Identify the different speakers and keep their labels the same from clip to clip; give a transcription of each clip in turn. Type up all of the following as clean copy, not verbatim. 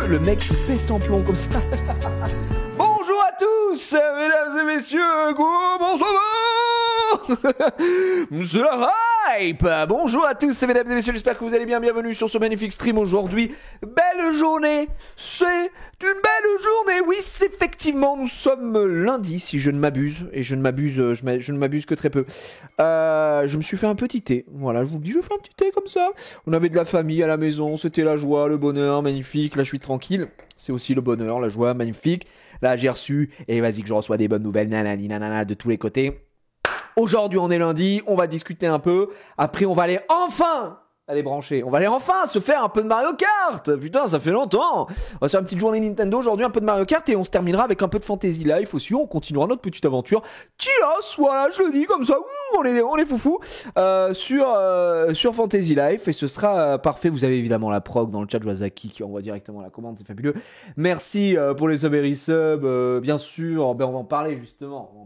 Speaker 1: le mec qui pète en plomb comme ça. Bonjour à tous, mesdames et messieurs, bonsoir. C'est la hype. Bonjour à tous, mesdames et messieurs, j'espère que vous allez bien. Bienvenue sur ce magnifique stream aujourd'hui. Belle journée, c'est une belle journée. Oui, effectivement, nous sommes lundi, si je ne m'abuse. Et je ne m'abuse que très peu. Je me suis fait un petit thé. Voilà, je vous le dis, je fais un petit thé comme ça. On avait de la famille à la maison, c'était la joie, le bonheur, magnifique. Là, je suis tranquille. C'est aussi le bonheur, la joie, magnifique. Là, j'ai reçu, et vas-y que je reçois des bonnes nouvelles, nanani, nanana, de tous les côtés. Aujourd'hui, on est lundi, on va discuter un peu. Après, on va aller enfin brancher. On va aller enfin se faire un peu de Mario Kart. Putain, ça fait longtemps. On va se faire une petite journée Nintendo aujourd'hui, un peu de Mario Kart, et on se terminera avec un peu de Fantasy Life aussi. On continuera notre petite aventure. Tios, voilà, je le dis comme ça. Ouh, on est foufou sur Fantasy Life, et ce sera parfait. Vous avez évidemment la prog dans le chat. Je vois Zaki qui envoie directement la commande, c'est fabuleux. Merci pour les sub et resub, bien sûr. Ben, on va en parler justement. On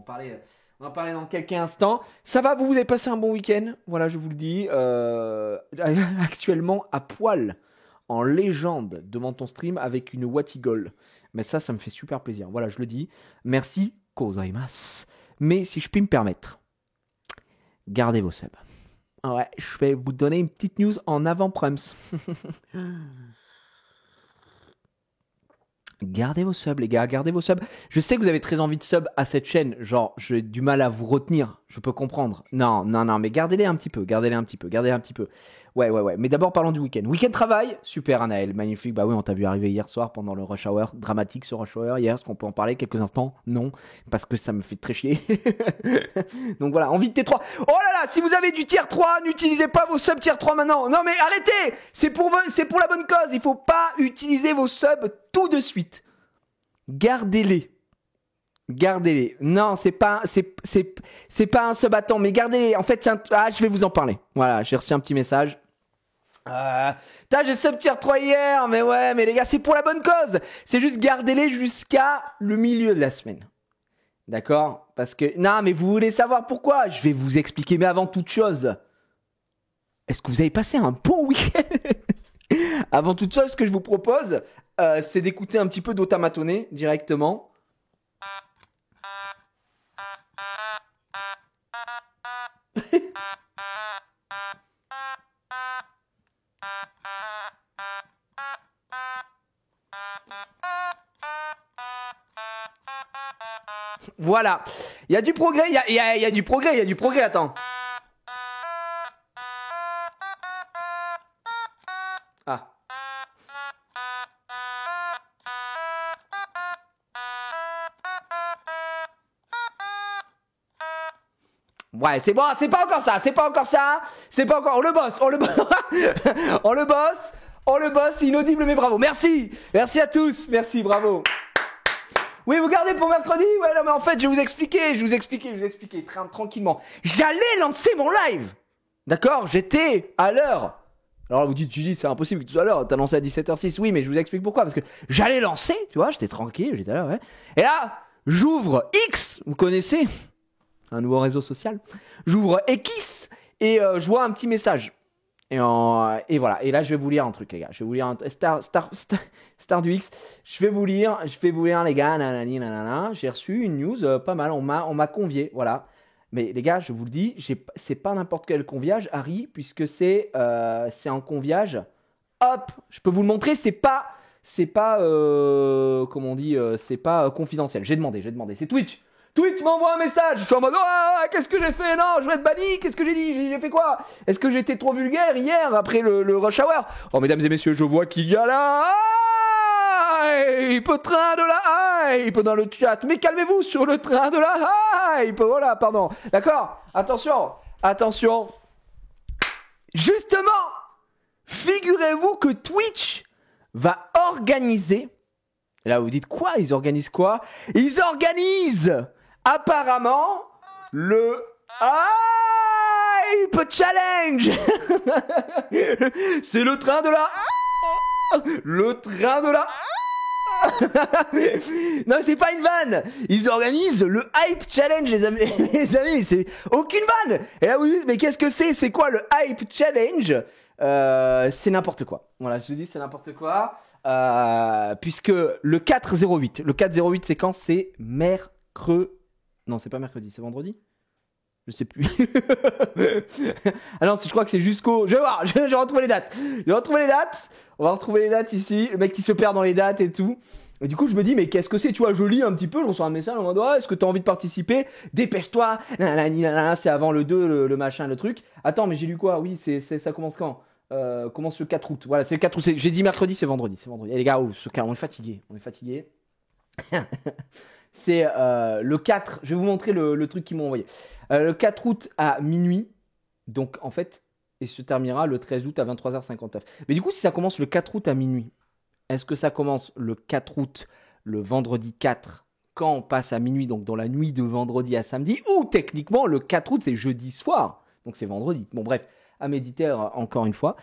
Speaker 1: va en parler dans quelques instants. Ça va, vous avez passé un bon week-end? Voilà, je vous le dis. Actuellement à poil, en légende, devant ton stream avec une Watigol. Mais ça me fait super plaisir. Voilà, je le dis. Merci, gozaimasu. Mais si je puis me permettre, gardez vos subs. Ouais, je vais vous donner une petite news en avant-prems. Gardez vos subs, les gars, gardez vos subs. Je sais que vous avez très envie de sub à cette chaîne. Genre, j'ai du mal à vous retenir. Je peux comprendre. Non, mais gardez-les un petit peu. Ouais. Mais d'abord, parlons du week-end. Week-end travail. Super, Anaël. Magnifique. Bah oui, on t'a vu arriver hier soir pendant le rush hour. Dramatique ce rush hour hier. Est-ce qu'on peut en parler quelques instants? Non. Parce que ça me fait très chier. Donc voilà, envie de T3. Oh là là, si vous avez du tier 3, n'utilisez pas vos subs tier 3 maintenant. Non mais arrêtez. C'est pour la bonne cause. Il faut pas utiliser vos subs tout de suite. Gardez-les. Non, c'est pas un sub à temps, mais gardez-les. En fait, je vais vous en parler. Voilà, j'ai reçu un petit message. J'ai sub tier 3 hier, mais ouais, mais les gars, c'est pour la bonne cause. C'est juste gardez-les jusqu'à le milieu de la semaine. D'accord? Parce que, non, mais vous voulez savoir pourquoi? Je vais vous expliquer, mais avant toute chose, est-ce que vous avez passé un bon week-end? Avant toute chose, ce que je vous propose, c'est d'écouter un petit peu d'Otamatone directement. Voilà, il y a du progrès, il y a du progrès, attends. Ah. Ouais, c'est bon, c'est pas encore ça. On le boss, c'est inaudible, mais bravo. Merci à tous, merci, bravo. Oui, vous gardez pour mercredi? Ouais, non, mais en fait, je vais vous expliquer tranquillement. J'allais lancer mon live. D'accord? J'étais à l'heure. Alors là, vous dites, Gigi, c'est impossible que tout à l'heure, t'as lancé à 17h06. Oui, mais je vous explique pourquoi. Parce que j'allais lancer, tu vois, j'étais tranquille, j'étais là, ouais. Et là, j'ouvre X, vous connaissez? Un nouveau réseau social. J'ouvre X et je vois un petit message. Et voilà. Et là, je vais vous lire un truc, les gars. Je vais vous lire un star du X. Je vais vous lire, les gars. Nanani, nanana. J'ai reçu une news pas mal. On m'a convié, voilà. Mais les gars, je vous le dis, c'est pas n'importe quel conviage, Harry, puisque c'est un conviage. Hop, je peux vous le montrer. C'est pas comment on dit, c'est pas confidentiel. J'ai demandé. C'est Twitch. Twitch m'envoie un message. Je suis en mode, qu'est-ce que j'ai fait? Non, je vais être banni. Qu'est-ce que j'ai dit? J'ai fait quoi? Est-ce que j'étais trop vulgaire hier après le rush hour? Oh, mesdames et messieurs, je vois qu'il y a la hype, train de la hype dans le chat. Mais calmez-vous sur le train de la hype. Voilà, pardon. D'accord? Attention. Justement, figurez-vous que Twitch va organiser. Là, vous dites quoi? Ils organisent quoi? Ils organisent apparemment le Hype Challenge. C'est le train de la... Non, c'est pas une vanne. Ils organisent le Hype Challenge, les amis, c'est aucune vanne. Et là, vous dites, mais qu'est-ce que c'est? C'est quoi le Hype Challenge? C'est n'importe quoi. Voilà, je vous dis, c'est n'importe quoi. puisque le 4-08, le 4-08 c'est quand? C'est mercredi. Non, c'est pas mercredi, c'est vendredi. Je sais plus. Ah non, je crois que c'est jusqu'au. Je vais voir, je vais retrouver les dates. Je vais retrouver les dates. On va retrouver les dates ici. Le mec qui se perd dans les dates et tout. Et du coup, je me dis, mais qu'est-ce que c'est? Tu vois, je lis un petit peu, je reçois un message en mode, est-ce que t'as envie de participer? Dépêche-toi. C'est avant le 2, le machin, le truc. Attends, mais j'ai lu quoi? Oui, ça commence quand? Commence le 4 août. Voilà, c'est le 4 août. J'ai dit mercredi, c'est vendredi. C'est vendredi. Et les gars, on est fatigués. On est fatigués. C'est le 4. Je vais vous montrer le truc qu'ils m'ont envoyé. Le 4 août à minuit. Donc, en fait, et se terminera le 13 août à 23h59. Mais du coup, si ça commence le 4 août à minuit, est-ce que ça commence le 4 août, le vendredi 4, quand on passe à minuit, donc dans la nuit de vendredi à samedi, ou techniquement, le 4 août, c'est jeudi soir. Donc, c'est vendredi. Bon, bref, à méditer encore une fois.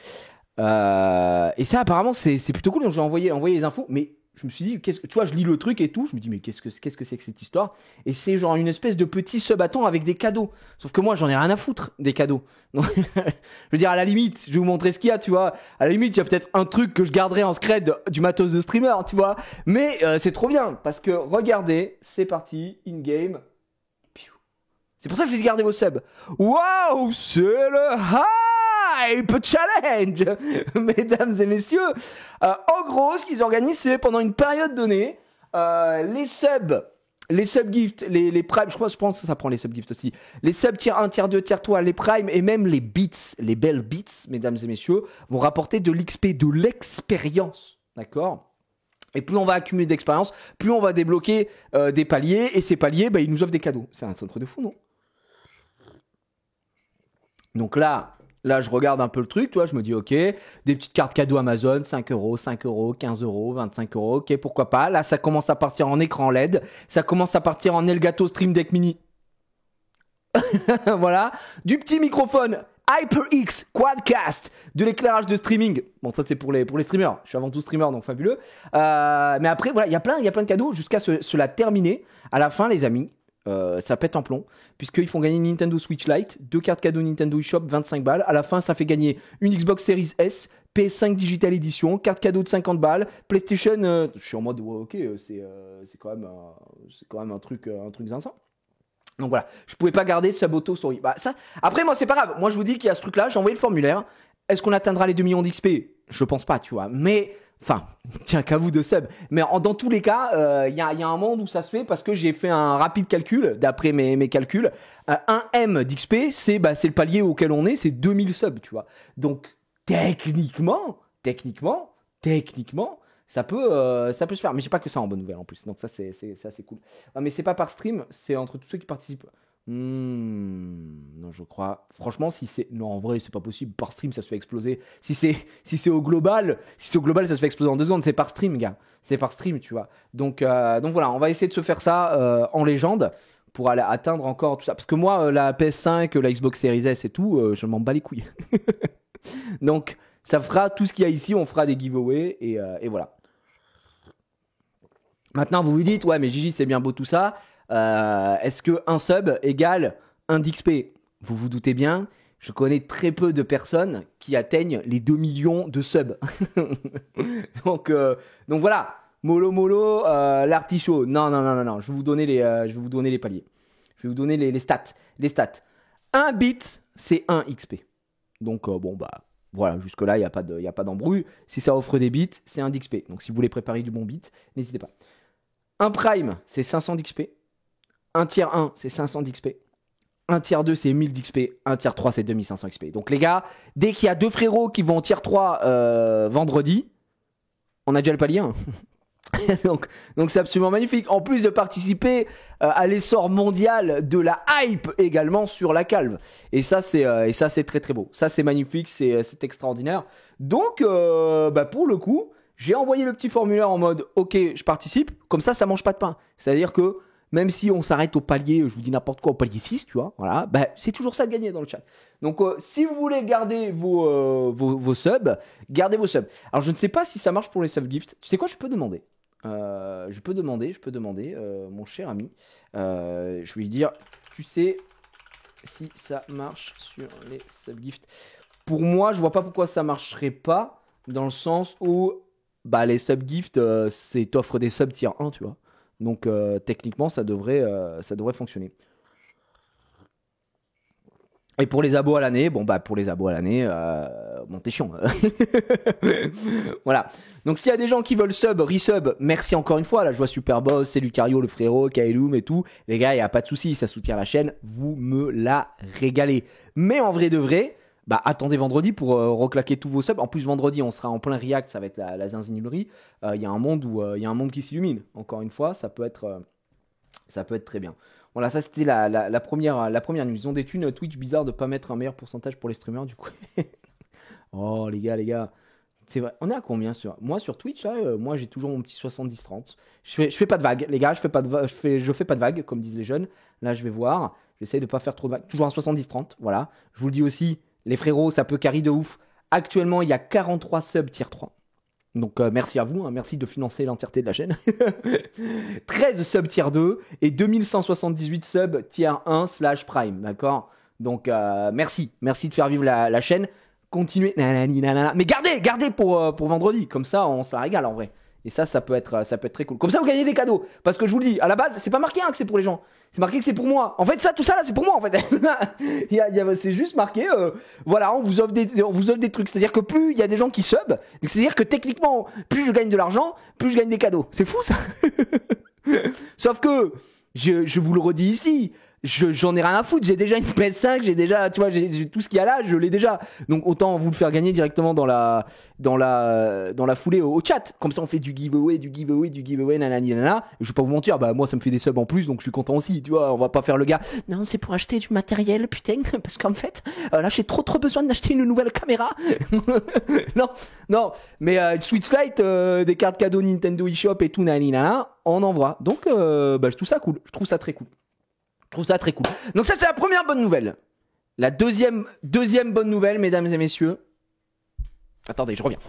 Speaker 1: Et ça, apparemment, c'est plutôt cool. Donc, j'ai envoyé les infos, mais je me suis dit, tu vois, je lis le truc et tout, je me dis, mais qu'est-ce que c'est que cette histoire? Et c'est genre une espèce de petit sub-bâton avec des cadeaux. Sauf que moi, j'en ai rien à foutre des cadeaux. Donc, je veux dire, à la limite, je vais vous montrer ce qu'il y a, tu vois. À la limite, il y a peut-être un truc que je garderai en scred du matos de streamer, tu vois. Mais c'est trop bien, parce que regardez, c'est parti, in-game. C'est pour ça que je vais garder vos subs. Waouh, c'est le Hype Challenge, mesdames et messieurs. En gros, ce qu'ils organisent, c'est pendant une période donnée, les subgifts, les primes, je pense que ça prend les subgifts aussi, les subs tier 1, tier 2, tier 3, les primes et même les beats, les belles beats, mesdames et messieurs, vont rapporter de l'XP, de l'expérience, d'accord? Et plus on va accumuler d'expérience, plus on va débloquer des paliers, et ces paliers, ils nous offrent des cadeaux. C'est un truc de fou, non? Donc là, je regarde un peu le truc, tu vois, je me dis, ok, des petites cartes cadeaux Amazon, 5 euros, 5 euros, 15 euros, 25 euros, ok, pourquoi pas. Là, ça commence à partir en écran LED, ça commence à partir en Elgato Stream Deck Mini. Voilà, du petit microphone HyperX Quadcast, de l'éclairage de streaming. Bon, ça c'est pour les streamers, je suis avant tout streamer, donc fabuleux. Mais après, voilà, il y a plein de cadeaux jusqu'à se la terminer. À la fin, les amis, ça pète en plomb, puisqu'ils font gagner une Nintendo Switch Lite, 2 cartes cadeaux Nintendo eShop, 25 balles. À la fin, ça fait gagner une Xbox Series S, PS5 Digital Edition, carte cadeau de 50 balles, PlayStation. Je suis en mode, ouais, ok, c'est quand même un truc zinzin. Donc voilà, je pouvais pas garder Suboto souris. Ça, après, moi, c'est pas grave. Moi, je vous dis qu'il y a ce truc-là, j'ai envoyé le formulaire. Est-ce qu'on atteindra les 2 millions d'XP? Je pense pas, tu vois. Mais. Enfin, tiens qu'à vous de sub. Mais dans tous les cas, il y a un monde où ça se fait parce que j'ai fait un rapide calcul, d'après mes calculs. 1 M d'XP, c'est le palier auquel on est, c'est 2000 subs, tu vois. Donc, techniquement, ça peut se faire. Mais j'ai pas que ça en bonne nouvelle en plus. Donc ça, c'est assez cool. Mais c'est pas par stream, c'est entre tous ceux qui participent. Non, je crois. Franchement, non, en vrai, c'est pas possible. Par stream, ça se fait exploser. Si c'est au global, ça se fait exploser en 2 secondes. C'est par stream, gars. C'est par stream, tu vois. Donc voilà, on va essayer de se faire ça en légende pour aller atteindre encore tout ça. Parce que moi, la PS5, la Xbox Series S et tout, je m'en bats les couilles. Donc, ça fera tout ce qu'il y a ici. On fera des giveaways et voilà. Maintenant, vous vous dites, ouais, mais Gigi, c'est bien beau tout ça. Est-ce que un sub égale un d'XP? Vous vous doutez bien, je connais très peu de personnes qui atteignent les 2 millions de subs. donc voilà, mollo, l'artichaut. Non, je vais vous donner les paliers. Je vais vous donner les stats. Les stats. 1 bit, c'est 1 XP. Donc voilà, jusque-là, il n'y a pas d'embrouille. Si ça offre des bits, c'est 1 d'XP. Donc si vous voulez préparer du bon bit, n'hésitez pas. Un prime, c'est 500 d'XP. Un tier 1, c'est 500 d'XP. Un tier 2, c'est 1000 d'XP. Un tier 3, c'est 2500 XP. Donc les gars, dès qu'il y a 2 frérots qui vont en tier 3 vendredi, on a déjà le palier 1. donc c'est absolument magnifique. En plus de participer à l'essor mondial de la hype également sur la calve. Et ça, c'est très très beau. Ça, c'est magnifique, c'est extraordinaire. Donc, pour le coup, j'ai envoyé le petit formulaire en mode « Ok, je participe ». Comme ça mange pas de pain. C'est-à-dire que même si on s'arrête au palier, je vous dis n'importe quoi, au palier 6, tu vois, voilà, c'est toujours ça de gagner dans le chat. Donc, si vous voulez garder vos subs, gardez vos subs. Alors, je ne sais pas si ça marche pour les subgifts. Tu sais quoi, je peux demander. Je peux demander, mon cher ami. Je vais lui dire, tu sais si ça marche sur les subgifts. Pour moi, je vois pas pourquoi ça marcherait pas, dans le sens où bah les sub-gifts, c'est t'offres des subs tier 1, tu vois. Donc techniquement, ça devrait fonctionner. Et pour les abos à l'année, bon bah pour les abos à l'année, bon t'es chiant. Voilà. Donc s'il y a des gens qui veulent sub, resub, merci encore une fois. Là je vois Superboss, c'est Lucario, le frérot, Kaelum et tout. Les gars, il y a pas de souci, ça soutient la chaîne. Vous me la régalez. Mais en vrai de vrai, bah attendez vendredi pour reclaquer tous vos subs. En plus vendredi, on sera en plein react, ça va être la zinzinerie. Il y a un monde qui s'illumine. Encore une fois, ça peut être très bien. Voilà, ça c'était la première news. Ils ont des thunes Twitch bizarre de pas mettre un meilleur pourcentage pour les streamers du coup. Oh les gars. C'est vrai. On est à combien moi sur Twitch là, moi j'ai toujours mon petit 70-30. Je fais pas de vagues, les gars, je fais pas de vagues comme disent les jeunes. Là je vais voir, j'essaie de pas faire trop de vagues. Toujours un 70-30, voilà. Je vous le dis aussi, les frérots, ça peut carry de ouf. Actuellement, il y a 43 subs tier 3. Donc merci à vous, hein, merci de financer l'entièreté de la chaîne. 13 subs tier 2 et 2178 subs tier 1/prime, d'accord. Donc merci de faire vivre la chaîne. Continuez, mais gardez pour vendredi, comme ça on se la régale en vrai. Et ça peut être très cool. Comme ça vous gagnez des cadeaux, parce que je vous le dis, à la base c'est pas marqué que c'est pour les gens. C'est marqué que c'est pour moi. En fait, tout ça là, c'est pour moi en fait. C'est juste marqué, voilà, on vous offre des trucs. C'est-à-dire que plus il y a des gens qui sub, donc c'est-à-dire que techniquement, plus je gagne de l'argent, plus je gagne des cadeaux. C'est fou ça. Sauf que, je vous le redis ici, j'en ai rien à foutre. J'ai déjà une PS5, j'ai déjà, tu vois, j'ai tout ce qu'il y a là, je l'ai déjà. Donc autant vous le faire gagner directement dans la foulée au chat. Comme ça, on fait du giveaway, nanana. Je vais pas vous mentir, bah moi ça me fait des subs en plus, donc je suis content aussi. Tu vois, on va pas faire le gars. Non, c'est pour acheter du matériel, putain, parce qu'en fait, là j'ai trop besoin d'acheter une nouvelle caméra. non. Mais Switch Lite, des cartes cadeaux Nintendo eShop et tout, nanana, on envoie. Donc je trouve ça cool. Je trouve ça très cool. Donc ça c'est la première bonne nouvelle. La deuxième bonne nouvelle, mesdames et messieurs. Attendez, je reviens.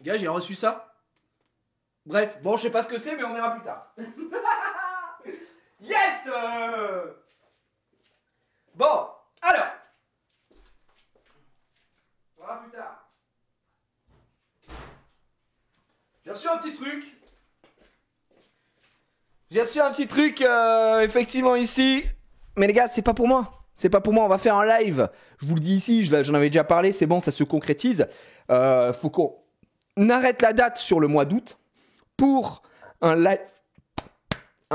Speaker 1: Gars, j'ai reçu ça. Bref, bon, je sais pas ce que c'est, mais on verra plus tard. Yes. Bon, alors. On verra plus tard. J'ai reçu un petit truc. Effectivement ici. Mais les gars, c'est pas pour moi. On va faire un live. Je vous le dis ici, j'en avais déjà parlé, c'est bon, ça se concrétise. Faut qu'on arrête la date sur le mois d'août pour un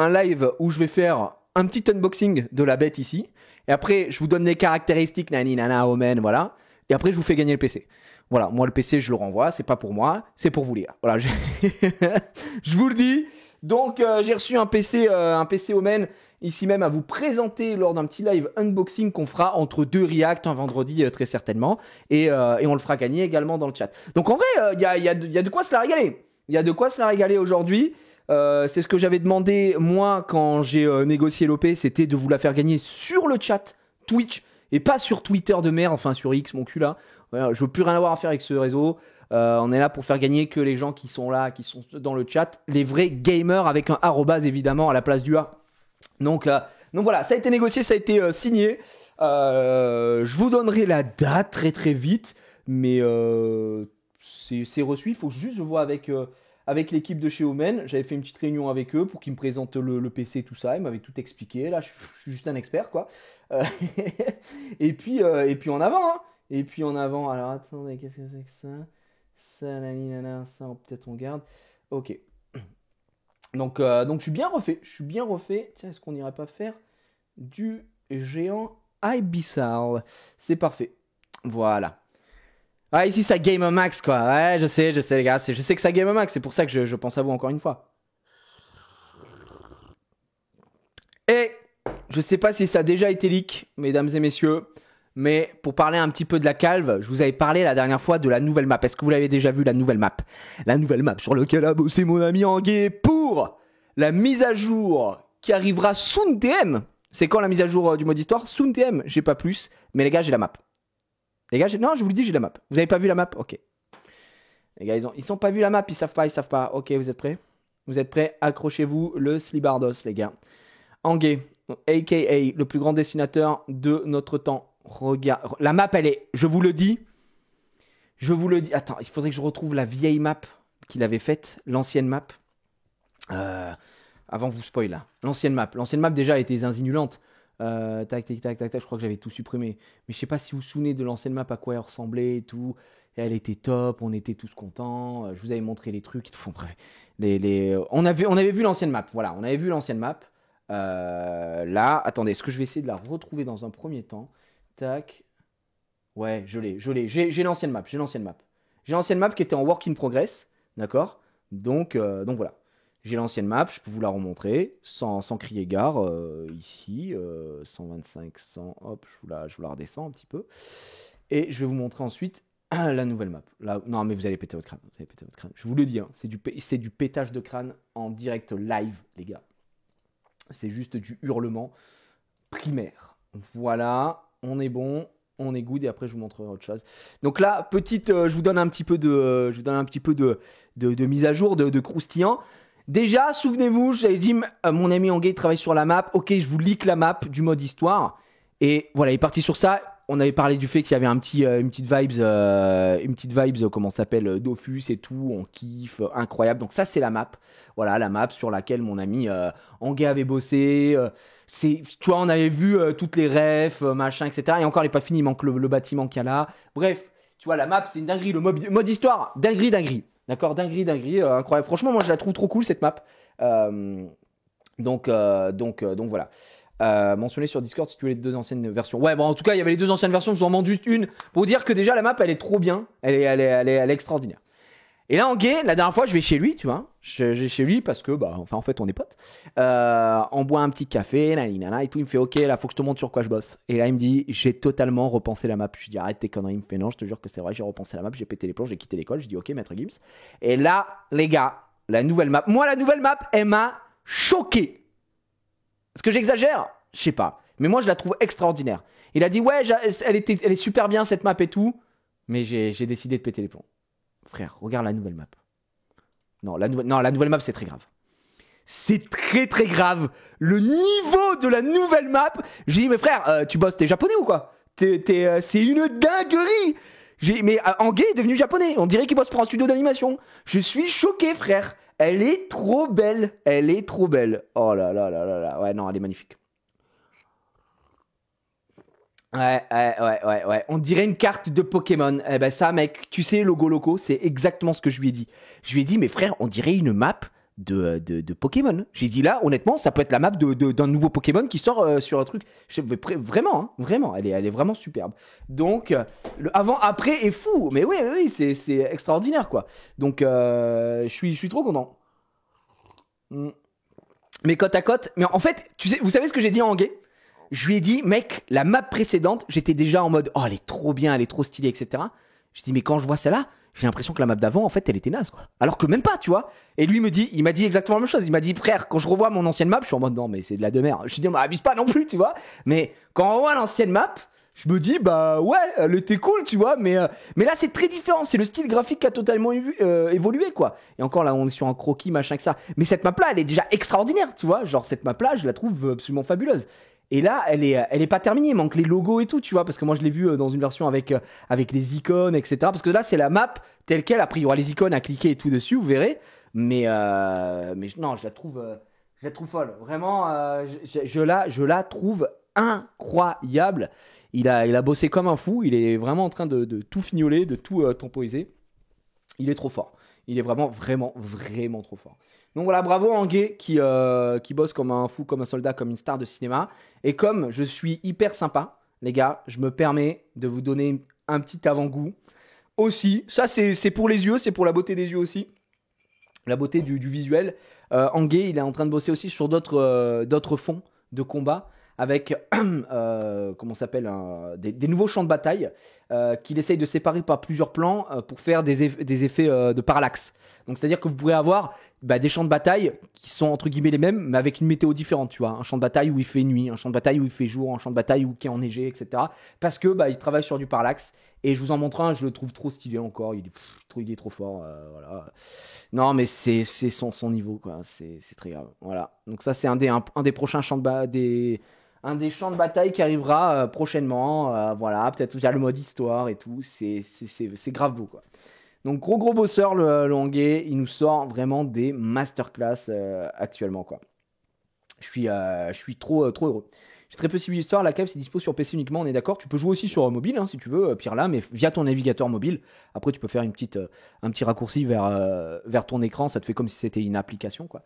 Speaker 1: live où je vais faire un petit unboxing de la bête ici. Et après, je vous donne les caractéristiques, omen, voilà. Et après, je vous fais gagner le PC. Voilà, moi le PC, je le renvoie, c'est pas pour moi, c'est pour vous les gars. Voilà, je vous le dis. Donc, j'ai reçu un PC omen ici même à vous présenter lors d'un petit live unboxing qu'on fera entre deux reacts un vendredi très certainement et on le fera gagner également dans le chat. Donc en vrai il y a de quoi se la régaler aujourd'hui. C'est ce que j'avais demandé moi quand j'ai négocié l'OP, c'était de vous la faire gagner sur le chat Twitch et pas sur Twitter de merde, enfin sur X mon cul là. Voilà, je veux plus rien avoir à faire avec ce réseau. On est là pour faire gagner que les gens qui sont là, qui sont dans le chat, les vrais gamers avec un arrobase évidemment à la place du A. Donc voilà, ça a été négocié, ça a été signé. Je vous donnerai la date très très vite, mais c'est reçu. Il faut juste que je vois avec l'équipe de chez Omen. J'avais fait une petite réunion avec eux pour qu'ils me présentent le PC, tout ça. Ils m'avaient tout expliqué. Là, je suis juste un expert, quoi. Et puis en avant, hein. Et puis en avant. Alors attendez, qu'est-ce que c'est que ça? Ça, peut-être on garde. Ok. Donc je suis bien refait. Tiens, est-ce qu'on n'irait pas faire du géant Abyssal? C'est parfait. Voilà. Ah, ici ça game max quoi. Ouais, je sais les gars. Je sais que ça game max. C'est pour ça que je pense à vous encore une fois. Et je sais pas si ça a déjà été leak, mesdames et messieurs. Mais pour parler un petit peu de la calve, je vous avais parlé la dernière fois de la nouvelle map. Est-ce que vous l'avez déjà vu, la nouvelle map? La nouvelle map sur laquelle a bossé mon ami Anguet pour la mise à jour qui arrivera soon TM. C'est quand la mise à jour du mode histoire? Soon TM, j'ai pas plus. Mais les gars, j'ai la map. Les gars, non, je vous le dis, j'ai la map. Vous avez pas vu la map? Ok. Les gars, ils sont pas vu la map, ils savent pas. Ok, vous êtes prêts? Vous êtes prêts? Accrochez-vous, le Slibardos, les gars. Anguay, a.k.a. le plus grand dessinateur de notre temps. Regarde, la map, elle est, je vous le dis. Attends, il faudrait que je retrouve la vieille map qu'il avait faite, l'ancienne map. Avant vous spoil là. L'ancienne map déjà, elle était zinzinulante. Tac, je crois que j'avais tout supprimé. Mais je sais pas si vous vous souvenez de l'ancienne map, à quoi elle ressemblait et tout. Et elle était top, on était tous contents. Je vous avais montré les trucs. On avait vu l'ancienne map. Voilà, on avait vu l'ancienne map. Là, attendez, est-ce que je vais essayer de la retrouver dans un premier temps? Tac. Ouais, je l'ai. J'ai l'ancienne map. J'ai l'ancienne map qui était en work in progress. D'accord, donc voilà. J'ai l'ancienne map, je peux vous la remontrer sans crier gare. Ici, 125, 100, hop, je vous la redescends un petit peu. Et je vais vous montrer ensuite la nouvelle map. Là, non, mais vous allez péter votre crâne. Je vous le dis, hein, c'est du pétage de crâne en direct live, les gars. C'est juste du hurlement primaire. Voilà, on est bon. On est good et après je vous montrerai autre chose. Donc là, je vous donne un petit peu de mise à jour, de croustillant. Déjà, souvenez-vous, j'avais dit, mon ami Anguay travaille sur la map. Ok, je vous leak la map du mode histoire. Et voilà, il est parti sur ça. On avait parlé du fait qu'il y avait une petite vibes, comment ça s'appelle, Dofus et tout. On kiffe, incroyable. Donc ça, c'est la map. Voilà, la map sur laquelle mon ami Anguay avait bossé. Tu vois, on avait vu toutes les refs, machin, etc. Et encore, il n'est pas fini, il manque le bâtiment qu'il y a là. Bref, tu vois, la map, c'est une dinguerie. Le mode histoire, dinguerie. D'accord, dinguerie, incroyable. Franchement, moi, je la trouve trop cool, cette map. Donc voilà. Mentionné sur Discord si tu veux les deux anciennes versions. Ouais, bon, en tout cas, il y avait les deux anciennes versions. Je vous en demande juste une pour vous dire que déjà, la map, elle est trop bien. Elle est extraordinaire. Et là, Anguay, la dernière fois, je vais chez lui, tu vois. J'ai chez lui parce que, en fait, on est potes. On boit un petit café, et tout. Il me fait, ok, là, faut que je te montre sur quoi je bosse. Et là, il me dit, j'ai totalement repensé la map. Je lui dis, arrête tes conneries. Il me fait, non, je te jure que c'est vrai, j'ai repensé la map. J'ai pété les plombs, j'ai quitté l'école. Je dis, ok, maître Gims. Et là, les gars, la nouvelle map, elle m'a choqué. Est-ce que j'exagère? Je sais pas. Mais moi, je la trouve extraordinaire. Il a dit, ouais, elle est super bien, cette map et tout. Mais j'ai décidé de péter les plombs. Frère, regarde la nouvelle map. Non, la nouvelle map, c'est très grave. C'est très très grave. Le niveau de la nouvelle map. J'ai dit, mais frère, tu bosses, t'es japonais ou quoi? C'est une dinguerie. Mais Anguay est devenu japonais. On dirait qu'il bosse pour un studio d'animation. Je suis choqué, frère. Elle est trop belle. Oh là là là là là. Ouais, non, elle est magnifique. Ouais. On dirait une carte de Pokémon. Eh ben ça, mec, tu sais, logo loco, c'est exactement ce que je lui ai dit. Je lui ai dit, mais frère, on dirait une map de Pokémon. J'ai dit là, honnêtement, ça peut être la map d'un nouveau Pokémon qui sort sur un truc. Vraiment, hein, vraiment, elle est vraiment superbe. Donc, le avant-après est fou. Mais oui, c'est extraordinaire, quoi. Donc, je suis trop content. Mais côte à côte. Mais en fait, vous savez ce que j'ai dit à Anguay? Je lui ai dit, mec, la map précédente, j'étais déjà en mode, oh, elle est trop bien, elle est trop stylée, etc. Je dis, mais quand je vois celle-là, j'ai l'impression que la map d'avant, en fait, elle était naze, quoi. Alors que même pas, tu vois. Et lui il m'a dit exactement la même chose. Il m'a dit, frère, quand je revois mon ancienne map, je suis en mode, non, mais c'est de la demeure. Je lui ai dit, on m'abuse pas non plus, tu vois. Mais quand on revoit l'ancienne map, je me dis, bah ouais, elle était cool, tu vois. Mais là, c'est très différent. C'est le style graphique qui a totalement évolué, quoi. Et encore, là, on est sur un croquis, machin que ça. Mais cette map-là, elle est déjà extraordinaire, tu vois. Genre, cette map-là, je la trouve absolument fabuleuse. Et là, elle est pas terminée, il manque les logos et tout, tu vois, parce que moi je l'ai vu dans une version avec les icônes, etc. Parce que là, c'est la map telle quelle. Après, il y aura les icônes à cliquer et tout dessus, vous verrez. Mais non, je la trouve folle. Vraiment, je la trouve incroyable. Il a bossé comme un fou. Il est vraiment en train de tout fignoler, de tout temporiser. Il est trop fort. Il est vraiment trop fort. Donc voilà, bravo Anguay qui bosse comme un fou, comme un soldat, comme une star de cinéma. Et comme je suis hyper sympa, les gars, je me permets de vous donner un petit avant-goût. Aussi, ça c'est pour les yeux, c'est pour la beauté des yeux aussi. La beauté du visuel. Anguay, il est en train de bosser aussi sur d'autres fonds de combat. Avec comment ça s'appelle des nouveaux champs de bataille qu'il essaye de séparer par plusieurs plans pour faire des effets de parallaxe. Donc c'est à dire que vous pourrez avoir des champs de bataille qui sont entre guillemets les mêmes, mais avec une météo différente, tu vois. Un champ de bataille où il fait nuit, un champ de bataille où il fait jour, un champ de bataille qui est enneigé, etc. Parce que ils travaillent sur du parallaxe. Et je vous en montre un, je le trouve trop stylé encore. Il est trop fort. Voilà. Non, mais c'est son niveau, quoi. C'est très grave. Voilà. Donc ça, c'est un des prochains champs un des champs de bataille qui arrivera prochainement. Voilà. Peut-être via le mode histoire et tout. C'est grave beau, quoi. Donc gros bosseur le Hangé, il nous sort vraiment des masterclass actuellement, quoi. Je suis trop heureux. J'ai très peu suivi l'histoire, la cave c'est dispo sur PC uniquement, on est d'accord. Tu peux jouer aussi sur mobile si tu veux, pire là, mais via ton navigateur mobile. Après tu peux faire un petit raccourci vers ton écran, ça te fait comme si c'était une application, quoi.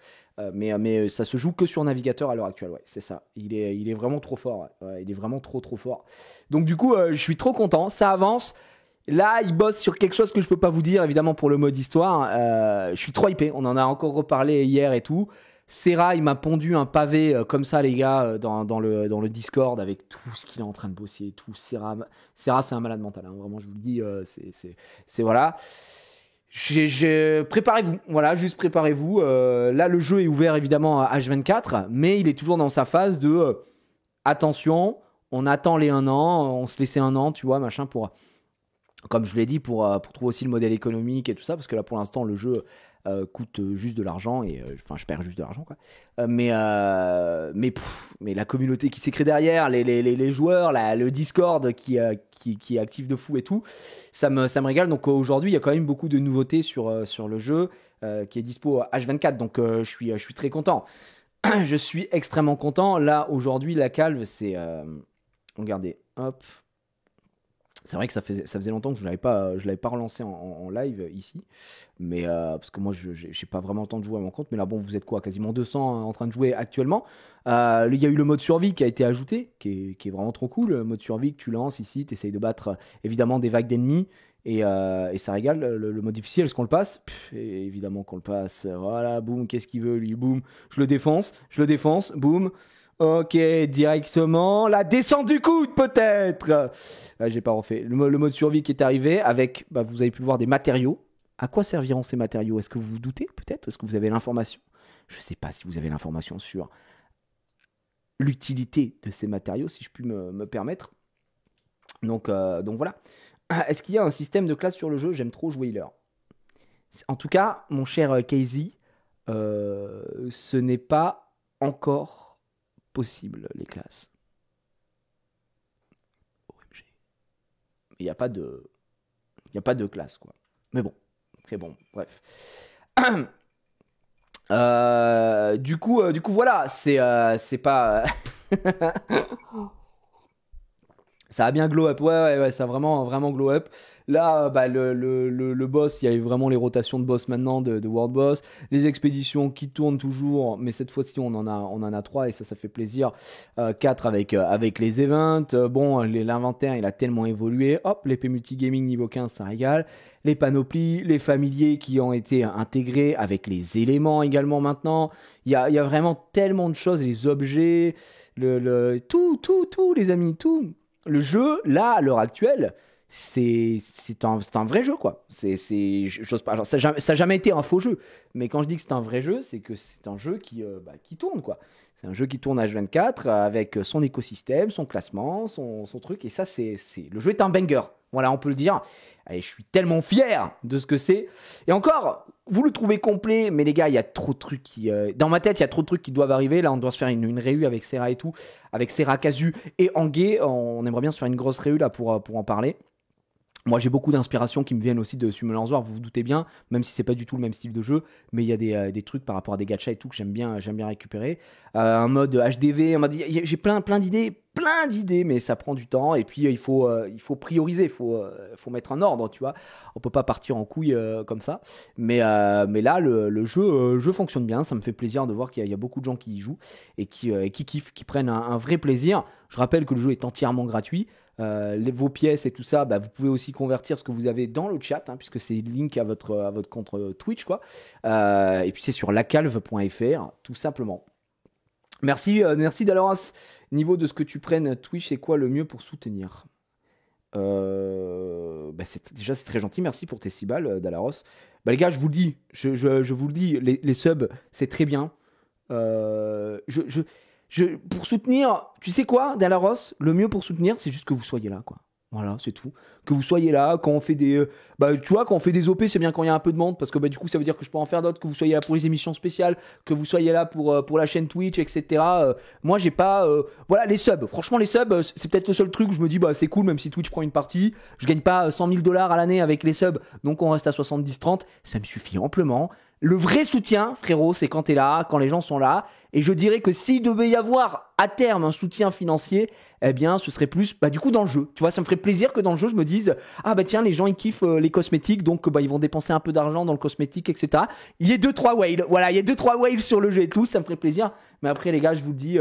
Speaker 1: Mais ça se joue que sur navigateur à l'heure actuelle, ouais, c'est ça. Il est vraiment trop fort, ouais, il est vraiment trop fort. Donc du coup je suis trop content, ça avance. Là, il bosse sur quelque chose que je peux pas vous dire, évidemment, pour le mode histoire. Je suis trop hypé. On en a encore reparlé hier et tout. Serra, il m'a pondu un pavé comme ça, les gars, dans le Discord avec tout ce qu'il est en train de bosser et tout. Serra, c'est un malade mental. Hein. Vraiment, je vous le dis, c'est voilà. Préparez-vous. Voilà, juste préparez-vous. Là, le jeu est ouvert évidemment à H24, mais il est toujours dans sa phase de attention. On attend les 1 an. On se laissait 1 an, tu vois, machin pour. Comme je l'ai dit, pour trouver aussi le modèle économique et tout ça, parce que là, pour l'instant, le jeu coûte juste de l'argent, et je perds juste de l'argent, quoi. Mais la communauté qui s'est créée derrière, les joueurs, le Discord qui est actif de fou et tout, ça me régale. Donc aujourd'hui, il y a quand même beaucoup de nouveautés sur le jeu qui est dispo à H24, donc je suis très content. Je suis extrêmement content. Là, aujourd'hui, la calve, c'est... regardez, hop... C'est vrai que ça faisait longtemps que je ne l'avais pas relancé en live ici. Mais parce que moi, je n'ai pas vraiment le temps de jouer à mon compte. Mais là, bon, vous êtes quoi, quasiment 200 en train de jouer actuellement. Il y a eu le mode survie qui a été ajouté, qui est vraiment trop cool. Le mode survie que tu lances ici, tu essayes de battre évidemment des vagues d'ennemis. Et ça régale. Le mode difficile, est-ce qu'on le passe? Évidemment qu'on le passe. Voilà, boum, qu'est-ce qu'il veut lui? Boum, je le défonce, boum. Ok, directement. La descente du coude, peut-être. J'ai pas refait. Le mode survie qui est arrivé avec, vous avez pu voir des matériaux. À quoi serviront ces matériaux? Est-ce que vous vous doutez, peut-être? Est-ce que vous avez l'information? Je sais pas si vous avez l'information sur l'utilité de ces matériaux, si je puis me permettre. Donc voilà. Est-ce qu'il y a un système de classe sur le jeu? J'aime trop jouer healer. En tout cas, mon cher Casey, ce n'est pas encore possible, les classes. OMG. Il n'y a pas de classe, quoi. Mais bon, très bon, bref. Du coup, voilà, c'est pas... Ça a bien glow up, ouais, ça a vraiment glow up. Là, le boss, il y a vraiment les rotations de boss maintenant, de World Boss. Les expéditions qui tournent toujours, mais cette fois-ci, on en a 3 et ça fait plaisir. 4 avec les events. Bon, l'inventaire, il a tellement évolué. Hop, l'épée multigaming niveau 15, ça régale. Les panoplies, les familiers qui ont été intégrés avec les éléments également maintenant. Il y a vraiment tellement de choses, les objets, tout, les amis, tout. Le jeu, là, à l'heure actuelle, c'est un vrai jeu, quoi. J'ose pas. Alors, ça n'a jamais été un faux jeu, mais quand je dis que c'est un vrai jeu, c'est que c'est un jeu qui tourne, quoi. C'est un jeu qui tourne H24 avec son écosystème, son classement, son truc, et ça, le jeu est un banger. Voilà, on peut le dire. Et je suis tellement fier de ce que c'est. Et encore, vous le trouvez complet, mais les gars, il y a trop de trucs dans ma tête, il y a trop de trucs qui doivent arriver. Là, on doit se faire une réu avec Serra et tout, avec Serra, Casu et Hangé. On aimerait bien se faire une grosse réu là pour en parler. Moi, j'ai beaucoup d'inspirations qui me viennent aussi de Summoners War, vous vous doutez bien, même si c'est pas du tout le même style de jeu, mais il y a des trucs par rapport à des gachas et tout que j'aime bien récupérer. Un mode HDV, j'ai plein d'idées, mais ça prend du temps, et puis il faut prioriser, il faut mettre en ordre, tu vois. On peut pas partir en couille comme ça, mais là, le jeu fonctionne bien, ça me fait plaisir de voir qu'il y a beaucoup de gens qui y jouent, et qui kiffent, qui prennent un vrai plaisir. Je rappelle que le jeu est entièrement gratuit. Vos pièces et tout ça, vous pouvez aussi convertir ce que vous avez dans le chat, puisque c'est link à votre compte Twitch, quoi. Et puis c'est sur lacalve.fr, tout simplement. Merci Daloras. Niveau de ce que tu prennes Twitch, c'est quoi le mieux pour soutenir? Déjà, c'est très gentil. Merci pour tes 6 balles, Dalaros. Bah, les gars, je vous le dis. Je vous le dis. Les subs, c'est très bien. Pour soutenir, tu sais quoi, Dalaros, le mieux pour soutenir, c'est juste que vous soyez là, quoi. Voilà, c'est tout. Que vous soyez là, quand on fait des... tu vois, quand on fait des OP, c'est bien quand il y a un peu de monde, parce que du coup, ça veut dire que je peux en faire d'autres, que vous soyez là pour les émissions spéciales, que vous soyez là pour la chaîne Twitch, etc. Moi, j'ai pas... Voilà, les subs. Franchement, les subs, c'est peut-être le seul truc où je me dis, c'est cool, même si Twitch prend une partie. Je gagne pas 100 000 $ à l'année avec les subs, donc on reste à 70-30. Ça me suffit amplement. Le vrai soutien, frérot, c'est quand t'es là, quand les gens sont là. Et je dirais que s'il devait y avoir à terme un soutien financier, eh bien, ce serait plus, du coup, dans le jeu. Tu vois, ça me ferait plaisir que dans le jeu, je me dise, tiens, les gens, ils kiffent les cosmétiques, donc, ils vont dépenser un peu d'argent dans le cosmétique, etc. Il y a 2-3 whales. Voilà, il y a 2-3 whales sur le jeu et tout, ça me ferait plaisir. Mais après, les gars, je vous le dis,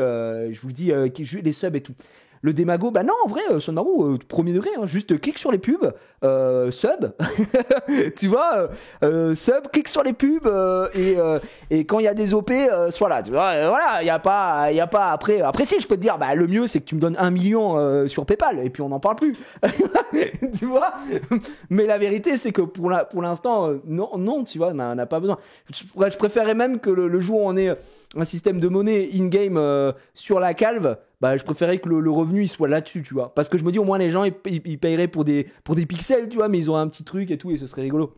Speaker 1: les subs et tout. Le démago, non, en vrai, Sonmaru, premier degré, hein, juste clique sur les pubs, sub, tu vois, sub, clique sur les pubs, et quand il y a des OP, sois là, tu vois, voilà, il y a pas, après si, je peux te dire, le mieux, c'est que tu me donnes 1 million sur PayPal, et puis on n'en parle plus, tu vois, mais la vérité, c'est que pour l'instant, non, tu vois, on n'a pas besoin. Je préférerais même que le jour où on ait un système de monnaie in-game sur la calve, je préférais que le revenu il soit là-dessus, tu vois. Parce que je me dis, au moins, les gens, ils paieraient pour des pixels, tu vois, mais ils auraient un petit truc et tout, et ce serait rigolo.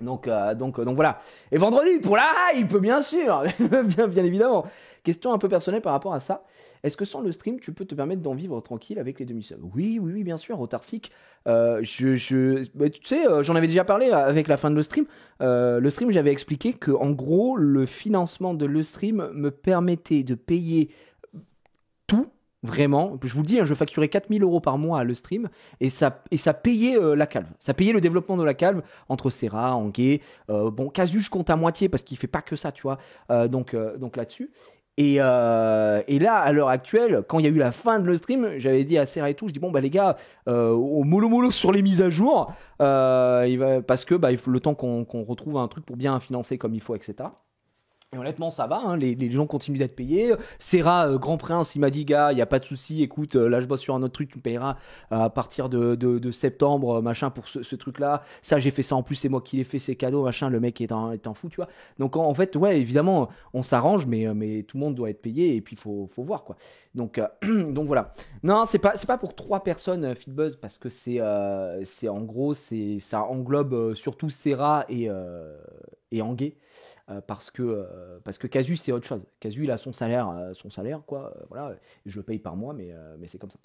Speaker 1: Donc voilà. Et vendredi, pour la hype, bien sûr, bien évidemment. Question un peu personnelle par rapport à ça. Est-ce que sans le stream, tu peux te permettre d'en vivre tranquille avec les demi-subs ? Oui, bien sûr, autarcique. Tu sais, j'en avais déjà parlé avec la fin de le stream. Le stream, j'avais expliqué que, en gros, le financement de le stream me permettait de payer tout, vraiment. Je vous le dis, je facturais 4 000 € par mois à le stream, et ça payait la calve. Ça payait le développement de la calve entre Serra, Anguet. Casu, je compte à moitié parce qu'il fait pas que ça, tu vois. Donc là-dessus. Et là, à l'heure actuelle, quand il y a eu la fin de le stream, j'avais dit à Serra et tout, je dis les gars, au mollo sur les mises à jour, parce que il faut le temps qu'on retrouve un truc pour bien financer comme il faut, etc. Et honnêtement, ça va, hein, les gens continuent d'être payés. Serra, Grand Prince, il m'a dit, gars, il n'y a pas de souci, écoute, là je bosse sur un autre truc, tu me payeras à partir de septembre, machin, pour ce truc-là. Ça, j'ai fait ça en plus, c'est moi qui l'ai fait, c'est cadeau, machin, le mec est en fou, tu vois. Donc en fait, ouais, évidemment, on s'arrange, mais tout le monde doit être payé, et puis il faut voir, quoi. Donc voilà. Non, c'est pas pour 3 personnes, Feedbuzz, parce que c'est en gros, ça englobe surtout Serra et Anguet. Parce que Casu, c'est autre chose. Casu, il a son salaire, quoi. Voilà, je le paye par mois, mais c'est comme ça.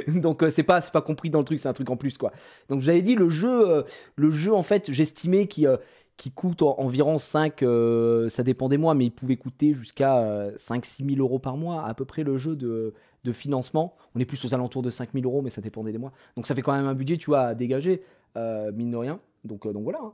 Speaker 1: Donc c'est pas compris dans le truc, c'est un truc en plus, quoi. Donc je vous avais dit, le jeu en fait, j'estimais qu'il coûte environ 5, ça dépend des mois, mais il pouvait coûter jusqu'à 5-6 000 € par mois, à peu près, le jeu de financement. On est plus aux alentours de 5 000 €, mais ça dépendait des mois. Donc ça fait quand même un budget, tu vois, à dégager, mine de rien. Donc voilà, hein.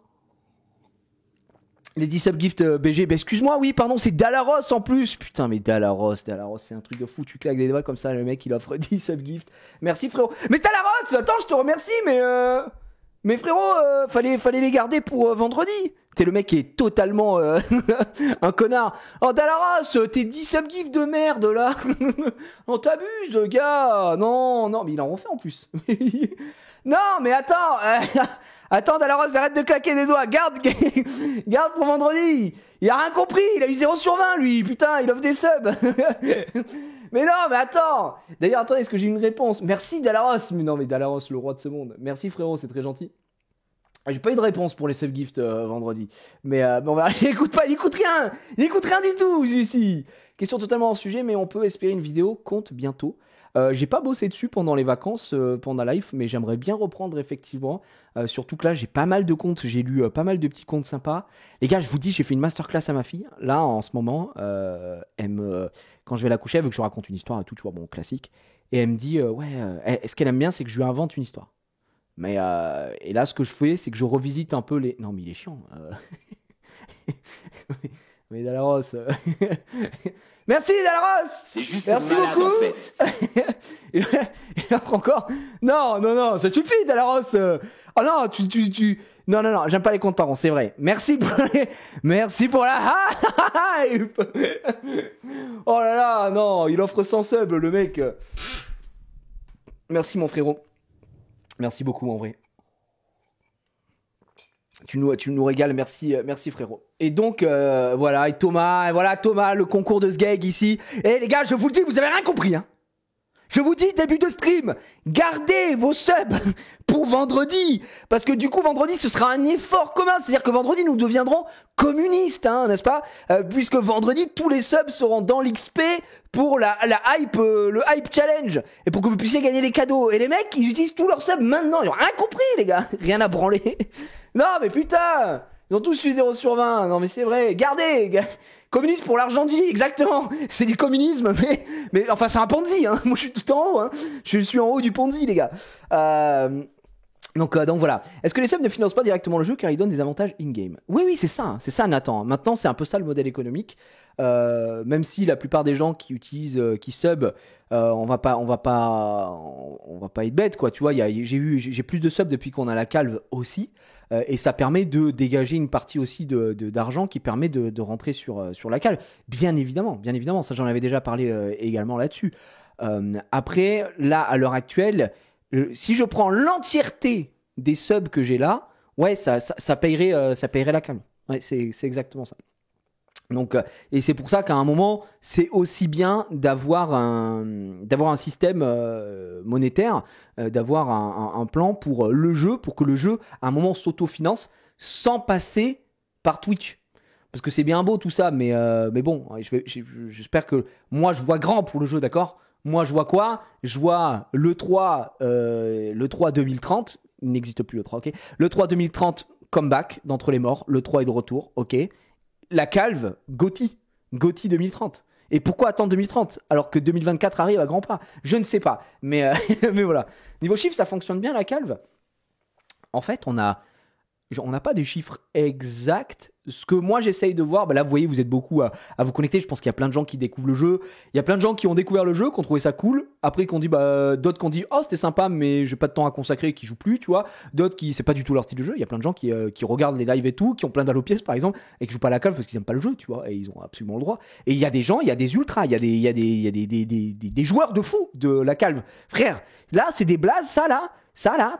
Speaker 1: Les 10 subgifts BG, excuse-moi, oui, pardon, c'est Dalaros en plus. Putain, mais Dalaros, c'est un truc de fou. Tu claques des doigts comme ça, le mec, il offre 10 subgifts. Merci, frérot. Mais Dalaros, attends, je te remercie, mais frérot, fallait les garder pour vendredi. T'es le mec qui est totalement un connard. Oh, Dalaros, tes 10 subgifts de merde, là. On t'abuse, gars. Non, mais il en refait en plus. Non, mais attends. Attends, Dalaros, arrête de claquer des doigts. Garde pour vendredi. Il a rien compris. Il a eu 0 sur 20, lui. Putain, il offre des subs. Mais non, mais attends. D'ailleurs, attends, est-ce que j'ai une réponse ? Merci, Dalaros. Mais non, mais Dalaros, le roi de ce monde. Merci, frérot, c'est très gentil. J'ai pas eu de réponse pour les subgifts vendredi. Mais bon, il écoute rien. Il écoute rien du tout, celui-ci. Question totalement hors sujet, mais on peut espérer une vidéo compte bientôt. J'ai pas bossé dessus pendant les vacances, pendant la live, mais j'aimerais bien reprendre, effectivement. Surtout que là, j'ai pas mal de comptes, j'ai lu pas mal de petits comptes sympas. Les gars, je vous dis, j'ai fait une masterclass à ma fille. Là, en ce moment, quand je vais la coucher, elle veut que je raconte une histoire et tout, tu vois, bon, classique. Et elle me dit, ce qu'elle aime bien, c'est que je lui invente une histoire. Mais et là, ce que je fais, c'est que je revisite un peu les... Non, mais il est chiant. Mais Dalaros... Merci, Dalaros.
Speaker 2: C'est juste
Speaker 1: merci
Speaker 2: malade,
Speaker 1: beaucoup.
Speaker 2: En fait.
Speaker 1: Et après encore... Non, ça suffit, Dalaros. Oh non, tu... Non, j'aime pas les comptes parents, c'est vrai. Merci pour la hype. Oh là là, non, il offre 100 subs, le mec. Merci mon frérot. Merci beaucoup en vrai. Tu nous régales, merci frérot. Et donc voilà, et Thomas, le concours de Sgeg ici. Et les gars, je vous le dis, vous avez rien compris, hein. Je vous dis, début de stream, gardez vos subs pour vendredi. Parce que du coup, vendredi, ce sera un effort commun. C'est-à-dire que vendredi, nous deviendrons communistes, hein, n'est-ce pas puisque vendredi, tous les subs seront dans l'XP pour la hype, le hype challenge. Et pour que vous puissiez gagner des cadeaux. Et les mecs, ils utilisent tous leurs subs maintenant. Ils ont rien compris, les gars. Rien à branler. Non, mais putain, ils ont tous eu 0 sur 20. Non, mais c'est vrai. Gardez. Communisme pour l'argent de vie, exactement. C'est du communisme, mais enfin, c'est un Ponzi, hein. Moi, je suis tout en haut, hein. Je suis en haut du Ponzi, les gars. Donc voilà. Est-ce que les subs ne financent pas directement le jeu car ils donnent des avantages in-game? Oui, c'est ça, Nathan. Maintenant, c'est un peu ça le modèle économique. Même si la plupart des gens qui utilisent, qui sub, on va pas être bête, quoi. Tu vois, j'ai plus de subs depuis qu'on a la calve aussi. Et ça permet de dégager une partie aussi d'argent qui permet de rentrer sur la cale. Bien évidemment. Ça, j'en avais déjà parlé également là-dessus. Après, là, à l'heure actuelle, si je prends l'entièreté des subs que j'ai là, ouais, ça payerait la cale. Ouais, c'est exactement ça. Donc, et c'est pour ça qu'à un moment, c'est aussi bien d'avoir un système monétaire, d'avoir un plan pour le jeu, pour que le jeu, à un moment, s'autofinance sans passer par Twitch. Parce que c'est bien beau tout ça, mais bon, j'espère que moi, je vois grand pour le jeu, d'accord ? Moi, je vois quoi ? Je vois l'E3 2030, il n'existe plus l'E3, ok ? L'E3 2030, comeback d'entre les morts, l'E3 est de retour, ok ? La calve, Gotti 2030. Et pourquoi attendre 2030 alors que 2024 arrive à grands pas? Je ne sais pas, mais voilà. Niveau chiffres, ça fonctionne bien la calve. En fait, on n'a pas des chiffres exacts. Ce que moi j'essaye de voir, là vous voyez, vous êtes beaucoup à vous connecter. Je pense qu'il y a plein de gens qui découvrent le jeu. Il y a plein de gens qui ont découvert le jeu, qui ont trouvé ça cool. Après, qu'on dit, d'autres qui ont dit, oh c'était sympa, mais j'ai pas de temps à consacrer, qui jouent plus, tu vois. D'autres qui, c'est pas du tout leur style de jeu. Il y a plein de gens qui regardent les lives et tout, qui ont plein d'allopièces par exemple, et qui jouent pas à la calve parce qu'ils aiment pas le jeu, tu vois. Et ils ont absolument le droit. Et il y a des gens, il y a des ultras, il y a des joueurs de fou de la calve. Frère, là c'est des blazes, ça là,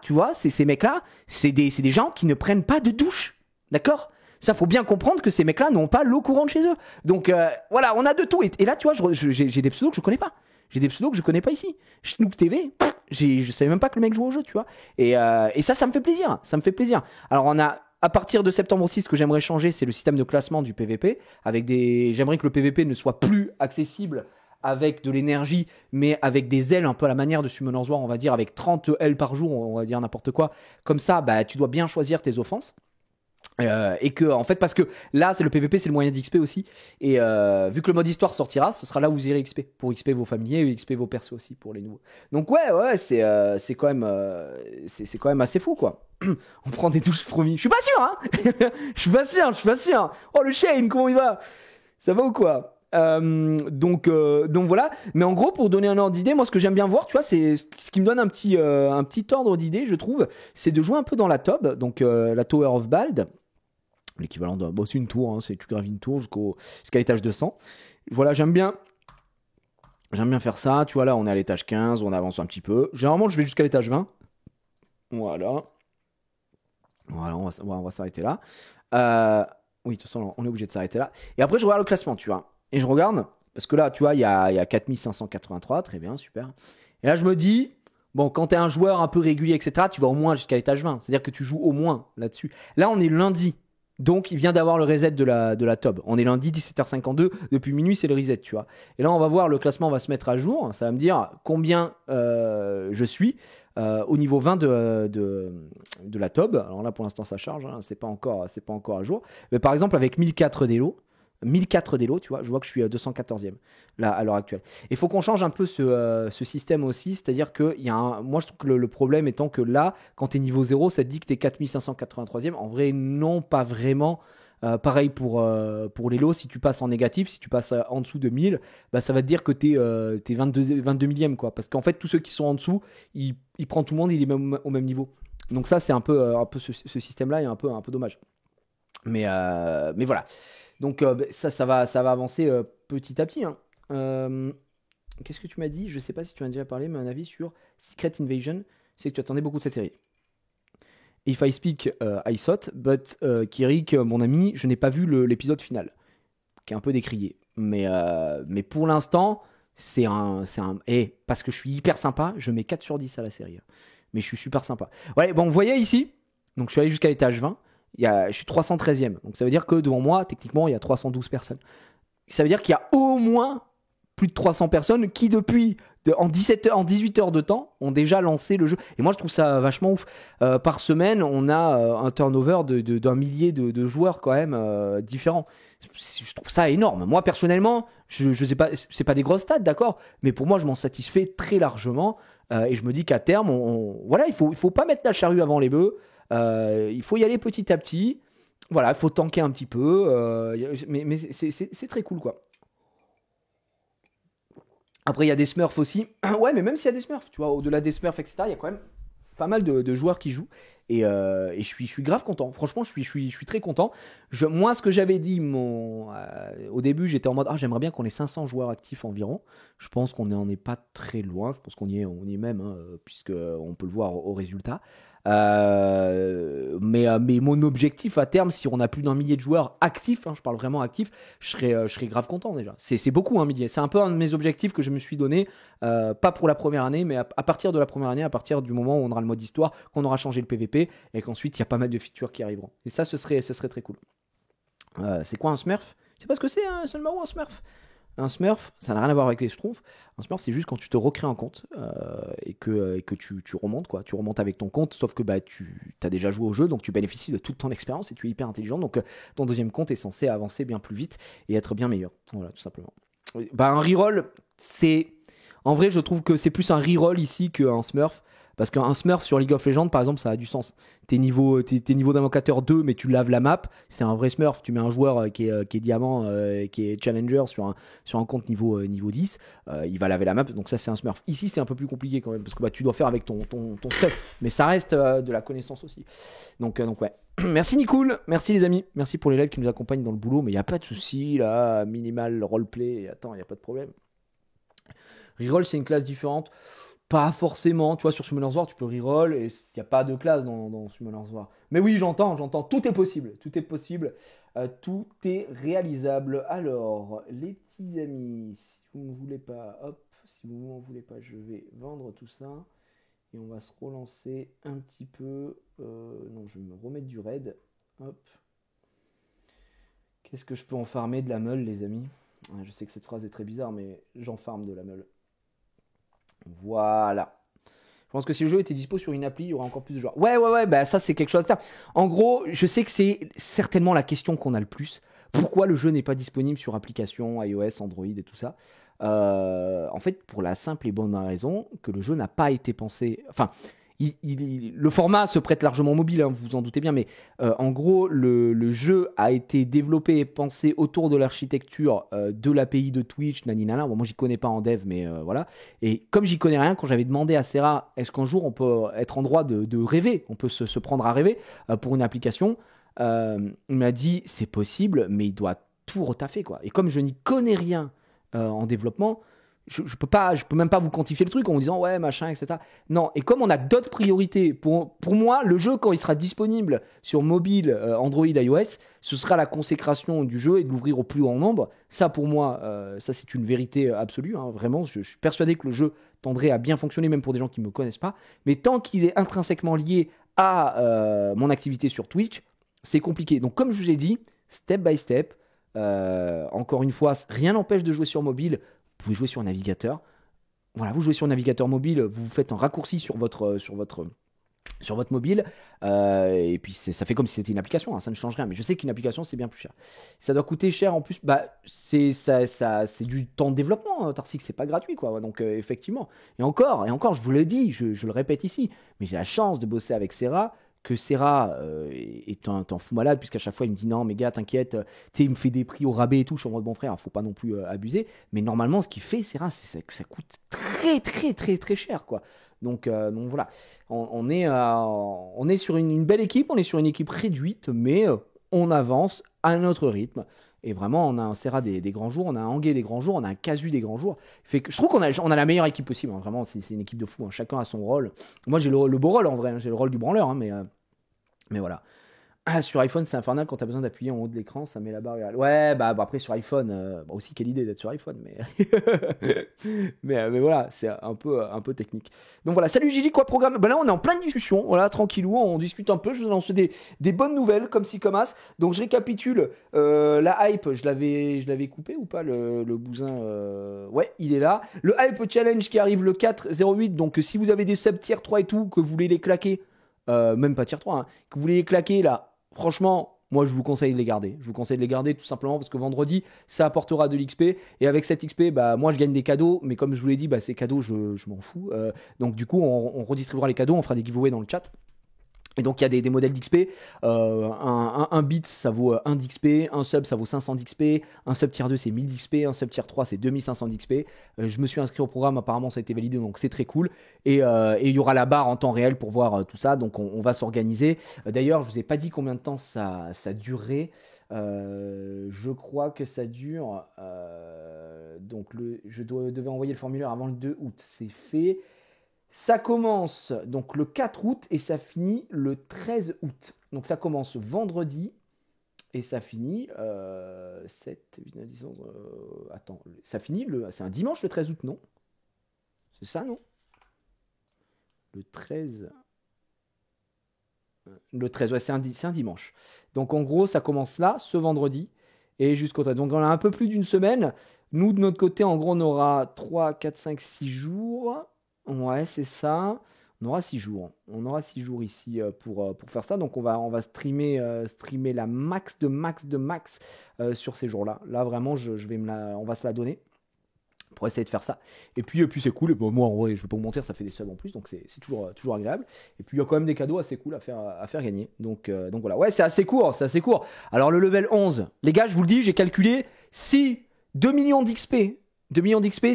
Speaker 1: tu vois, ces mecs-là, c'est des gens qui ne prennent pas de douche. D'accord ? Ça, faut bien comprendre que ces mecs-là n'ont pas l'eau courante chez eux. Donc, voilà, on a de tout. Et là, tu vois, j'ai des pseudos que je connais pas. J'ai des pseudos que je connais pas ici. Schnook TV, je savais même pas que le mec jouait au jeu, tu vois. Et ça me fait plaisir. Ça me fait plaisir. Alors, on a, à partir de septembre aussi, ce que j'aimerais changer, c'est le système de classement du PVP. J'aimerais que le PVP ne soit plus accessible avec de l'énergie, mais avec des ailes un peu à la manière de Summoner's War, on va dire, avec 30 ailes par jour, on va dire n'importe quoi. Comme ça, tu dois bien choisir tes offenses. Et que en fait, parce que là c'est le PVP, c'est le moyen d'XP aussi, et vu que le mode histoire sortira, ce sera là où vous irez XP pour XP vos familiers et XP vos persos aussi pour les nouveaux. Donc ouais, c'est quand même assez fou, quoi. On prend des douches promis. Je suis pas sûr, hein. Je suis pas sûr. Oh le Shane, comment il va? Ça va ou quoi? Donc voilà. Mais en gros, pour donner un ordre d'idée, moi ce que j'aime bien voir, tu vois, c'est ce qui me donne un petit ordre d'idée, je trouve, c'est de jouer un peu dans la TOB, donc la Tower of Bald, l'équivalent d'un boss, une tour, hein, c'est tu gravis une tour jusqu'à l'étage 200. Voilà, j'aime bien faire ça. Tu vois, là on est à l'étage 15, on avance un petit peu. Généralement je vais jusqu'à l'étage 20. Voilà, on va s'arrêter là. Oui, de toute façon on est obligé de s'arrêter là. Et après je regarde le classement, tu vois. Et je regarde, parce que là, tu vois, il y a 4583, très bien, super. Et là, je me dis, bon, quand t'es un joueur un peu régulier, etc., tu vas au moins jusqu'à l'étage 20. C'est-à-dire que tu joues au moins là-dessus. Là, on est lundi. Donc, il vient d'avoir le reset de la TOB. On est lundi, 17h52. Depuis minuit, c'est le reset, tu vois. Et là, on va voir, le classement va se mettre à jour. Ça va me dire combien je suis au niveau 20 de la TOB. Alors là, pour l'instant, ça charge. Hein, c'est pas encore à jour. Mais par exemple, avec 1004 d'élo, tu vois, je vois que je suis à 214e là, à l'heure actuelle. Il faut qu'on change un peu ce système aussi, c'est-à-dire que moi je trouve que le problème étant que là, quand tu es niveau 0, ça te dit que tu es 4583e. En vrai, non, pas vraiment. Pareil pour les lots, si tu passes en négatif, si tu passes en dessous de 1000, ça va te dire que t'es 22 millième, quoi. Parce qu'en fait, tous ceux qui sont en dessous, il prend tout le monde, il est même au même niveau. Donc ça, c'est un peu ce système-là est un peu dommage. Mais voilà. Donc ça va avancer petit à petit. Hein. qu'est-ce que tu m'as dit? Je sais pas si tu en as déjà parlé, mais un avis sur Secret Invasion, c'est que tu attendais beaucoup de cette série. If I speak, I thought, but Kirik, mon ami, je n'ai pas vu l'épisode final, qui est un peu décrié. Mais pour l'instant, parce que je suis hyper sympa, je mets 4 sur 10 à la série. Mais je suis super sympa. Ouais, bon, vous voyez ici, donc je suis allé jusqu'à l'étage 20, je suis 313e. Donc ça veut dire que devant moi, techniquement, il y a 312 personnes. Ça veut dire qu'il y a au moins plus de 300 personnes qui, en 18 heures de temps, ont déjà lancé le jeu. Et moi, je trouve ça vachement ouf. Par semaine, on a un turnover d'un millier de joueurs quand même différents. Je trouve ça énorme. Moi, personnellement, je sais pas, c'est pas des grosses stats, d'accord, mais pour moi, je m'en satisfais très largement. Et je me dis qu'à terme, voilà, il faut pas mettre la charrue avant les bœufs. Il faut y aller petit à petit. Voilà, il faut tanker un petit peu. Mais c'est très cool, quoi. Après, il y a des Smurfs aussi. Ouais, mais même s'il y a des Smurfs, tu vois, au-delà des Smurfs, etc., il y a quand même pas mal de joueurs qui jouent. Et je suis grave content. Franchement, je suis très content. Moi, ce que j'avais dit au début, j'étais en mode j'aimerais bien qu'on ait 500 joueurs actifs environ. Je pense qu'on n'en est pas très loin. Je pense qu'on y est même, hein, puisqu'on peut le voir au résultat. Mais mon objectif à terme, si on a plus d'un millier de joueurs actifs, je parle vraiment actifs, je serais grave content déjà. C'est beaucoup un millier. C'est un peu un de mes objectifs que je me suis donné, pas pour la première année, mais à partir de la première année, à partir du moment où on aura le mode histoire, qu'on aura changé le PVP et qu'ensuite il y a pas mal de features qui arriveront. Et ça, ce serait très cool. C'est quoi un Smurf? C'est pas ce que c'est seulement un Smurf. Un Smurf, ça n'a rien à voir avec les Schtroumpfs. Un Smurf, c'est juste quand tu te recrées un compte et que tu remontes, quoi. Tu remontes avec ton compte, sauf que tu as déjà joué au jeu, donc tu bénéficies de toute ton expérience et tu es hyper intelligent. Donc ton deuxième compte est censé avancer bien plus vite et être bien meilleur. Voilà, tout simplement. Un reroll, c'est... En vrai, je trouve que c'est plus un reroll ici qu'un Smurf. Parce qu'un Smurf sur League of Legends, par exemple, ça a du sens. T'es niveau d'invocateur 2, mais tu laves la map. C'est un vrai Smurf. Tu mets un joueur qui est diamant, qui est challenger sur un compte niveau 10. Il va laver la map. Donc ça, c'est un Smurf. Ici, c'est un peu plus compliqué quand même. Parce que tu dois faire avec ton stuff. Mais ça reste de la connaissance aussi. Donc ouais. Merci Nicoul. Merci les amis. Merci pour les lives qui nous accompagnent dans le boulot. Mais il n'y a pas de souci là. Minimal roleplay. Attends, il n'y a pas de problème. Reroll, c'est une classe différente. Pas forcément, tu vois, sur Summoner's War, tu peux reroll et il n'y a pas de classe dans Summoner's War. Mais oui, j'entends, tout est possible, tout est réalisable. Alors, les petits amis, si vous ne voulez pas, si vous n'en voulez pas, je vais vendre tout ça et on va se relancer un petit peu. Non, je vais me remettre du raid. Hop. Qu'est-ce que je peux en farmer de la meule, les amis? Je sais que cette phrase est très bizarre, mais j'en farme de la meule. Voilà. Je pense que si le jeu était dispo sur une appli, il y aurait encore plus de joueurs. Ouais, bah ça c'est quelque chose à faire. En gros, je sais que c'est certainement la question qu'on a le plus. Pourquoi le jeu n'est pas disponible sur application iOS, Android et tout ça? En fait, pour la simple et bonne raison que le jeu n'a pas été pensé... Enfin, le format se prête largement au mobile, vous vous en doutez bien, mais en gros, le jeu a été développé et pensé autour de l'architecture de l'API de Twitch, naninana. Bon, moi, j'y connais pas en dev, mais voilà. Et comme j'y connais rien, quand j'avais demandé à Serra, est-ce qu'un jour on peut être en droit de rêver, on peut se prendre à rêver pour une application, il m'a dit c'est possible, mais il doit tout retaffer, quoi. Et comme je n'y connais rien en développement, je peux même pas vous quantifier le truc en vous disant ouais machin etc. Non, et comme on a d'autres priorités, pour moi le jeu quand il sera disponible sur mobile, Android, iOS, ce sera la consécration du jeu et de l'ouvrir au plus grand nombre. Ça pour moi, ça c'est une vérité absolue, vraiment, je suis persuadé que le jeu tendrait à bien fonctionner même pour des gens qui ne me connaissent pas, mais tant qu'il est intrinsèquement lié à mon activité sur Twitch, c'est compliqué. Donc comme je vous ai dit, step by step, encore une fois, rien n'empêche de jouer sur mobile. Vous pouvez jouer sur un navigateur. Voilà, vous jouez sur un navigateur mobile, vous faites un raccourci sur votre mobile, et puis ça fait comme si c'était une application, ça ne change rien. Mais je sais qu'une application, c'est bien plus cher. Ça doit coûter cher en plus. C'est du temps de développement, Tarsix, c'est pas gratuit, quoi. Donc effectivement. Et encore, je vous le dis, je le répète ici, mais j'ai la chance de bosser avec Serra. Que Serra est un fou malade, puisqu'à chaque fois il me dit non mais gars t'inquiète, il me fait des prix au rabais et tout. Je suis en mode bon frère, faut pas non plus abuser, mais normalement ce qu'il fait Serra, c'est que ça coûte très très très très cher, quoi. Donc voilà, on est sur une belle équipe, on est sur une équipe réduite, mais on avance à notre rythme Et vraiment, on a un Serra des grands jours, on a un Anguet des grands jours, on a un Casu des grands jours. Fait que je trouve on a la meilleure équipe possible. Hein. Vraiment, c'est une équipe de fous. Hein. Chacun a son rôle. Moi, j'ai le beau rôle en vrai. Hein. J'ai le rôle du branleur, hein, mais voilà. Ah, sur iPhone, c'est infernal quand t'as besoin d'appuyer en haut de l'écran, ça met la barre. Ouais, bah après sur iPhone, aussi quelle idée d'être sur iPhone, mais mais voilà, c'est un peu technique. Donc voilà, salut Gigi, quoi programme? Bah là on est en pleine discussion, voilà, tranquillou, on discute un peu, je vous annonce des bonnes nouvelles comme ci comme as. Donc je récapitule, la hype, je l'avais coupé ou pas le bousin ouais, il est là. Le hype challenge qui arrive le 4-08, donc si vous avez des subs tier 3 et tout, que vous voulez les claquer, même pas tier 3, hein, que vous voulez les claquer là. Franchement, moi je vous conseille de les garder. Je vous conseille de les garder tout simplement parce que vendredi, ça apportera de l'XP. Et avec cette XP, bah, moi je gagne des cadeaux. Mais comme je vous l'ai dit, bah, ces cadeaux, je m'en fous. Donc du coup, on redistribuera les cadeaux, on fera des giveaways dans le chat. Et donc il y a des modèles d'XP, un bit ça vaut 1 d'XP, un sub ça vaut 500 d'XP, un sub tier 2 c'est 1000 d'XP, un sub tier 3 c'est 2500 d'XP. Je me suis inscrit au programme, apparemment ça a été validé donc c'est très cool. Et il y aura la barre en temps réel pour voir tout ça, donc on va s'organiser. D'ailleurs je vous ai pas dit combien de temps ça durerait. Je crois que ça dure, donc je devais envoyer le formulaire avant le 2 août, c'est fait. Ça commence donc le 4 août et ça finit le 13 août. Donc ça commence vendredi et ça finit 7, 8, 9, 10, 11... attends, ça finit c'est un dimanche le 13 août, non? C'est ça, non? Le 13... Le 13, ouais, c'est un dimanche. Donc en gros, ça commence là, ce vendredi, et jusqu'au 13. Donc on a un peu plus d'une semaine. Nous, de notre côté, en gros, on aura 3, 4, 5, 6 jours... Ouais, c'est ça. On aura 6 jours. On aura 6 jours ici pour faire ça. Donc, on va streamer la max de max sur ces jours-là. Là, vraiment, on va se la donner pour essayer de faire ça. Et puis c'est cool. Et bon, moi, en vrai, je vais pas vous mentir, ça fait des subs en plus. Donc, c'est toujours agréable. Et puis, il y a quand même des cadeaux assez cool à faire gagner. Donc voilà. Ouais, c'est assez court. Alors, le level 11. Les gars, je vous le dis, j'ai calculé si 2 millions d'XP,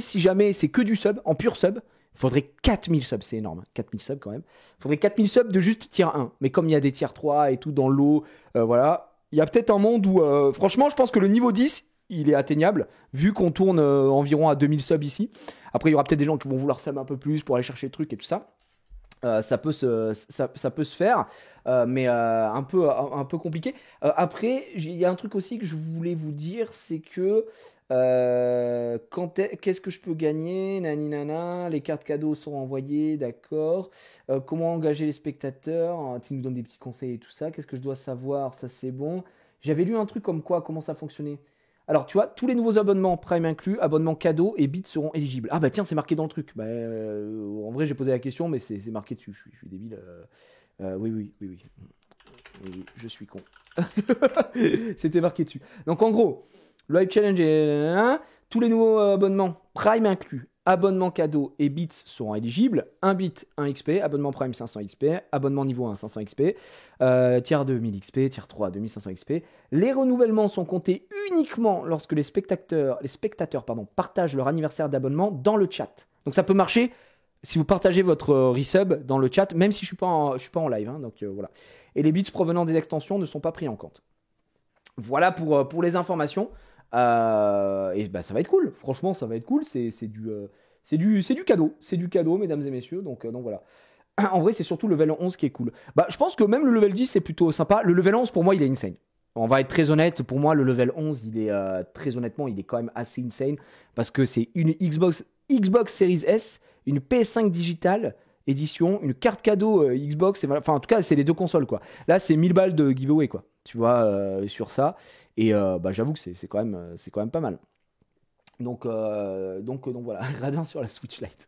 Speaker 1: si jamais c'est que du sub, en pur sub, il faudrait 4000 subs, c'est énorme, 4000 subs quand même. Il faudrait 4000 subs de juste tier 1. Mais comme il y a des tier 3 et tout dans l'eau, voilà, il y a peut-être un monde où, franchement, je pense que le niveau 10, il est atteignable, vu qu'on tourne environ à 2000 subs ici. Après, il y aura peut-être des gens qui vont vouloir sub un peu plus pour aller chercher le truc et tout ça. Ça peut se faire, mais un peu compliqué. Après, il y a un truc aussi que je voulais vous dire, c'est que qu'est-ce que je peux gagner, nani nana, les cartes cadeaux sont envoyées, d'accord. Comment engager les spectateurs, tu nous donnes des petits conseils et tout ça. Qu'est-ce que je dois savoir, ça c'est bon. J'avais lu un truc comme quoi, comment ça fonctionnait. Alors, tu vois, tous les nouveaux abonnements Prime inclus, abonnements cadeaux et bits seront éligibles. Ah bah tiens, c'est marqué dans le truc. Bah, en vrai, j'ai posé la question, mais c'est marqué dessus. Je suis débile. Oui, je suis con. C'était marqué dessus. Donc, en gros, le Hype Challenge est... tous les nouveaux abonnements Prime inclus, abonnements cadeaux et bits seront éligibles. 1 bit, 1 XP, abonnement Prime 500 XP, abonnement niveau 1 500 XP, tier 2 1000 XP, tier 3 2500 XP. Les renouvellements sont comptés uniquement lorsque les spectateurs partagent leur anniversaire d'abonnement dans le chat. Donc ça peut marcher si vous partagez votre resub dans le chat, même si je suis pas en live. Hein, donc voilà. Et les bits provenant des extensions ne sont pas pris en compte. Voilà pour les informations. Et bah ça va être cool. Franchement, ça va être cool. C'est du cadeau. C'est du cadeau, mesdames et messieurs. Donc voilà. En vrai, c'est surtout le level 11 qui est cool. Bah, je pense que même le level 10, c'est plutôt sympa. Le level 11, pour moi, il est insane. On va être très honnête. Pour moi, le level 11, il est très honnêtement, il est quand même assez insane. Parce que c'est une Xbox Series S, une PS5 digitale édition, une carte cadeau Xbox. Enfin, en tout cas, c'est les deux consoles, quoi. Là, c'est 1000 balles de giveaway, quoi. Tu vois, sur ça. Et bah, j'avoue que c'est quand même pas mal. Donc voilà, radin sur la Switch Lite.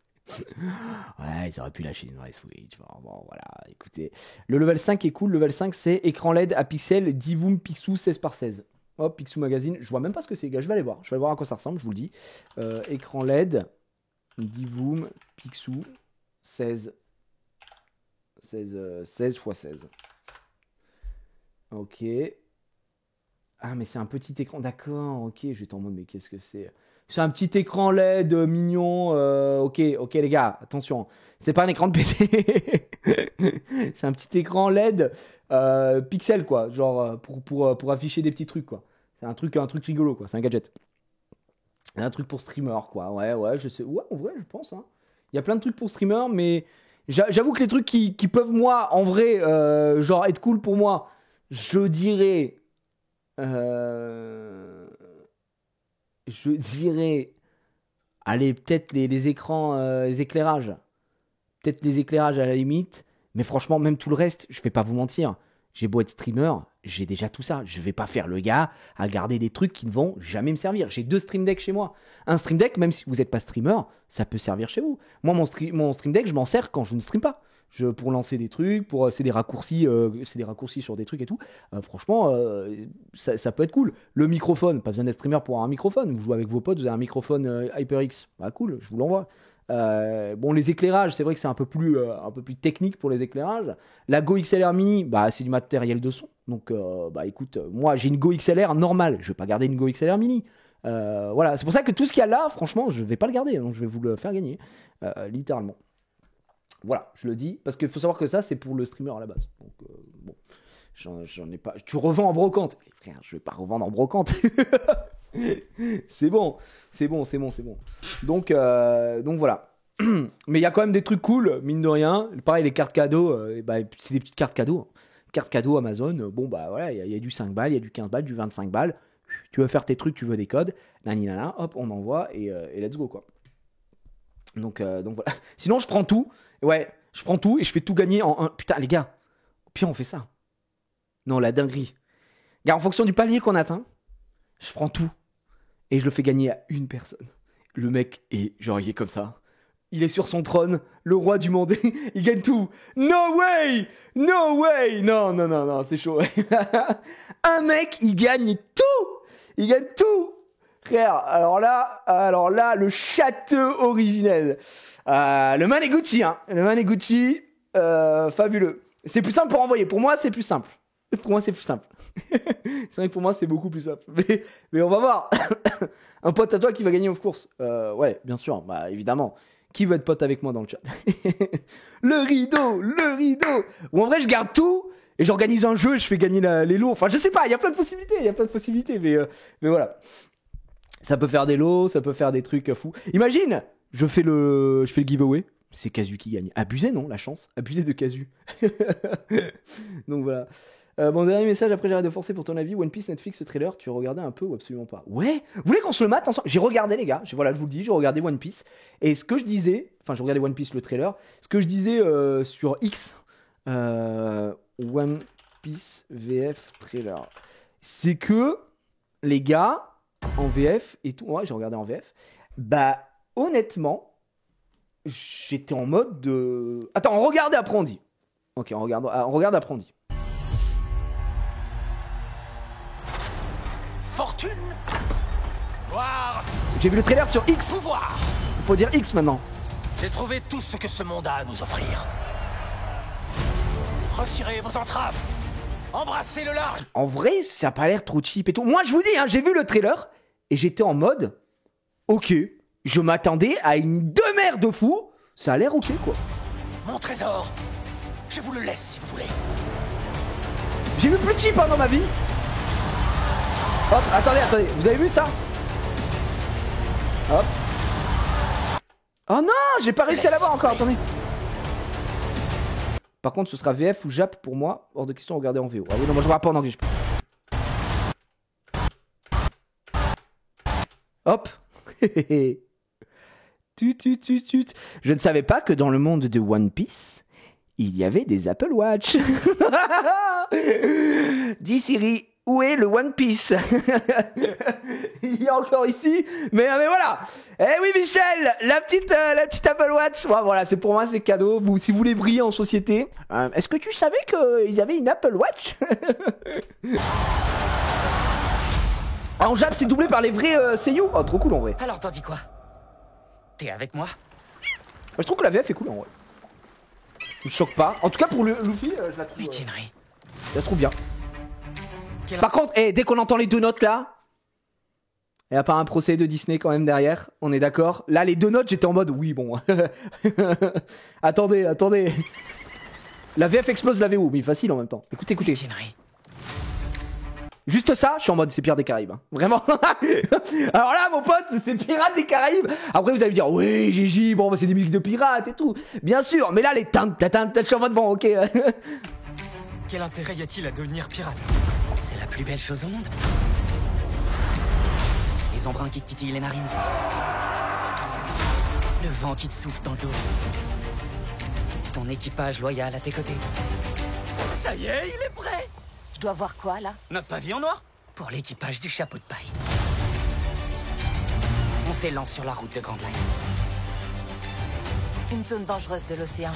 Speaker 1: Ouais, ils auraient pu lâcher une vraie Switch. Bon, voilà, écoutez. Le level 5 est cool. Le level 5, c'est écran LED à pixels Divoom Picsou 16x16. Hop, Picsou Magazine. Je vois même pas ce que c'est, les gars. Je vais aller voir. Je vais aller voir à quoi ça ressemble, je vous le dis. Écran LED, Divoom Picsou 16 x 16. Ok. Ah, mais c'est un petit écran. D'accord, ok. Je vais en mode, mais qu'est-ce que c'est? C'est un petit écran LED mignon. Ok, les gars, attention. C'est pas un écran de PC. C'est un petit écran LED pixel, quoi. Genre, pour afficher des petits trucs, quoi. C'est un truc rigolo, quoi. C'est un gadget. Un truc pour streamer, quoi. Ouais, je sais. Ouais, en vrai, je pense. Hein. Il y a plein de trucs pour streamer, mais j'avoue que les trucs qui peuvent, moi, en vrai, genre être cool pour moi, je dirais. Allez, peut-être les écrans, les éclairages. Peut-être les éclairages à la limite. Mais franchement, même tout le reste, je vais pas vous mentir. J'ai beau être streamer, j'ai déjà tout ça. Je vais pas faire le gars à garder des trucs qui ne vont jamais me servir. J'ai 2 Stream Deck chez moi. Un Stream Deck, même si vous n'êtes pas streamer, ça peut servir chez vous. Moi, mon Stream Deck, je m'en sers quand je ne stream pas. Pour lancer des trucs, c'est des raccourcis sur des trucs et tout. Franchement, ça peut être cool. Le microphone, pas besoin d'être streamer pour avoir un microphone. Vous jouez avec vos potes, vous avez un microphone HyperX. Bah cool, je vous l'envoie. Bon, les éclairages, c'est vrai que c'est un peu plus technique pour les éclairages. La Go XLR Mini, bah c'est du matériel de son. Donc, bah écoute, moi j'ai une Go XLR normale. Je vais pas garder une Go XLR Mini. Voilà, c'est pour ça que tout ce qu'il y a là, franchement, je vais pas le garder. Donc je vais vous le faire gagner, littéralement. Voilà, je le dis, parce qu'il faut savoir que ça, c'est pour le streamer à la base. Donc, bon, j'en ai pas. Tu revends en brocante. Frère, je vais pas revendre en brocante. C'est bon. Donc voilà. Mais il y a quand même des trucs cool, mine de rien. Pareil, les cartes cadeaux, bah, c'est des petites cartes cadeaux. Cartes cadeaux Amazon, bon, bah voilà, il y a du 5 balles, il y a du 15 balles, du 25 balles. Tu veux faire tes trucs, tu veux des codes, nanana, hop, on envoie et let's go, quoi. Donc voilà. Sinon, je prends tout. Ouais, je prends tout et je fais tout gagner en un. Putain, les gars, puis on fait ça. Non, la dinguerie. Gars, en fonction du palier qu'on atteint, je prends tout et je le fais gagner à une personne. Le mec est genre, il est comme ça. Il est sur son trône, le roi du monde. Il gagne tout. No way! Non, c'est chaud. Un mec, il gagne tout. Frère, alors là, le château originel. Le Maneguchi, hein. Le Maneguchi, fabuleux. C'est plus simple pour envoyer. Pour moi, c'est plus simple. C'est vrai que pour moi, c'est beaucoup plus simple. Mais on va voir. Un pote à toi qui va gagner, of course. Ouais, bien sûr. Bah, évidemment. Qui veut être pote avec moi dans le chat? Le rideau. Ou en vrai, je garde tout et j'organise un jeu et je fais gagner les lots. Enfin, je sais pas. Il y a plein de possibilités. Mais voilà. Ça peut faire des lots, ça peut faire des trucs fous. Imagine, je fais le giveaway. C'est Casu qui gagne. Abusé, non, la chance. Abusé de Casu. Donc voilà. Bon, dernier message, après j'arrête de forcer pour ton avis. One Piece, Netflix, ce trailer, tu regardais un peu ou absolument pas? Ouais. Vous voulez qu'on se le mate ensemble? J'ai regardé, les gars. Voilà, je vous le dis, j'ai regardé One Piece. Et ce que je disais, enfin, je regardais One Piece, le trailer. Ce que je disais sur X, One Piece VF trailer, c'est que, les gars, en VF et tout, ouais, j'ai regardé en VF, bah, honnêtement, j'étais en mode de... Attends, on regarde et après on dit. Ok, on regarde après on dit.
Speaker 2: Fortune, gloire.
Speaker 1: J'ai vu le trailer sur X.
Speaker 2: Pouvoir.
Speaker 1: Il faut dire X maintenant.
Speaker 2: J'ai trouvé tout ce que ce monde a à nous offrir. Retirez vos entraves. Embrassez le large.
Speaker 1: En vrai, ça a pas l'air trop cheap et tout. Moi, je vous dis, hein, j'ai vu le trailer et j'étais en mode... Ok, je m'attendais à une demeure de fou. Ça a l'air ok, quoi.
Speaker 2: Mon trésor. Je vous le laisse si vous voulez.
Speaker 1: J'ai vu plus cheap, hein, dans ma vie. Hop, attendez, vous avez vu ça? Hop. Oh non, j'ai pas réussi à l'avoir encore, attendez. Par contre, ce sera VF ou Jap pour moi. Hors de question de regarder en VO. Ah oui, non, moi je regarde pas en anglais. Hop. Je ne savais pas que dans le monde de One Piece, il y avait des Apple Watch. Dis Siri, où est le One Piece? Il est encore ici, mais voilà. Eh oui, Michel, la petite Apple Watch. Voilà, c'est pour moi, c'est cadeau. Si vous voulez briller en société, est-ce que tu savais qu'ils avaient une Apple Watch? En Jap, c'est doublé par les vrais seiyuu. Oh, trop cool en vrai.
Speaker 2: Alors t'en dis quoi? T'es avec moi?
Speaker 1: Je trouve que la VF est cool en vrai. Je me choque pas. En tout cas pour Luffy, je la trouve.
Speaker 2: Mutinerie.
Speaker 1: Je la trouve bien. Par contre, dès qu'on entend les 2 notes là, il n'y a pas un procès de Disney quand même derrière, on est d'accord. Là, les 2 notes, j'étais en mode, oui, bon. attendez. La VF explose la VO, mais facile en même temps. Écoutez.
Speaker 2: Mutinerie.
Speaker 1: Juste ça, je suis en mode c'est Pirates des Caraïbes. Hein. Vraiment. Alors là, mon pote, c'est Pirates des Caraïbes. Après, vous allez me dire, oui, Gigi, bon, bah, c'est des musiques de pirates et tout. Bien sûr, mais là, les je suis en mode bon, ok.
Speaker 2: Quel intérêt y a-t-il à devenir pirate? C'est la plus belle chose au monde. Les embruns qui te titillent les narines. Le vent qui te souffle dans le dos. Ton équipage loyal à tes côtés. Ça y est, il est prêt!
Speaker 3: Je dois voir quoi, là?
Speaker 2: Notre pavillon noir? Pour l'équipage du chapeau de paille. On s'élance sur la route de Grand Line.
Speaker 3: Une zone dangereuse de l'océan,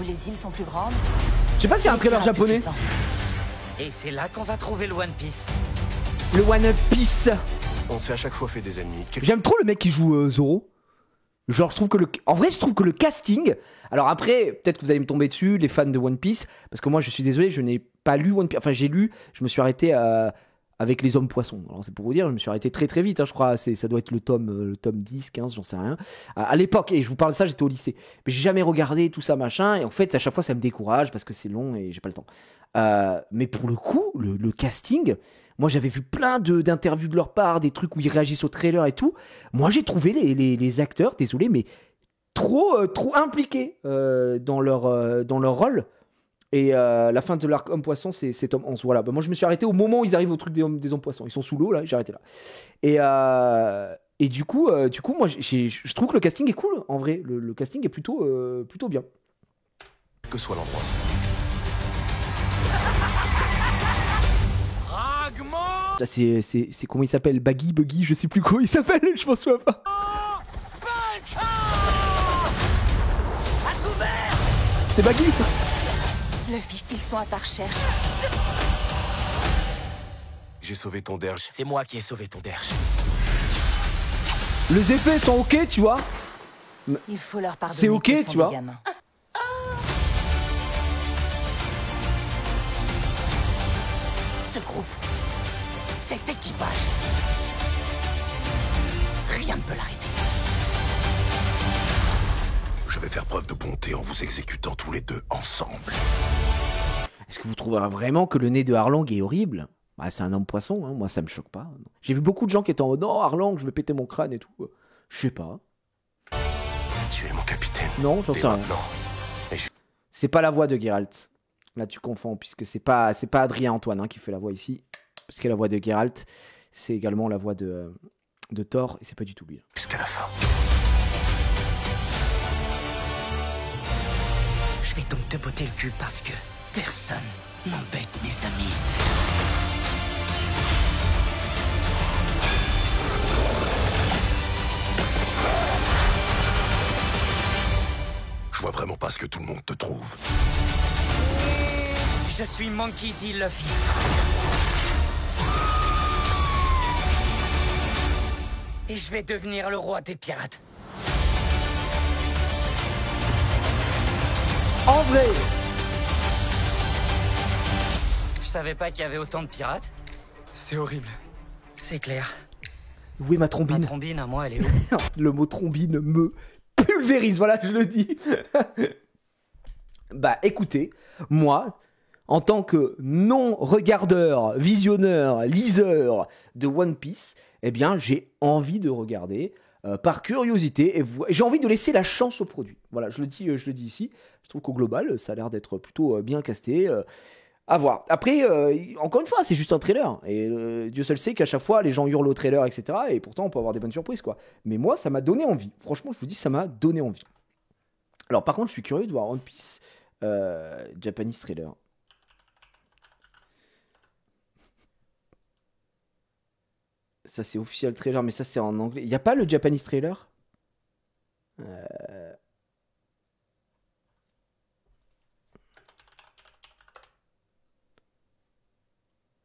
Speaker 3: où les îles sont plus grandes.
Speaker 1: Je sais pas s'il y a un trailer japonais.
Speaker 2: Et c'est là qu'on va trouver le One Piece.
Speaker 1: Le One Piece.
Speaker 4: On s'est à chaque fois fait des ennemis.
Speaker 1: J'aime trop le mec qui joue Zoro. Genre, je trouve que en vrai, je trouve que le casting. Alors après, peut-être que vous allez me tomber dessus, les fans de One Piece, parce que moi, je suis désolé, je n'ai pas lu One Piece. Enfin, j'ai lu, je me suis arrêté avec les hommes poissons. Alors, c'est pour vous dire, je me suis arrêté très très vite, hein, je crois. Ça doit être le tome 10, 15, j'en sais rien. À l'époque, et je vous parle de ça, j'étais au lycée. Mais j'ai jamais regardé tout ça, machin. Et en fait, à chaque fois, ça me décourage parce que c'est long et j'ai pas le temps. Mais pour le coup, le casting. Moi, j'avais vu plein d'interviews de leur part, des trucs où ils réagissent au trailer et tout. Moi, j'ai trouvé les acteurs, désolé, mais trop impliqués dans leur rôle. Et la fin de l'arc Homme Poisson, c'est tome 11. Voilà. Bah, moi, je me suis arrêté au moment où ils arrivent au truc des hommes poissons. Ils sont sous l'eau, là, j'ai arrêté là. Et du coup, moi, je trouve que le casting est cool, en vrai. Le casting est plutôt bien.
Speaker 4: Que soit l'endroit.
Speaker 1: Là, c'est comment il s'appelle, Buggy, je sais plus comment il s'appelle, je pense pas. C'est Buggy.
Speaker 3: Luffy, ils sont à ta recherche.
Speaker 4: J'ai sauvé ton derge.
Speaker 2: C'est moi qui ai sauvé ton derge.
Speaker 1: Les effets sont ok, tu vois.
Speaker 3: Il faut leur pardonner.
Speaker 1: C'est ok,
Speaker 3: qu'ils sont
Speaker 1: tu vois.
Speaker 3: des gamins.
Speaker 2: Ce groupe, cet équipage, rien ne peut l'arrêter.
Speaker 4: Je vais faire preuve de bonté en vous exécutant tous les deux ensemble.
Speaker 1: Est-ce que vous trouvez vraiment que le nez de Arlong est horrible? Bah, c'est un homme poisson, hein. Moi ça me choque pas. J'ai vu beaucoup de gens qui étaient en mode non, Arlong, je vais péter mon crâne et tout. Je sais pas.
Speaker 4: Tu es mon capitaine.
Speaker 1: Non, j'en
Speaker 4: Et
Speaker 1: sais rien.
Speaker 4: maintenant,
Speaker 1: C'est pas la voix de Geralt. Là tu confonds, puisque c'est pas Adrien Antoine hein, qui fait la voix ici. Parce que la voix de Geralt, c'est également la voix de Thor, et c'est pas du tout lui.
Speaker 4: jusqu'à la fin.
Speaker 2: Je vais donc te botter le cul parce que personne n'embête mes amis.
Speaker 4: Je vois vraiment pas ce que tout le monde te trouve.
Speaker 2: Je suis Monkey D. Luffy. Et je vais devenir le roi des pirates.
Speaker 1: En vrai,
Speaker 2: Je savais pas qu'il y avait autant de pirates.
Speaker 5: C'est horrible.
Speaker 2: C'est clair.
Speaker 1: où est ma
Speaker 2: Ma
Speaker 1: trombine?
Speaker 2: trombine à moi, elle est où?
Speaker 1: Le mot trombine me pulvérise, voilà, je le dis. Bah écoutez, moi, en tant que non-regardeur, visionneur, liseur de One Piece, eh bien j'ai envie de regarder par curiosité et j'ai envie de laisser la chance au produit. Voilà, je le dis ici. Je trouve qu'au global, ça a l'air d'être plutôt bien casté. À voir. Après, encore une fois, c'est juste un trailer. Et Dieu seul sait qu'à chaque fois, les gens hurlent au trailer, etc. Et pourtant, on peut avoir des bonnes surprises, quoi. Mais moi, ça m'a donné envie. Franchement, je vous dis, ça m'a donné envie. Alors, par contre, je suis curieux de voir One Piece Japanese trailer. Ça, c'est officiel trailer, mais ça, c'est en anglais. Il n'y a pas le Japanese trailer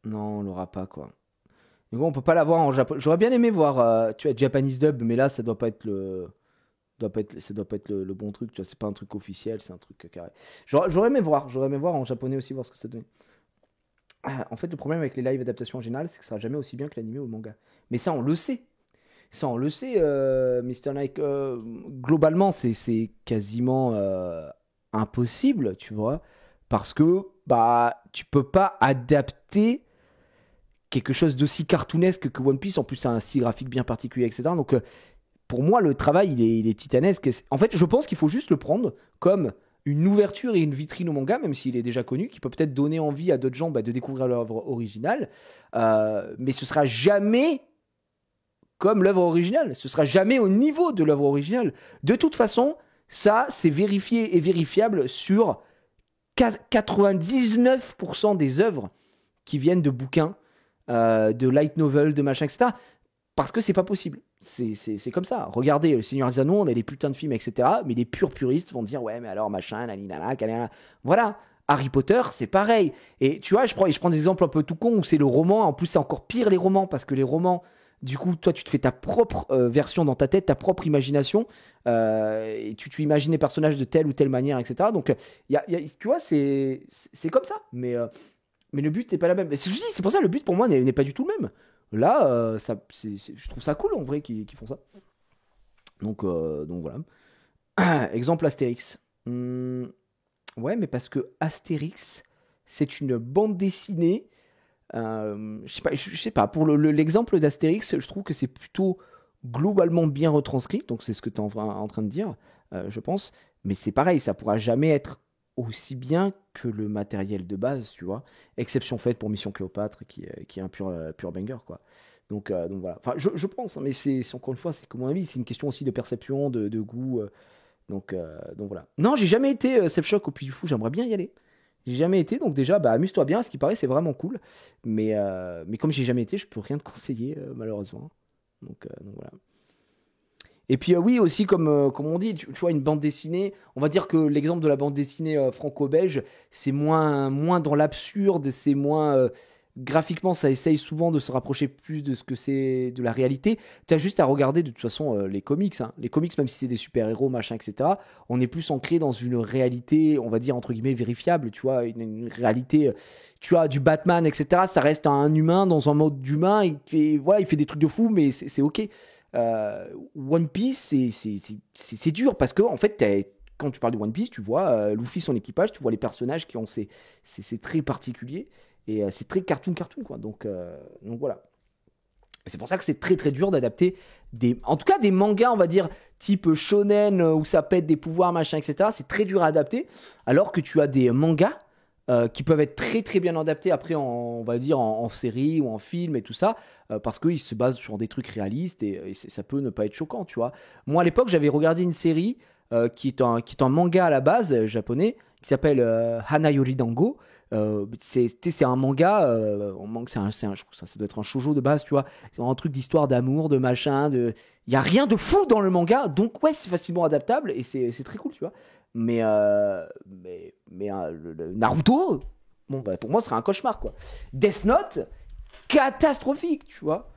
Speaker 1: Non, on l'aura pas, quoi. Mais bon, on peut pas l'avoir en japonais. J'aurais bien aimé voir, tu vois, Japanese dub, mais là, ça doit pas être ça doit pas être le bon truc, tu vois. C'est pas un truc officiel, c'est un truc carré. J'aurais aimé voir en japonais aussi, voir ce que ça donnait. En fait, le problème avec les live adaptations en général, c'est que ça sera jamais aussi bien que l'anime ou le manga. Mais ça, on le sait. Mr. Nike. Globalement, c'est quasiment impossible, tu vois. Parce que, bah, tu peux pas adapter quelque chose d'aussi cartoonesque que One Piece. En plus, c'est un style graphique bien particulier, etc. Donc, pour moi, le travail, il est titanesque. En fait, je pense qu'il faut juste le prendre comme une ouverture et une vitrine au manga, même s'il est déjà connu, qui peut peut-être donner envie à d'autres gens de découvrir l'œuvre originale. Mais ce sera jamais comme l'œuvre originale. Ce sera jamais au niveau de l'œuvre originale. De toute façon, ça, c'est vérifié et vérifiable sur 99% des œuvres qui viennent de bouquins, de light novel, de machin, etc. Parce que c'est pas possible. C'est comme ça. Regardez, Le Seigneur des Anneaux, on a des putains de films, etc. Mais les purs puristes vont dire, ouais, mais alors, machin, nanana. Voilà. Harry Potter, c'est pareil. Et tu vois, je prends des exemples un peu tout cons où c'est le roman. En plus, c'est encore pire les romans, parce que les romans, du coup, toi, tu te fais ta propre version dans ta tête, ta propre imagination. Et tu imagines les personnages de telle ou telle manière, etc. Donc, tu vois, c'est comme ça. Mais le but n'est pas la même. C'est pour ça le but, pour moi, n'est pas du tout le même. Là, je trouve ça cool, en vrai, qu'ils font ça. Donc voilà. Exemple Astérix. Ouais, mais parce que Astérix, c'est une bande dessinée. Je sais pas. Pour l'exemple d'Astérix, je trouve que c'est plutôt globalement bien retranscrit. Donc c'est ce que tu es en train de dire, je pense. Mais c'est pareil, ça pourra jamais être aussi bien que le matériel de base, tu vois. Exception faite pour Mission Cléopâtre, qui est un pur banger, quoi. Donc voilà. Enfin, je pense, hein, mais c'est encore une fois, c'est comme mon avis, c'est une question aussi de perception, de goût. Donc voilà. Non, j'ai jamais été Seb Choc au Puy du Fou, j'aimerais bien y aller. J'ai jamais été, donc déjà, amuse-toi bien, ce qui paraît, c'est vraiment cool. Mais comme j'ai jamais été, je peux rien te conseiller, malheureusement. Donc voilà. Et puis oui, aussi, comme on dit, tu vois, une bande dessinée, on va dire que l'exemple de la bande dessinée franco-belge, c'est moins dans l'absurde, c'est moins... graphiquement, ça essaye souvent de se rapprocher plus de ce que c'est de la réalité. Tu as juste à regarder, de toute façon, les comics. Hein. Les comics, même si c'est des super-héros, machin, etc., on est plus ancré dans une réalité, on va dire, entre guillemets, vérifiable, tu vois, une réalité... Tu vois, du Batman, etc., ça reste un humain dans un mode d'humain, et voilà, il fait des trucs de fou, mais c'est OK. One Piece, c'est dur, parce que, en fait, quand tu parles de One Piece, tu vois Luffy, son équipage, tu vois les personnages qui ont ces traits particuliers, et c'est très cartoon, quoi. Donc voilà. Et c'est pour ça que c'est très très dur d'adapter en tout cas des mangas, on va dire, type shonen, où ça pète des pouvoirs, machin, etc. C'est très dur à adapter, alors que tu as des mangas qui peuvent être très très bien adaptés après, on va dire, en série ou en film et tout ça, parce qu'ils se basent sur des trucs réalistes, et ça peut ne pas être choquant, tu vois. Moi, à l'époque, j'avais regardé une série qui est un manga à la base, japonais, qui s'appelle Hana Yori Dango. C'est un manga, je trouve ça doit être un shoujo de base, tu vois. C'est un truc d'histoire d'amour, de machin, il y a rien de fou dans le manga, donc ouais, c'est facilement adaptable et c'est très cool, tu vois. Mais le Naruto, bon, pour moi, ce serait un cauchemar, quoi. Death Note, catastrophique, tu vois.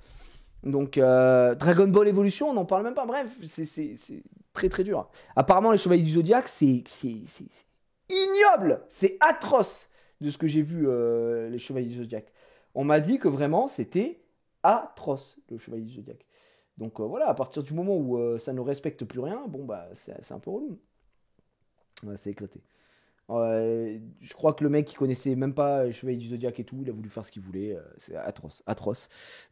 Speaker 1: Donc Dragon Ball Evolution, on n'en parle même pas. Bref, c'est très très dur. Apparemment, les Chevaliers du Zodiaque, c'est ignoble, c'est atroce de ce que j'ai vu, les Chevaliers du Zodiaque. On m'a dit que vraiment c'était atroce, le Chevalier du Zodiaque. Donc voilà, à partir du moment où ça ne respecte plus rien, bon c'est un peu relou. Ouais, c'est éclaté. Je crois que le mec qui connaissait même pas les Chevaliers du Zodiaque et tout, il a voulu faire ce qu'il voulait. C'est atroce.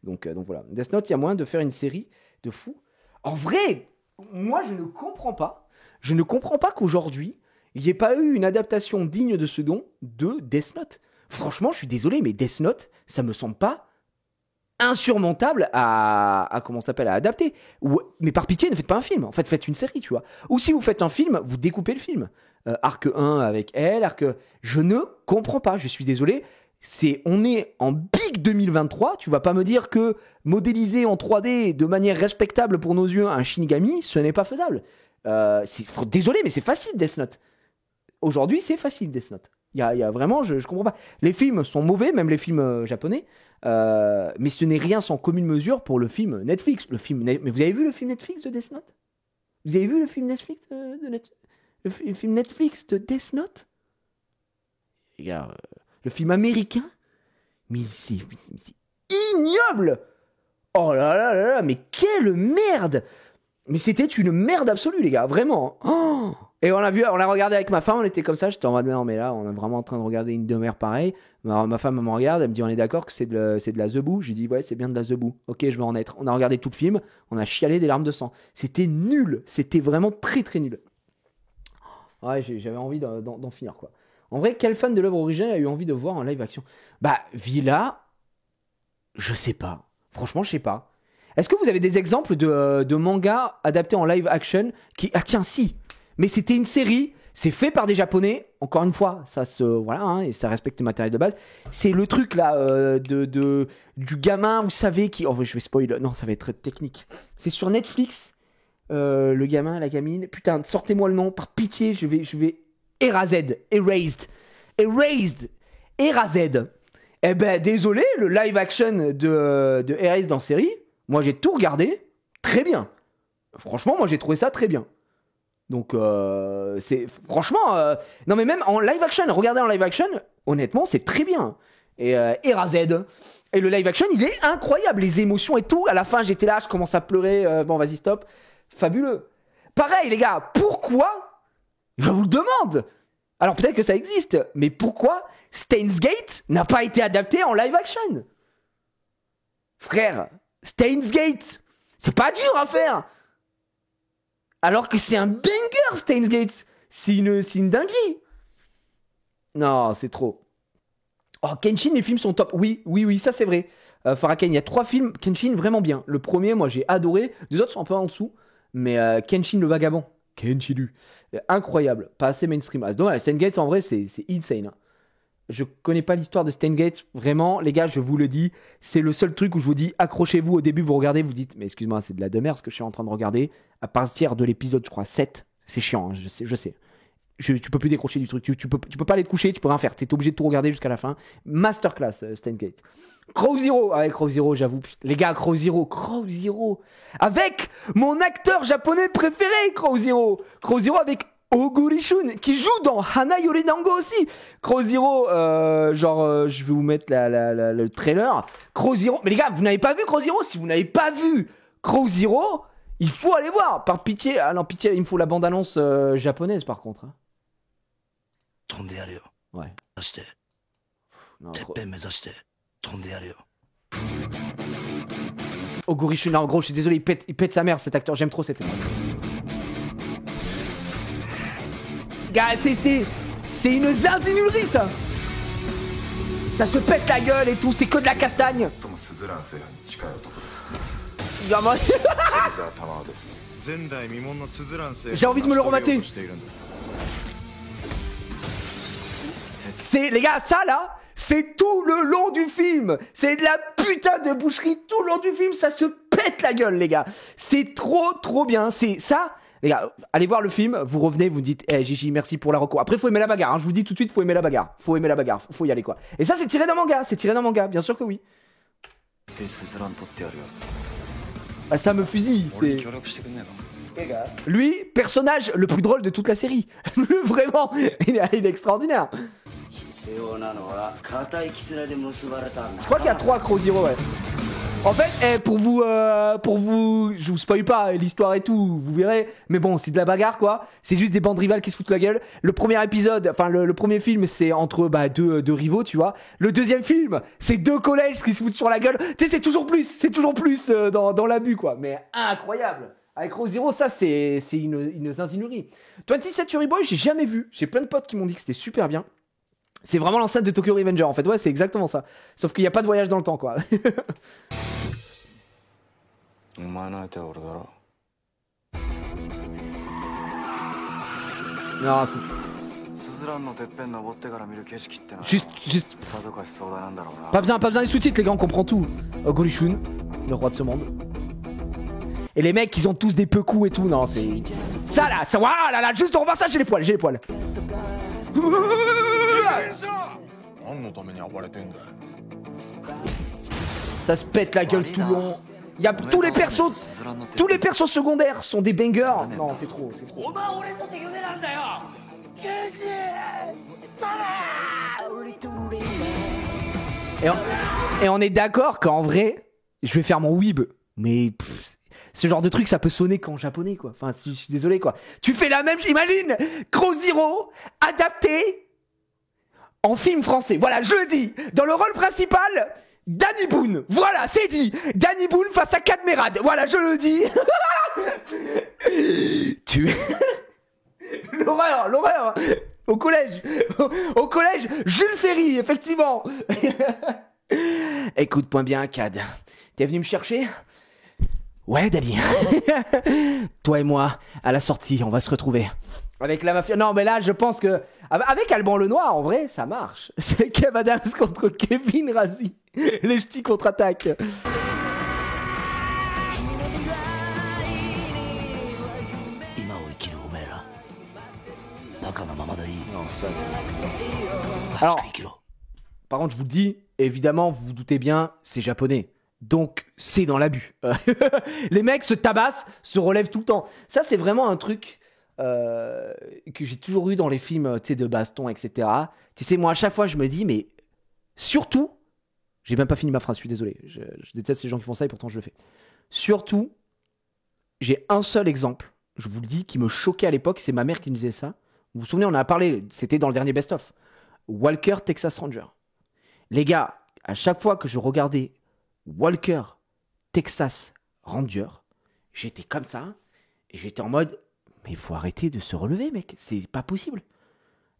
Speaker 1: Donc voilà. Death Note, il y a moyen de faire une série de fous. En vrai, moi je ne comprends pas. Je ne comprends pas qu'aujourd'hui il n'y ait pas eu une adaptation digne de ce nom de Death Note. Franchement, je suis désolé, mais Death Note, ça me semble pas insurmontable à adapter. Mais par pitié, ne faites pas un film. En fait, faites une série, tu vois. Ou si vous faites un film, vous découpez le film. Arc 1 avec elle, je ne comprends pas, je suis désolé. On est en big 2023, tu vas pas me dire que modéliser en 3D de manière respectable pour nos yeux un Shinigami, ce n'est pas faisable. Désolé, mais c'est facile, Death Note. Aujourd'hui, c'est facile, Death Note. Il y a vraiment, je comprends pas. Les films sont mauvais, même les films japonais, mais ce n'est rien sans commune mesure pour le film Netflix. Mais vous avez vu le film Netflix de Death Note ? Vous avez vu le film Netflix le film Netflix de Death Note ? Les gars, le film américain ? Mais c'est ignoble ! Oh là, mais quelle merde ! Mais c'était une merde absolue, les gars, vraiment. Oh, Et on l'a regardé avec ma femme, on était comme ça, j'étais en mode non mais là on est vraiment en train de regarder une demi-heure pareil. Ma femme elle me regarde, elle me dit on est d'accord que c'est de la The Boo. J'ai dit ouais c'est bien de la The Boo. Ok je vais en être. On a regardé tout le film, on a chialé des larmes de sang. C'était nul, c'était vraiment très très nul. Ouais j'avais envie d'en finir quoi. En vrai quel fan de l'œuvre originale a eu envie de voir en live action? Bah Villa, je sais pas. Franchement je sais pas. Est-ce que vous avez des exemples de mangas adaptés en live action qui... Ah tiens si. Mais c'était une série, c'est fait par des Japonais. Encore une fois, ça se voilà, hein, et ça respecte le matériel de base. C'est le truc là du gamin, vous savez qui. Oh, je vais spoiler. Non, ça va être technique. C'est sur Netflix. Le gamin, la gamine. Putain, sortez-moi le nom. Par pitié, je vais. Erased. Eh ben, désolé, le live action de Erased dans série. Moi, j'ai tout regardé. Très bien. Franchement, moi, j'ai trouvé ça très bien. Donc, c'est franchement... non, mais même en live action, regardez en live action, honnêtement, c'est très bien. Et Erased. Et le live action, il est incroyable. Les émotions et tout. À la fin, j'étais là, je commence à pleurer. Bon, vas-y, stop. Fabuleux. Pareil, les gars, pourquoi? Je vous le demande. Alors, peut-être que ça existe, mais pourquoi Steins Gate n'a pas été adapté en live action? Frère, Steins Gate, c'est pas dur à faire. Alors que c'est un banger, Steins Gate. C'est une dinguerie. Non, c'est trop. Oh, Kenshin, les films sont top. Oui, ça c'est vrai. Faraken, il y a 3 films Kenshin vraiment bien. Le premier, moi j'ai adoré. Les autres sont un peu en dessous. Mais Kenshin le vagabond. Kenshiru. Incroyable. Pas assez mainstream. Ah, c'est dommage. Steins Gate, en vrai, c'est insane. Hein. Je connais pas l'histoire de Steins Gate. Vraiment, les gars, je vous le dis. C'est le seul truc où je vous dis, accrochez-vous au début, vous regardez, vous dites, mais excuse-moi, c'est de la merde ce que je suis en train de regarder. À partir de l'épisode, je crois, 7, c'est chiant, hein, je sais. Tu peux plus décrocher du truc. Tu peux pas aller te coucher, tu peux rien faire. T'es obligé de tout regarder jusqu'à la fin. Masterclass, Steins Gate. Crow Zero. Ah ouais, Crow Zero, j'avoue. Les gars, Crow Zero. Avec mon acteur japonais préféré, Crow Zero. Crow Zero avec Oguri-shun, qui joue dans Hana Yori Dango aussi. Crow Zero, je vais vous mettre le trailer. Crow Zero. Mais les gars, vous n'avez pas vu Crow Zero? Si vous n'avez pas vu Crow Zero, il faut aller voir. Par pitié. Ah non, pitié, il me faut la bande-annonce japonaise par contre. Hein. Ouais. Non, Oguri-shun, en gros, je suis désolé, il pète sa mère cet acteur. J'aime trop cet acteur. Gars, c'est une zinzinulerie ça. Ça se pète la gueule et tout, c'est que de la castagne. J'ai envie de me le remater. Les gars, ça là, c'est tout le long du film. C'est de la putain de boucherie tout le long du film, ça se pète la gueule les gars. C'est trop bien, c'est ça. Les gars, allez voir le film, vous revenez, vous dites Gigi, merci pour la reco. Après, faut aimer la bagarre, hein. Je vous dis tout de suite, faut aimer la bagarre. Faut y aller quoi. Et ça, c'est tiré d'un manga, bien sûr que oui. Ah, ça me fusille, c'est... Lui, personnage le plus drôle de toute la série. Vraiment, il est extraordinaire. Je crois qu'il y a 3 Crow Zero, ouais. En fait, pour vous, je vous spoil pas l'histoire et tout, vous verrez. Mais bon, c'est de la bagarre quoi. C'est juste des bandes rivales qui se foutent la gueule. Le premier épisode, enfin le premier film, c'est entre deux rivaux, tu vois. Le deuxième film, c'est 2 collèges qui se foutent sur la gueule. Tu sais, c'est toujours plus dans l'abus quoi. Mais incroyable. Avec Crow Zero, ça c'est une zinzinerie. 27 Century Boy, j'ai jamais vu. J'ai plein de potes qui m'ont dit que c'était super bien. C'est vraiment l'ancêtre de Tokyo Revenger en fait, ouais, c'est exactement ça. Sauf qu'il n'y a pas de voyage dans le temps quoi. Non, c'est... Juste... Pas besoin des sous-titres les gars, on comprend tout. Oguri-shun, le roi de ce monde. Et les mecs, ils ont tous des pekus et tout, non, c'est... Ça là, voilà, là, juste on revoit ça, j'ai les poils. Ça se pète la gueule tout le long. Il y a tous les persos secondaires sont des bangers. Non, c'est trop. Et on est d'accord qu'en vrai, je vais faire mon weeb, mais Ce genre de truc, ça peut sonner qu'en japonais, quoi. Enfin, je suis désolé, quoi. Tu fais la même, imagine, Crow Zero, adapté en film français. Voilà, je le dis. Dans le rôle principal, Danny Boone. Voilà, c'est dit. Danny Boone face à Cadmerade. Voilà, je le dis. Tu... L'horreur. Au collège, Jules Ferry, effectivement. Écoute-moi bien, Cad. T'es venu me chercher ? Ouais, Dali. Toi et moi, à la sortie, on va se retrouver. Avec la mafia. Non, mais là, je pense que... Avec Alban Lenoir, en vrai, ça marche. C'est Kev Adams contre Kevin Razi. Les ch'tis contre-attaque. Alors, par contre, je vous le dis, évidemment, vous vous doutez bien, c'est japonais. Donc, c'est dans l'abus. Les mecs se tabassent, se relèvent tout le temps. Ça, c'est vraiment un truc que j'ai toujours eu dans les films de baston, etc. Tu sais, moi, à chaque fois, je me dis, mais surtout, j'ai même pas fini ma phrase, je suis désolé. Je déteste ces gens qui font ça et pourtant, je le fais. Surtout, j'ai un seul exemple, je vous le dis, qui me choquait à l'époque, c'est ma mère qui me disait ça. Vous vous souvenez, on en a parlé, c'était dans le dernier best-of. Walker, Texas Ranger. Les gars, à chaque fois que je regardais Walker, Texas Ranger, j'étais comme ça, et j'étais en mode, mais il faut arrêter de se relever, mec, c'est pas possible.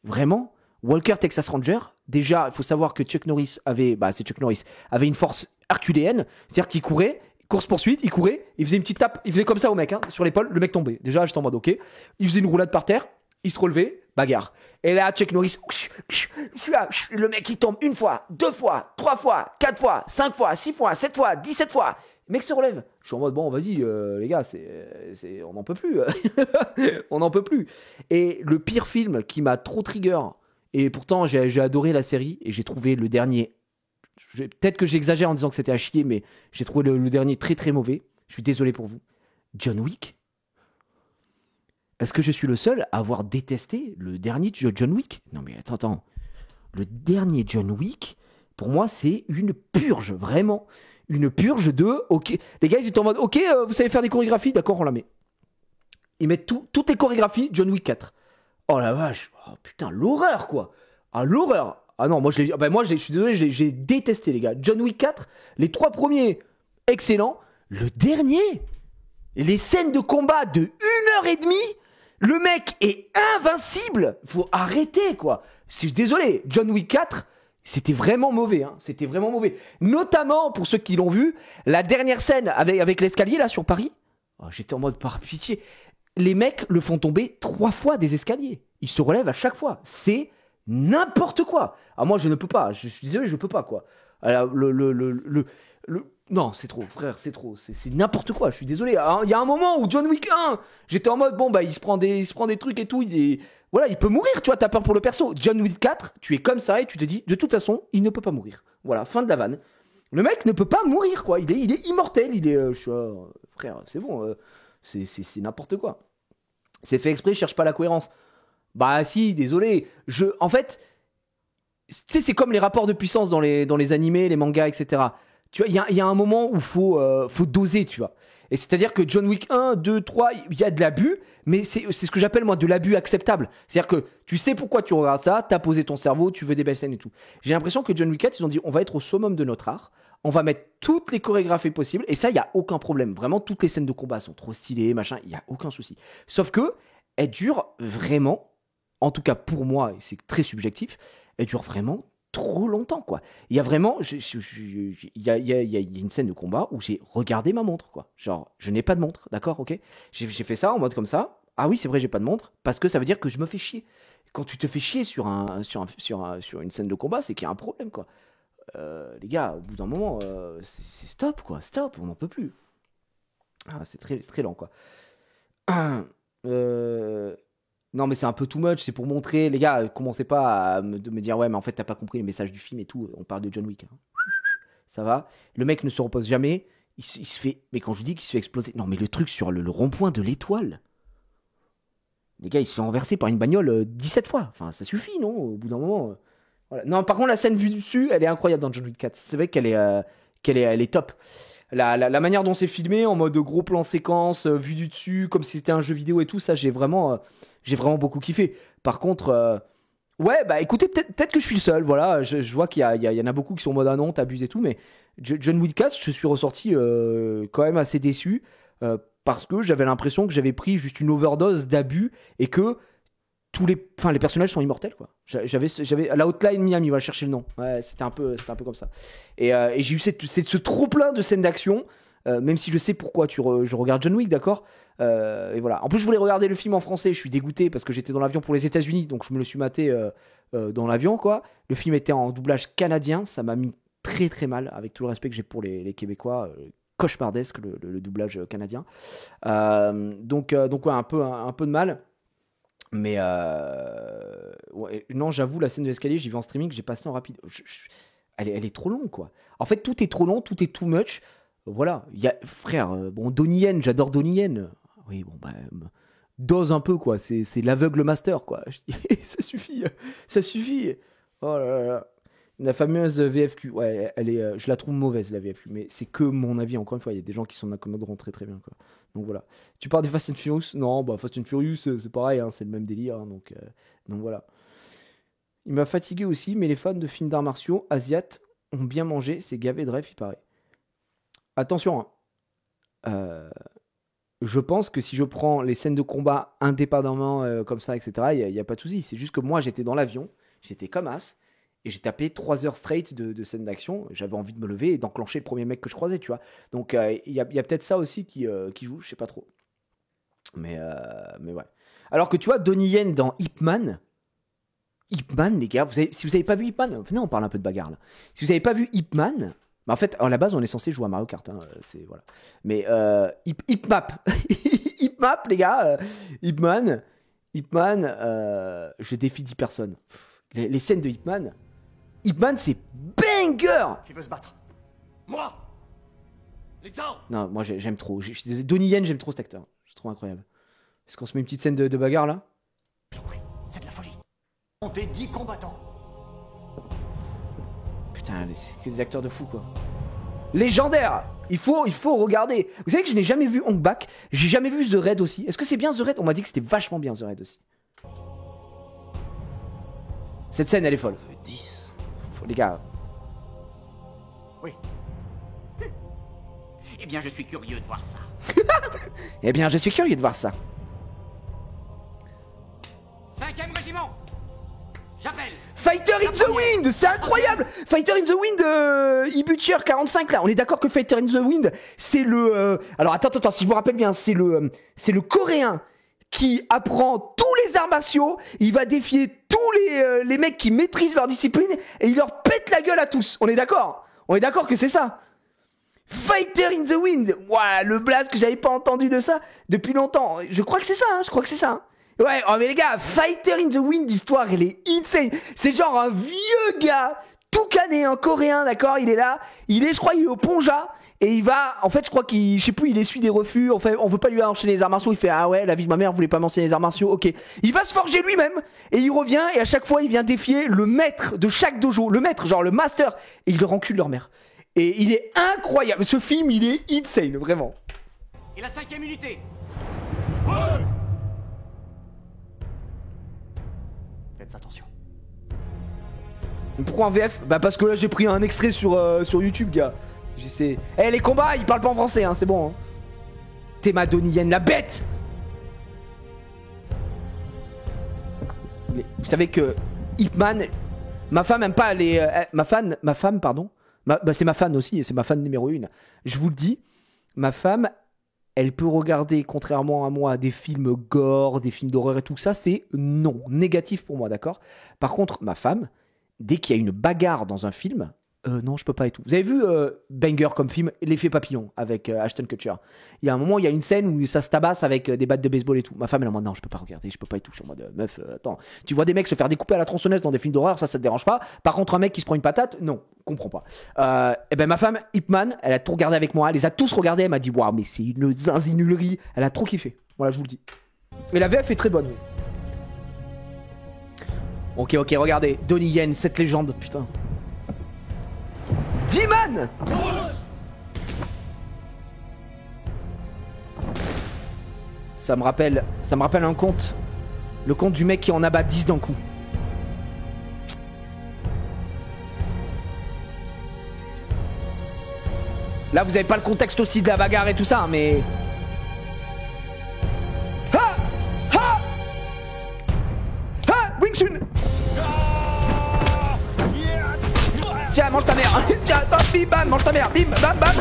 Speaker 1: Vraiment, Walker, Texas Ranger, déjà, il faut savoir que Chuck Norris avait une force herculéenne, c'est-à-dire qu'il courait, course-poursuite, il courait, il faisait une petite tape, il faisait comme ça au mec, sur l'épaule, le mec tombait. Déjà, j'étais en mode, ok, il faisait une roulade par terre, il se relevait, bagarre. Et là, Chuck Norris, le mec il tombe une fois, 2 fois, 3 fois, 4 fois, 5 fois, 6 fois, 7 fois, 17 fois. Le mec se relève. Je suis en mode, bon, vas-y, les gars, on n'en peut plus. On n'en peut plus. Et le pire film qui m'a trop trigger, et pourtant j'ai adoré la série, et j'ai trouvé le dernier, peut-être que j'exagère en disant que c'était à chier, mais j'ai trouvé le dernier très très mauvais. Je suis désolé pour vous. John Wick. Est-ce que je suis le seul à avoir détesté le dernier John Wick ? Non mais attends. Le dernier John Wick, pour moi, c'est une purge, vraiment. Une purge de... Ok, les gars, ils étaient en mode, ok, vous savez faire des chorégraphies ? D'accord, on la met. Ils mettent toutes les chorégraphies John Wick 4. Oh la vache. Oh, putain, l'horreur, quoi. Ah, l'horreur. Ah non, moi, je suis désolé, j'ai détesté, les gars. John Wick 4, les 3 premiers, excellents. Le dernier, les scènes de combat de 1h30... Le mec est invincible. Faut arrêter, quoi. Je suis désolé. John Wick 4, c'était vraiment mauvais. C'était vraiment mauvais. Notamment, pour ceux qui l'ont vu, la dernière scène avec l'escalier, là, sur Paris. Oh, j'étais en mode, par pitié. Les mecs le font tomber 3 fois des escaliers. Ils se relèvent à chaque fois. C'est n'importe quoi. Ah, moi, je ne peux pas. Je suis désolé, je peux pas, quoi. Alors, non, c'est trop, frère, c'est trop. C'est n'importe quoi, je suis désolé. Il y a un moment où John Wick 1, j'étais en mode, bon, bah, il se prend des trucs et tout. Voilà, il peut mourir, tu vois, t'as peur pour le perso. John Wick 4, tu es comme ça et tu te dis, de toute façon, il ne peut pas mourir. Voilà, fin de la vanne. Le mec ne peut pas mourir, quoi. Il est immortel. Frère, c'est bon. C'est n'importe quoi. C'est fait exprès, je cherche pas la cohérence. Bah, si, désolé. En fait, tu sais, c'est comme les rapports de puissance dans les animés, les mangas, etc. Tu vois, il y a un moment où faut doser, tu vois. Et c'est-à-dire que John Wick 1, 2, 3, il y a de l'abus, mais c'est ce que j'appelle, moi, de l'abus acceptable. C'est-à-dire que tu sais pourquoi tu regardes ça, t'as posé ton cerveau, tu veux des belles scènes et tout. J'ai l'impression que John Wick 4, ils ont dit, on va être au summum de notre art, on va mettre toutes les chorégraphies possibles, et ça, il n'y a aucun problème. Vraiment, toutes les scènes de combat sont trop stylées, machin, il n'y a aucun souci. Sauf que, elles durent vraiment, en tout cas pour moi, et c'est très subjectif, elles durent vraiment trop longtemps, quoi. Il y a vraiment, il y a une scène de combat où j'ai regardé ma montre, quoi. Genre, je n'ai pas de montre, d'accord, ok. J'ai fait ça en mode comme ça. Ah oui, c'est vrai, j'ai pas de montre parce que ça veut dire que je me fais chier. Quand tu te fais chier sur une scène de combat, c'est qu'il y a un problème, quoi. Les gars, au bout d'un moment, c'est stop, quoi. Stop, on n'en peut plus. Ah, c'est très lent, quoi. Non, mais c'est un peu too much, c'est pour montrer. Les gars, commencez pas à me dire, ouais, mais en fait, t'as pas compris le message du film et tout. On parle de John Wick. Ça va. Le mec ne se repose jamais. Il se fait. Mais quand je dis qu'il se fait exploser. Non, mais le truc sur le rond-point de l'étoile. Les gars, il se fait renverser par une bagnole 17 fois. Enfin, ça suffit, non ? Au bout d'un moment. Voilà. Non, par contre, la scène vue dessus, elle est incroyable dans John Wick 4. C'est vrai qu'elle est top. La manière dont c'est filmé, en mode gros plan séquence, vu du dessus, comme si c'était un jeu vidéo et tout, ça j'ai vraiment beaucoup kiffé. Par contre, ouais, bah écoutez, peut-être que je suis le seul, voilà. Je vois qu'il y en a beaucoup qui sont en mode ah non, t'abuses et tout, mais John Wick 4, je suis ressorti quand même assez déçu parce que j'avais l'impression que j'avais pris juste une overdose d'abus et que les personnages sont immortels, quoi. J'avais la Hotline Miami, on va chercher le nom. Ouais, c'était un peu comme ça. Et j'ai eu ce trop plein de scènes d'action, même si je sais pourquoi je regarde John Wick, d'accord. Et voilà. En plus, je voulais regarder le film en français. Je suis dégoûté parce que j'étais dans l'avion pour les États-Unis, donc je me le suis maté dans l'avion, quoi. Le film était en doublage canadien, ça m'a mis très très mal, avec tout le respect que j'ai pour les Québécois. Cauchemardesque le doublage canadien. Donc ouais, un peu de mal. Mais ouais, non, j'avoue, la scène de l'escalier, j'y vais en streaming, j'ai passé en rapide. Elle est trop longue, quoi. En fait, tout est trop long, tout est too much. Voilà, frère, bon, Donnie Yen, j'adore Donnie Yen. Oui, bon, bah, dose un peu, quoi. C'est l'aveugle master, quoi. Ça suffit. Oh là là. La fameuse VFQ, ouais, je la trouve mauvaise, la VFQ, mais c'est que mon avis. Encore une fois, il y a des gens qui s'en accommoderont très très bien, quoi. Donc voilà. Tu parles des Fast and Furious? Non, bah Fast and Furious, c'est pareil, hein, c'est le même délire, hein, donc voilà. Il m'a fatigué aussi, mais les fans de films d'arts martiaux asiates ont bien mangé, c'est gavé de rêve, il paraît. Attention, hein. Je pense que si je prends les scènes de combat indépendamment comme ça, etc., il n'y a pas de souci. C'est juste que moi, j'étais dans l'avion, j'étais comme as, et j'ai tapé 3 heures straight de scènes d'action. J'avais envie de me lever et d'enclencher le premier mec que je croisais, tu vois. Donc, il y a peut-être ça aussi qui joue, je sais pas trop. Mais ouais. Alors que tu vois, Donnie Yen dans Ip Man, les gars, si vous avez pas vu Ip Man, venez, on parle un peu de bagarre, là. Si vous avez pas vu Ip Man, bah en fait, à la base, on est censé jouer à Mario Kart, hein, c'est, voilà. Mais Ip Map, Ip Map, les gars, Ip Man, je défie 10 personnes. Les scènes de Ip Man, c'est banger!
Speaker 4: Qui veut se battre? Moi! Les temps!
Speaker 1: Non, moi j'aime trop. Je suis désolé, Donnie Yen, j'aime trop cet acteur. Je trouve incroyable. Est-ce qu'on se met une petite scène de bagarre là?
Speaker 4: C'est de la folie. On est 10 combattants.
Speaker 1: Putain, c'est que des acteurs de fou, quoi. Légendaire! Il faut regarder. Vous savez que je n'ai jamais vu Hong Bak. J'ai jamais vu The Raid aussi. Est-ce que c'est bien The Raid? On m'a dit que c'était vachement bien The Raid aussi. Cette scène, elle est folle.
Speaker 4: 10.
Speaker 1: Les gars.
Speaker 4: Oui.
Speaker 2: Eh bien, je suis curieux de voir ça.
Speaker 1: Eh bien, je suis curieux de voir ça.
Speaker 2: 5e régiment. J'appelle.
Speaker 1: Fighter in the Wind, c'est incroyable. Fighter in the Wind, E-Butcher 45 là. On est d'accord que Fighter in the Wind, c'est le. Alors attends, si je me rappelle bien, c'est le Coréen qui apprend tous les arts martiaux. Il va défier tous les mecs qui maîtrisent leur discipline et il leur pète la gueule à tous. On est d'accord? On est d'accord que c'est ça? Fighter in the Wind. Ouah, le blast que j'avais pas entendu de ça depuis longtemps. Je crois que c'est ça, hein. Ouais, oh mais les gars, Fighter in the Wind, l'histoire, elle est insane. C'est genre un vieux gars, tout cané, un coréen, d'accord? Il est là, je crois, il est au Ponja. Et il va, en fait, je crois qu'il, je sais plus, il essuie des refus. En fait, on veut pas lui enchaîner les arts martiaux. Il fait, ah ouais, la vie de ma mère voulait pas m'enseigner les arts martiaux. Ok. Il va se forger lui-même. Et il revient. Et à chaque fois, il vient défier le maître de chaque dojo. Le maître, genre le master. Et il leur encule leur mère. Et il est incroyable. Ce film, il est insane, vraiment.
Speaker 2: Et la 5e unité.
Speaker 4: Ouais. Faites attention.
Speaker 1: Pourquoi en VF? Bah parce que là, j'ai pris un extrait sur YouTube, gars. Eh, les combats, ils parlent pas en français, hein, c'est bon. Hein. T'es ma Donnie Yen, la bête. Vous savez que Ip Man, ma femme aime pas les... ma femme, pardon. C'est ma fan aussi, et c'est ma fan numéro 1. Je vous le dis, ma femme, elle peut regarder, contrairement à moi, des films gore, des films d'horreur et tout ça, c'est non, négatif pour moi, d'accord? Par contre, ma femme, dès qu'il y a une bagarre dans un film... non, je peux pas et tout. Vous avez vu Banger comme film, L'effet papillon avec Ashton Kutcher. Il y a un moment, il y a une scène où ça se tabasse avec des battes de baseball et tout. Ma femme, elle est en mode non, je peux pas regarder, je peux pas et tout. Je suis en mode meuf, attends. Tu vois des mecs se faire découper à la tronçonneuse dans des films d'horreur, ça te dérange pas. Par contre, un mec qui se prend une patate, non, comprends pas. Et ben ma femme, Ip Man, elle a tout regardé avec moi, elle les a tous regardés, elle m'a dit waouh, mais c'est une zinzinulerie. Elle a trop kiffé. Voilà, je vous le dis. Mais la VF est très bonne. Oui. Ok, regardez. Donnie Yen, cette légende, putain. D-Man! Ça me rappelle un conte. Le conte du mec qui en abat 10 d'un coup. Là, vous avez pas le contexte aussi de la bagarre et tout ça, mais... Ha! Ha! Ha! Wing Chun! Tiens, mange ta mère! Tiens, hop, bim, bam, mange ta mère! Bim, bam, bam!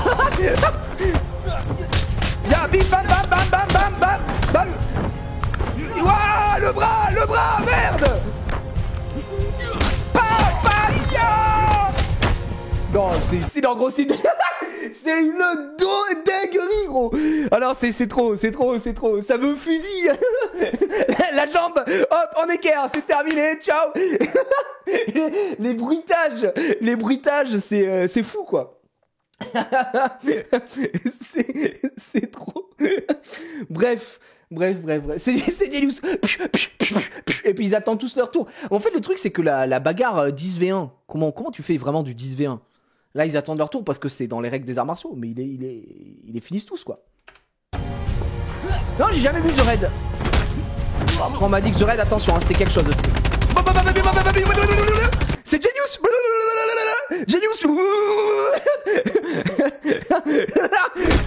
Speaker 1: Ya, bim, bam, bam, bam, bam, bam, bam, bam! Ouah, le bras, merde! Papaya! Non, c'est en gros, c'est une dinguerie, gros. Alors c'est trop. Ça me fusille. La jambe, hop, en équerre, c'est terminé. Ciao. Les bruitages, c'est fou, quoi. c'est trop. Bref. C'est Genius. Et puis ils attendent tous leur tour. En fait, le truc, c'est que la bagarre 10v1, comment tu fais vraiment du 10v1? Là, ils attendent leur tour parce que c'est dans les règles des arts martiaux, mais ils les finissent tous, quoi. Non, j'ai jamais vu The Raid. Après, on m'a dit que The Raid, attention, hein, c'était quelque chose aussi. C'est Genius. Genius.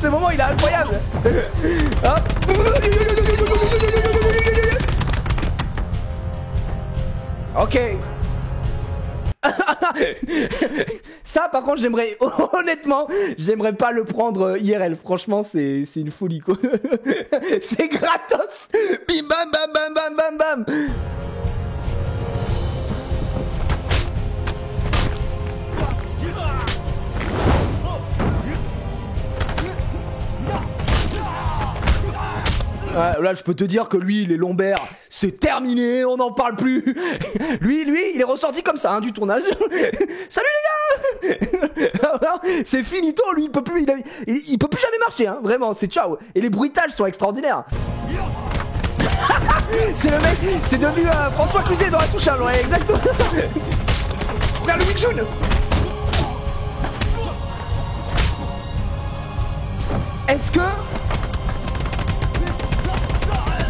Speaker 1: Ce moment, il est incroyable. Ok. Ça, par contre, honnêtement, j'aimerais pas le prendre IRL. Franchement, c'est une folie, quoi. C'est gratos. Bim bam bam bam bam bam bam. Là, je peux te dire que lui, les lombaires, c'est terminé, on n'en parle plus. Lui, il est ressorti comme ça, hein, du tournage. Salut les gars. C'est finito, lui, il peut plus jamais marcher, hein, vraiment, c'est ciao. Et les bruitages sont extraordinaires. C'est le mec, c'est devenu François Cluzet dans la touche, hein, ouais, exactement. Regarde le Wing Chun. Est-ce que...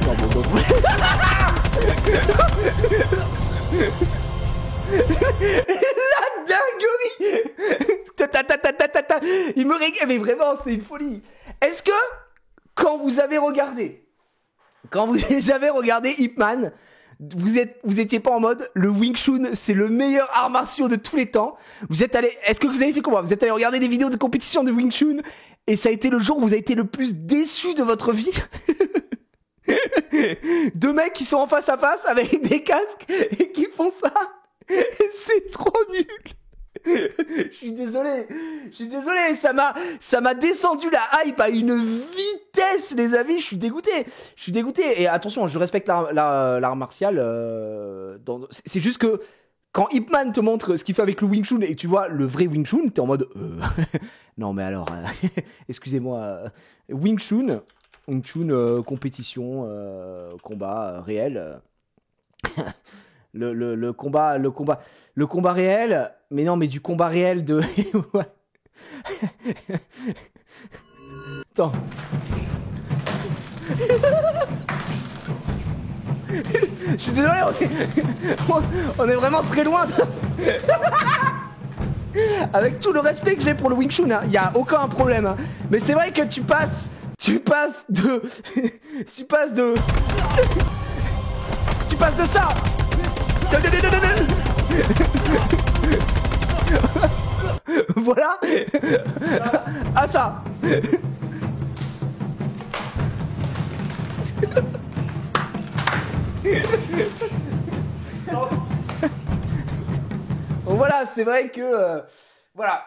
Speaker 1: Non, bon. La dinguerie. Il me régale, mais vraiment, c'est une folie. Est-ce que, quand vous avez regardé Ip Man, vous étiez pas en mode le Wing Chun, c'est le meilleur art martial de tous les temps. Est-ce que vous avez fait comment? Vous êtes allé regarder des vidéos de compétition de Wing Chun et ça a été le jour où vous avez été le plus déçu de votre vie? Deux mecs qui sont en face à face avec des casques et qui font ça. C'est trop nul. Je suis désolé, ça m'a descendu la hype à une vitesse, les amis. Je suis dégoûté. Et attention, je respecte l'art martial. C'est juste que quand Ip Man te montre ce qu'il fait avec le Wing Chun et que tu vois le vrai Wing Chun, t'es en mode non mais alors, excusez-moi, Wing Chun, compétition, combat réel. Le combat réel, mais non, mais du combat réel de... Ouais. Attends. Je suis désolé, on est vraiment très loin de... Avec tout le respect que j'ai pour le Wing Chun, il n'y a aucun problème. Hein. Mais c'est vrai que tu passes de ça voilà à ça. Bon, voilà, c'est vrai que voilà,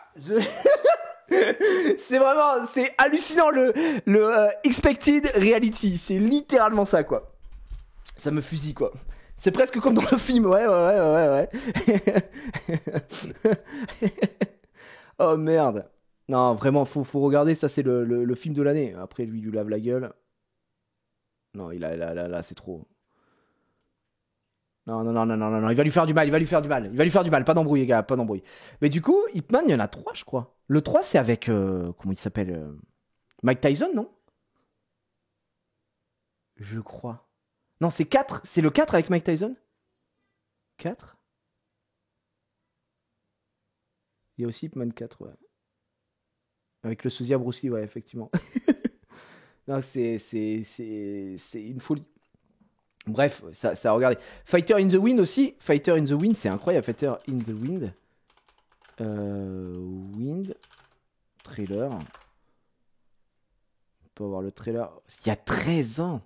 Speaker 1: c'est hallucinant le expected reality, c'est littéralement ça, quoi. Ça me fusille, quoi. C'est presque comme dans le film, ouais. Oh merde. Non, vraiment, faut regarder, ça c'est le film de l'année. Après, lui lave la gueule. Non, là, c'est trop. Non, il va lui faire du mal, pas d'embrouille, les gars, pas d'embrouille. Mais du coup, Ip Man, il y en a 3, je crois. Le 3, c'est avec, comment il s'appelle Mike Tyson, non? Je crois. Non, c'est 4. C'est le 4 avec Mike Tyson 4. Il y a aussi Ip Man 4, ouais. Avec le sosia Bruce Lee, ouais, effectivement. Non, c'est une folie. Bref, ça a regardé. Fighter in the Wind aussi. Fighter in the Wind, c'est incroyable. Fighter in the Wind. Wind. Trailer. On peut voir le trailer. Il y a 13 ans.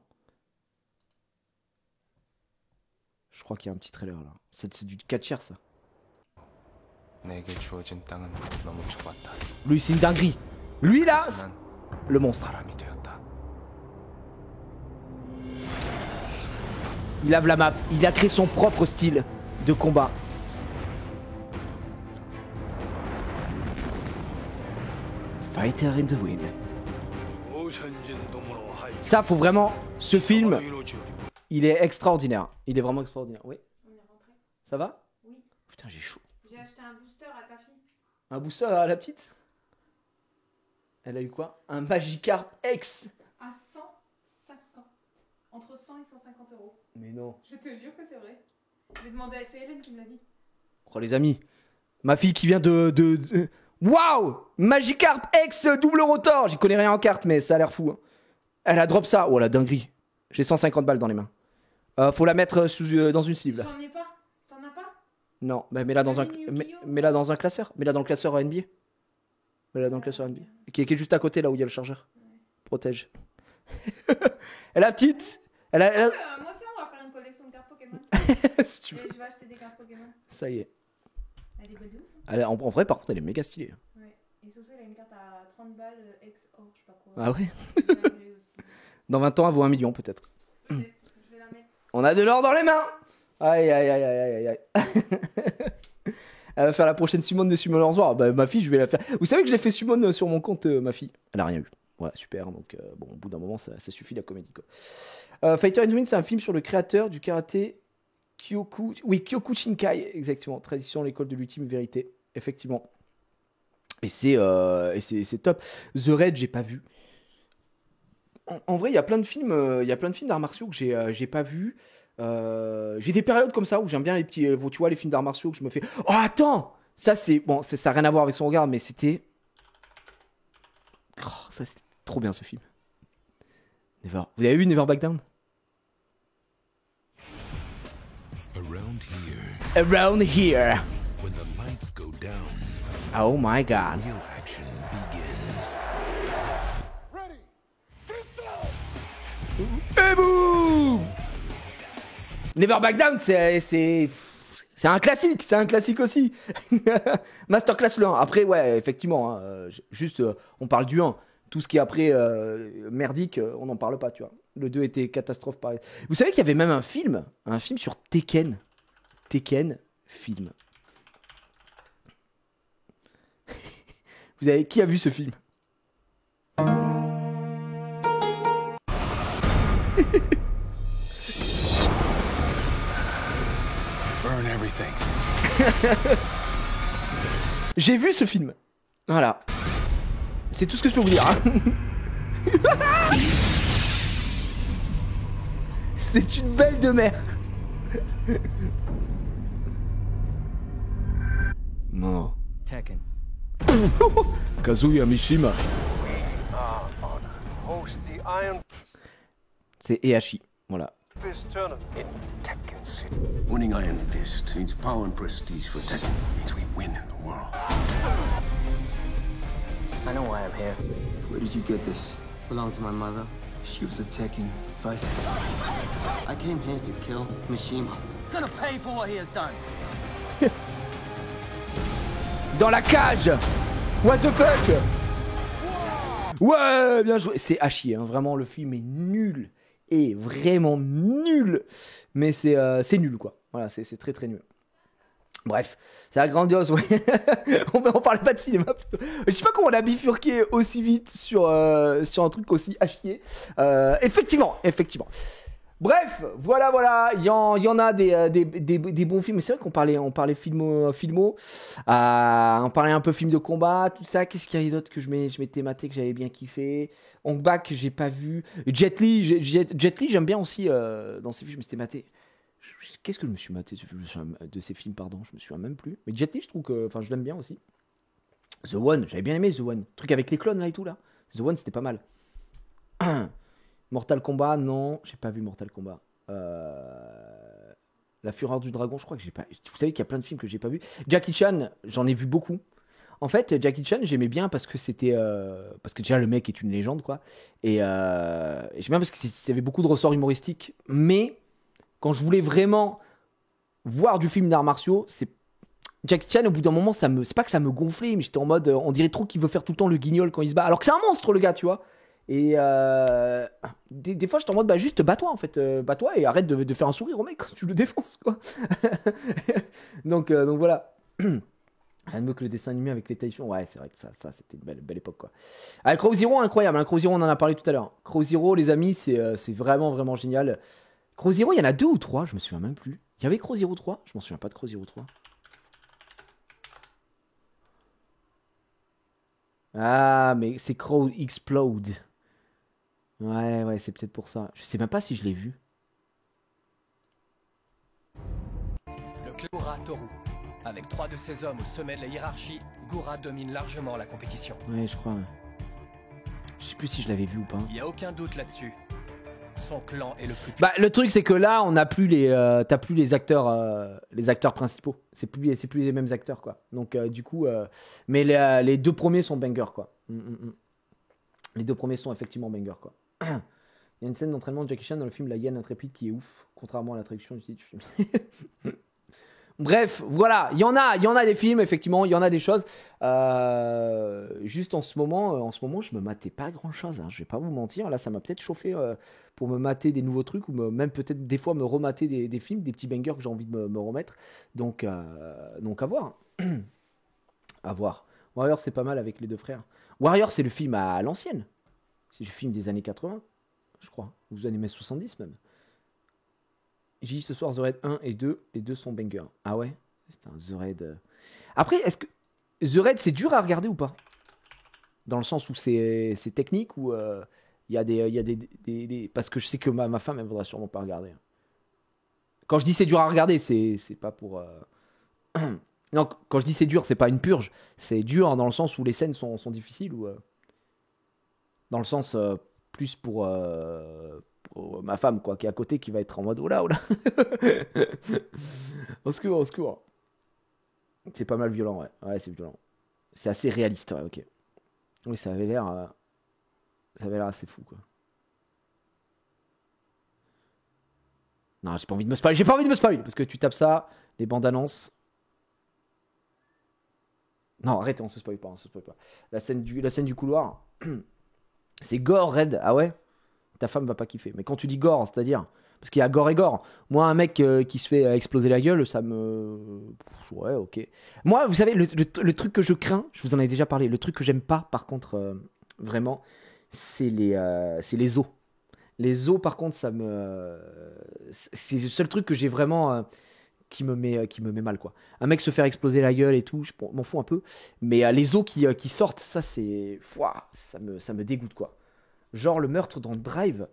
Speaker 1: Je crois qu'il y a un petit trailer là. C'est du catcher ça. Lui, c'est une dinguerie. Lui là, le monstre. Il lave la map. Il a créé son propre style de combat. Fighter in the Wind. Ça, faut vraiment. Ce film, il est extraordinaire. Il est vraiment extraordinaire. Oui. Ça va?
Speaker 5: Oui.
Speaker 1: Putain, j'ai chaud.
Speaker 5: J'ai acheté un booster à ta fille.
Speaker 1: Un booster à la petite? Elle a eu quoi? Un Magikarp X.
Speaker 5: À 150. Entre 100 et 150 euros.
Speaker 1: Mais non.
Speaker 5: Je te jure que c'est vrai. J'ai demandé à Hélène qui me l'a dit.
Speaker 1: Oh les amis, ma fille qui vient de... Waouh! Magikarp X double rotor. J'y connais rien en cartes, mais ça a l'air fou. Hein. Elle a drop ça. Oh la dinguerie. J'ai 150 balles dans les mains. Faut la mettre dans une sleeve là.
Speaker 5: J'en ai pas. T'en as pas?
Speaker 1: Non, bah mets-la dans un... Mets-la dans un classeur. Mets-la dans le classeur NBA. Mets-la dans le classeur NBA. Qui est juste à côté là où il y a le chargeur. Protège. Elle a petite. Elle a...
Speaker 5: Moi aussi on va faire une collection de cartes Pokémon.
Speaker 1: Si tu veux.
Speaker 5: Et je vais acheter des cartes Pokémon.
Speaker 1: Ça y est.
Speaker 5: Elle est bonne de ouf.
Speaker 1: En vrai par contre elle est méga stylée.
Speaker 5: Ouais. Et Soso il a une carte à 30 balles ex-or, je sais pas quoi.
Speaker 1: Ah ouais.
Speaker 5: Je vais la griller aussi.
Speaker 1: Dans 20 ans elle vaut 1 million peut-être.
Speaker 5: Peut-être, je vais la mettre.
Speaker 1: On a de l'or dans les mains. Aïe aïe aïe aïe aïe aïe. Elle va faire la prochaine summon de Summoners War. Bah ma fille je vais la faire. Vous savez que je l'ai fait summon sur mon compte ma fille. Elle a rien eu. Ouais super donc bon au bout d'un moment ça suffit la comédie quoi. Fighter in the Wind c'est un film sur le créateur du karaté Kyokushinkai exactement. Tradition l'école de l'ultime vérité effectivement. Et c'est top. The Raid j'ai pas vu. En vrai il y a plein de films d'arts martiaux que j'ai pas vu. J'ai des périodes comme ça où j'aime bien les petits, tu vois, les films d'arts martiaux que je me fais. Oh attends, ça c'est bon, ça a rien à voir avec son regard, mais c'était, ça c'était trop bien ce film. Never. Vous avez vu Never Back Down? Around here.
Speaker 4: When the lights go down,
Speaker 1: Oh my God.
Speaker 4: real action begins.
Speaker 1: Et boum. Never Back Down, c'est un classique aussi. Masterclass le 1. Après, ouais, effectivement, hein, juste, on parle du 1. Tout ce qui est après merdique, on n'en parle pas, tu vois. Le 2 était catastrophe, pareil. Vous savez qu'il y avait même un film sur Tekken. Tekken, film. Qui a vu ce film?
Speaker 4: Burn everything.
Speaker 1: J'ai vu ce film. Voilà. C'est tout ce que je peux vous dire. Hein. C'est une belle de mer. Non.
Speaker 2: Tekken.
Speaker 1: Kazuya Mishima.
Speaker 6: Host the Iron
Speaker 1: C'est Heihachi. Voilà.
Speaker 6: Fist Tournament in Tekken City.
Speaker 4: Winning Iron Fist means power and prestige for Tekken. Means we win in the world.
Speaker 2: I know why I'm here.
Speaker 7: Where did you get this?
Speaker 2: Belong to my mother.
Speaker 7: She was a Tekken fighter. I came here to kill Mishima.
Speaker 2: He's gonna pay for what he has done.
Speaker 1: Dans la cage. What the fuck. Ouais, bien joué. C'est à chier, hein. Vraiment, le film est nul. Et vraiment nul. Mais c'est nul, quoi. Voilà, c'est très très nul. Bref, c'est grandiose, ouais. on parle pas de cinéma plutôt. Je sais pas comment on a bifurqué aussi vite sur un truc aussi à chier. Effectivement. Bref, voilà, il y en a des bons films. Mais c'est vrai on parlait filmo, on parlait un peu film de combat, tout ça. Qu'est-ce qu'il y a d'autre que je m'étais maté, que j'avais bien kiffé? Hong Bak, j'ai pas vu. Jet Li, j'aime bien aussi dans ces films, je m'étais maté. Qu'est-ce que je me suis maté de ces films, pardon, je me souviens même plus. Mais Jet Li, je trouve que, enfin, je l'aime bien aussi. The One, j'avais bien aimé The One. Le truc avec les clones là et tout là. The One, c'était pas mal. Mortal Kombat, non, j'ai pas vu Mortal Kombat. La Fureur du Dragon, je crois que j'ai pas. Vous savez qu'il y a plein de films que j'ai pas vu. Jackie Chan, j'en ai vu beaucoup. En fait, Jackie Chan, j'aimais bien parce que c'était. Parce que déjà, le mec est une légende, quoi. Et j'aime bien parce qu'il y avait beaucoup de ressorts humoristiques. Mais quand je voulais vraiment voir du film d'arts martiaux, c'est. Jackie Chan, au bout d'un moment, c'est pas que ça me gonflait, mais j'étais en mode. On dirait trop qu'il veut faire tout le temps le guignol quand il se bat. Alors que c'est un monstre, le gars, tu vois. Et des fois, j'étais en mode, bah juste bats-toi en fait, bats-toi et arrête de faire un sourire au mec quand tu le défonces, quoi. donc voilà. Rien de mieux que le dessin animé avec les taille-fions. Ouais, c'est vrai que ça c'était une belle époque, quoi. Crow Zero, incroyable. Hein. Crow Zero, on en a parlé tout à l'heure. Crow Zero, les amis, c'est vraiment génial. Crow Zero, il y en a 2 ou 3, je me souviens même plus. Il y avait Crow Zero 3, je m'en souviens pas de Crow Zero 3. Ah, mais c'est Crow Explode. Ouais, c'est peut-être pour ça. Je sais même pas si je l'ai vu.
Speaker 8: Le clan Gura Toru. Avec 3 de ses hommes au sommet de la hiérarchie, Gura domine largement la compétition.
Speaker 1: Ouais, je crois. Je sais plus si je l'avais vu ou pas.
Speaker 8: Il n'y a aucun doute là-dessus. Son clan est le plus...
Speaker 1: Bah, le truc, c'est que là, on n'a plus t'as plus les acteurs principaux. C'est plus les mêmes acteurs, quoi. Donc, du coup... Mais les 2 premiers sont bangers, quoi. Les 2 premiers sont effectivement bangers, quoi. Il y a une scène d'entraînement de Jackie Chan dans le film La Hyène Intrépide qui est ouf, contrairement à la traduction du titre du film. Bref, voilà, il y en a des films, effectivement, il y en a des choses. Juste en ce moment, je me matais pas grand-chose, hein, je vais pas vous mentir. Là, ça m'a peut-être chauffé pour me mater des nouveaux trucs ou même peut-être des fois me remater des films, des petits bangers que j'ai envie de me remettre. Donc à voir. À voir. Warrior, c'est pas mal avec les 2 frères. Warrior, c'est le film à l'ancienne. C'est le film des années 80, je crois. Ou des années 70 même. J'ai dit ce soir The Raid 1 et 2, les 2 sont bangers. Ah ouais? C'est un The Raid. Après, est-ce que The Raid c'est dur à regarder ou pas? Dans le sens où c'est technique ou il y a des. Parce que je sais que ma femme elle voudra sûrement pas regarder. Quand je dis c'est dur à regarder, c'est pas pour. Non, quand je dis c'est dur, c'est pas une purge. C'est dur dans le sens où les scènes sont difficiles ou. Dans le sens plus pour ma femme, quoi, qui est à côté, qui va être en mode oh là. Au secours. C'est pas mal violent, ouais. Ouais, c'est violent. C'est assez réaliste, ouais, ok. Oui, ça avait l'air assez fou, quoi. Non, j'ai pas envie de me spoiler, parce que tu tapes ça, les bandes annonces. Non, arrête, on se spoil pas. La scène du couloir. C'est gore, raide. Ah ouais? Ta femme va pas kiffer. Mais quand tu dis gore, c'est-à-dire... Parce qu'il y a gore et gore. Moi, un mec qui se fait exploser la gueule, ça me... Ouais, ok. Moi, vous savez, le truc que je crains, je vous en ai déjà parlé, le truc que j'aime pas, par contre, vraiment, c'est les os. Les os, par contre, ça me... C'est le seul truc que j'ai vraiment... qui me met mal, quoi. Un mec se faire exploser la gueule et tout, je m'en fous un peu. Mais les os qui sortent, ça, c'est... Ouah, ça me dégoûte, quoi. Genre le meurtre dans Drive.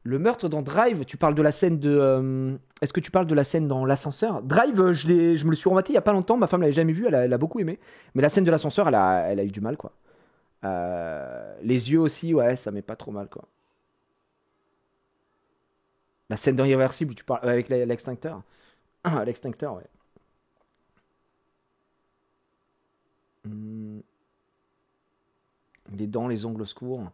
Speaker 1: Le meurtre dans Drive, tu parles de la scène de... Est-ce que tu parles de la scène dans l'ascenseur? Drive, je me le suis rematé il y a pas longtemps, ma femme l'avait jamais vu, elle a beaucoup aimé. Mais la scène de l'ascenseur, elle a eu du mal, quoi. Les yeux aussi, ouais, ça met pas trop mal, quoi. La scène d'Irréversible où tu parles avec l'extincteur. L'extincteur, ouais. Les dents, les ongles obscurs,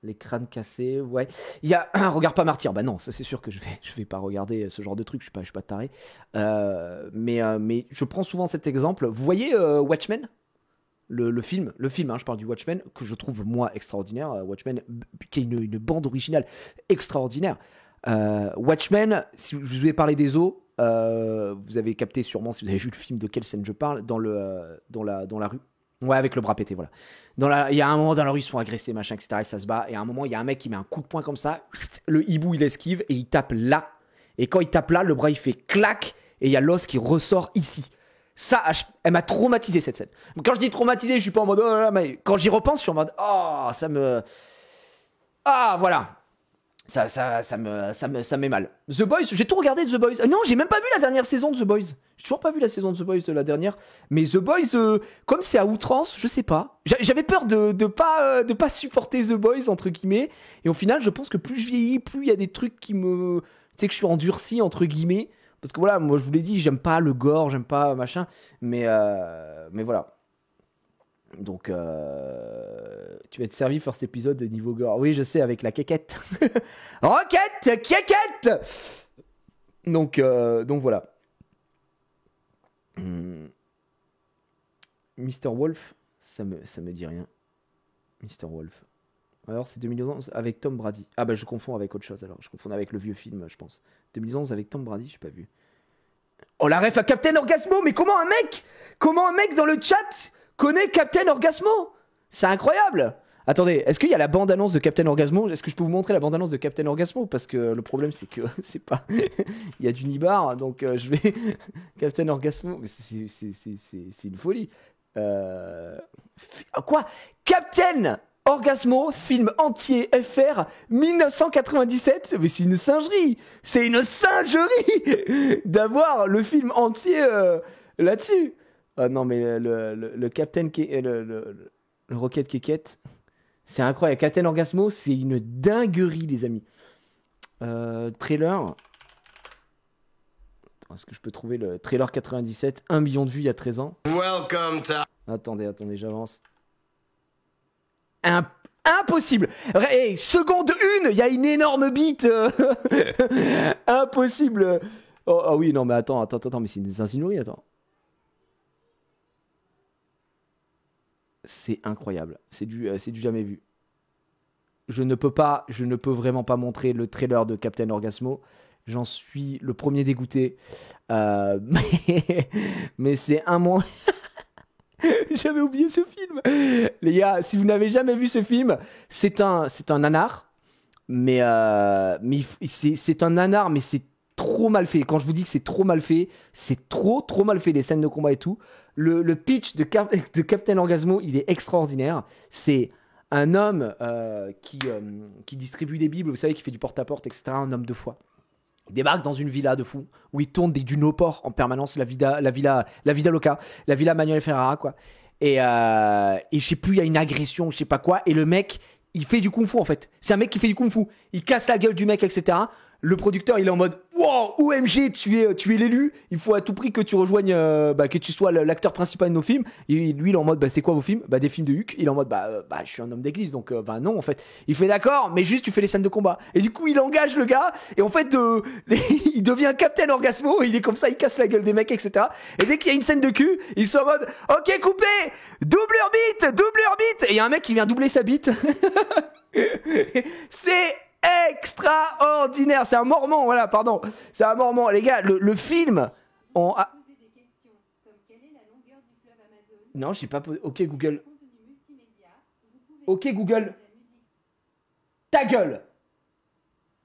Speaker 1: les crânes cassés, ouais. Il y a regarde pas Martyr, bah non, ça c'est sûr que je vais pas regarder ce genre de truc, je suis pas taré. Mais je prends souvent cet exemple. Vous voyez Watchmen, le film, hein, je parle du Watchmen que je trouve moi extraordinaire. Watchmen qui est une bande originale extraordinaire. Watchmen, si je vous ai parlé des os. Vous avez capté sûrement si vous avez vu le film de quelle scène je parle dans la rue Ouais, avec le bras pété, voilà. Il y a un moment dans la rue, ils se font agresser, machin, etc. Et ça se bat. Et à un moment, il y a un mec qui met un coup de poing comme ça. Le hibou, il esquive et il tape là. Et quand il tape là, le bras, il fait clac. Et il y a l'os qui ressort ici. Ça, elle m'a traumatisé, cette scène. Quand je dis traumatisé, je suis pas en mode... Oh là là, mais quand j'y repense, je suis en mode... Oh, ça me... Ah, voilà. Ça me met mal. The Boys, j'ai tout regardé de The Boys. Non, j'ai même pas vu la dernière saison de The Boys. J'ai toujours pas vu la saison de The Boys, la dernière. Mais The Boys, comme c'est à outrance, je sais pas. J'avais peur de pas supporter The Boys, entre guillemets. Et au final, je pense que plus je vieillis, plus il y a des trucs qui me... Tu sais que je suis endurci, entre guillemets. Parce que voilà, moi je vous l'ai dit, j'aime pas le gore, j'aime pas machin. Mais voilà. Donc, tu vas être servi first épisode de niveau gore. Oui, je sais, avec la quéquette. Roquette, quéquette. Donc voilà. Mr. Wolf, ça me dit rien. Mr. Wolf. Alors, c'est 2011 avec Tom Brady. Ah bah je confonds avec autre chose alors. Je confonds avec le vieux film, je pense. 2011 avec Tom Brady, j'ai pas vu. Oh la ref à Captain Orgasmo, mais comment un mec dans le chat connaît Captain Orgasmo? C'est incroyable. Attendez, est-ce qu'il y a la bande-annonce de Captain Orgasmo? Est-ce que je peux vous montrer la bande-annonce de Captain Orgasmo? Parce que le problème, c'est que c'est pas... Il y a du nibar, donc je vais... Captain Orgasmo, mais c'est une folie. Quoi? Captain Orgasmo, film entier FR 1997. Mais c'est une singerie. C'est une singerie d'avoir le film entier là-dessus. Ah non, mais le Captain... Le Rocket Kékette, c'est incroyable. Captain Orgasmo, c'est une dinguerie, les amis. Trailer. Est-ce que je peux trouver le trailer 97? 1 million de vues il y a 13 ans.
Speaker 9: Welcome to...
Speaker 1: Attendez, j'avance. Impossible. Hey, seconde 1, il y a une énorme bite. Impossible. Oh oui, non, mais attends, mais c'est une singerie, attends. C'est incroyable, c'est du jamais vu. Je ne peux vraiment pas montrer le trailer de Captain Orgasmo. J'en suis le premier dégoûté. Mais c'est un moment... J'avais oublié ce film. Les gars, si vous n'avez jamais vu ce film, c'est un nanar. Mais c'est un nanar, mais c'est trop mal fait. Quand je vous dis que c'est trop mal fait, c'est trop mal fait, les scènes de combat et tout. Le pitch de Captain Orgasmo, il est extraordinaire. C'est un homme qui distribue des bibles, vous savez, qui fait du porte-à-porte, etc. Un homme de foi. Il débarque dans une villa de fou où il tourne du no-port en permanence, la villa loca, la villa Manuel Ferrara, quoi. Et je sais plus, il y a une agression, je sais pas quoi. Et le mec, il fait du kung-fu en fait. C'est un mec qui fait du kung-fu. Il casse la gueule du mec, etc. Le producteur, il est en mode wow, OMG, tu es l'élu. Il faut à tout prix que tu rejoignes, que tu sois l'acteur principal de nos films. Et lui, il est en mode c'est quoi vos films? Des films de Huck. Il est en mode je suis un homme d'église, donc non en fait. Il fait d'accord, mais juste tu fais les scènes de combat. Et du coup, il engage le gars. Et en fait, il devient Captain Orgasmo. Il est comme ça, il casse la gueule des mecs, etc. Et dès qu'il y a une scène de cul, ils sont en mode ok, coupé, double orbite. Et il y a un mec qui vient doubler sa bite. C'est extraordinaire, c'est un mormon, voilà, pardon, c'est un mormon, les gars, le film, non, j'ai pas posé. Ok Google, ta gueule,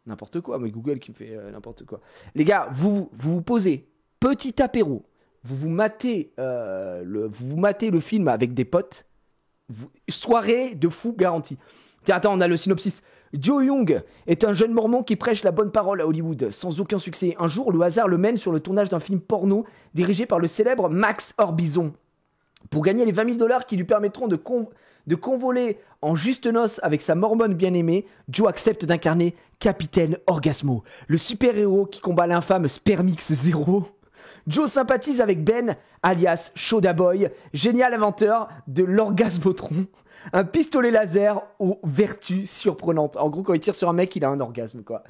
Speaker 1: n'importe quoi, mais Google qui me fait n'importe quoi. Les gars, vous posez petit apéro, vous matez le film avec des potes, soirée de fou garantie. Tiens, attends, on a le synopsis. Joe Young est un jeune mormon qui prêche la bonne parole à Hollywood, sans aucun succès. Un jour, le hasard le mène sur le tournage d'un film porno dirigé par le célèbre Max Orbison. Pour gagner les $20 000 qui lui permettront de convoler en juste noces avec sa mormone bien-aimée, Joe accepte d'incarner Capitaine Orgasmo, le super-héros qui combat l'infâme Spermix Zero. Joe sympathise avec Ben, alias Shoda Boy, génial inventeur de l'orgasmotron, un pistolet laser aux vertus surprenantes. En gros, quand il tire sur un mec, il a un orgasme, quoi.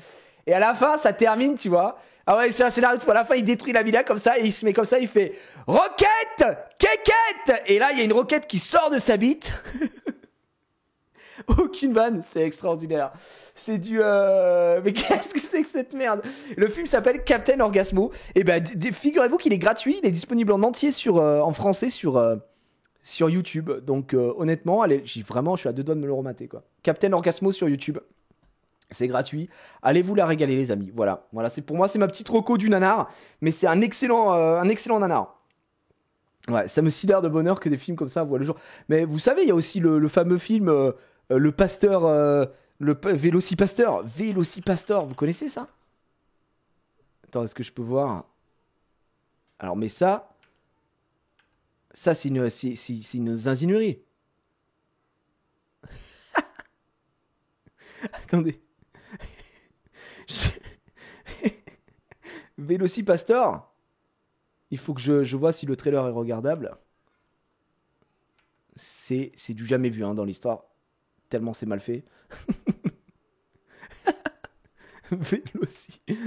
Speaker 1: Et à la fin, ça termine, tu vois. Ah ouais, c'est un scénario, à la fin, il détruit la villa comme ça, et il se met comme ça, il fait « Roquette! Kékette !» Et là, il y a une roquette qui sort de sa bite. Aucune vanne, c'est extraordinaire. C'est du... Mais qu'est-ce que c'est que cette merde? Le film s'appelle Captain Orgasmo. Et figurez-vous qu'il est gratuit, il est disponible en entier en français sur sur YouTube. Donc honnêtement, allez, je suis à 2 doigts de me le remater quoi. Captain Orgasmo sur YouTube. C'est gratuit. Allez-vous la régaler les amis. Voilà, c'est pour moi c'est ma petite reco du nanar, mais c'est un excellent nanar. Ouais, ça me sidère de bonheur que des films comme ça voient le jour. Mais vous savez, il y a aussi le fameux film le pasteur Vélocipasteur. Vélocipasteur, vous connaissez ça? Attends, est-ce que je peux voir? Alors mais ça c'est une zinzinerie. Attendez. Vélocipasteur. Il faut que je vois si le trailer est regardable. C'est du jamais vu hein, dans l'histoire. Tellement c'est mal fait. Vélocipasteur.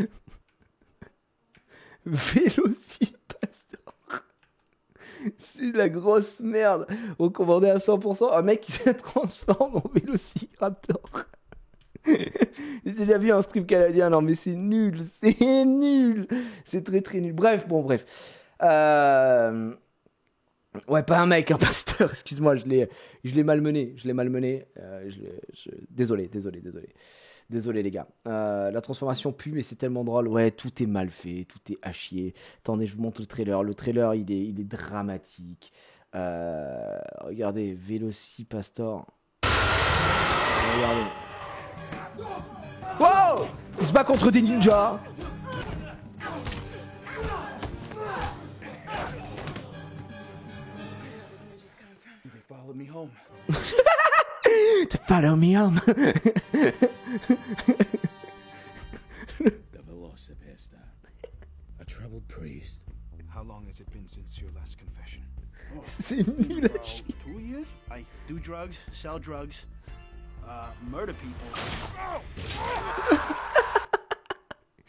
Speaker 1: C'est la grosse merde. Recommandé à 100%. Un mec qui se transforme en vélociraptor. J'ai déjà vu un strip canadien. Non mais c'est nul. C'est nul. C'est très très nul. Bref. Ouais, pas un mec, un pasteur. Excuse-moi, je l'ai malmené. Désolé les gars. La transformation pue, mais c'est tellement drôle. Ouais, tout est mal fait, tout est à chier. Attendez, je vous montre le trailer. Le trailer, il est dramatique. Regardez, Vélocipastor. Regardez. Wow! Il se bat contre des ninjas.
Speaker 9: Follow me home.
Speaker 1: To follow me home.
Speaker 9: The Velocipastor. A troubled priest. How long has it been since your last confession?
Speaker 1: C'est nul à chier.
Speaker 9: 2 years? I do drugs, sell drugs, murder people.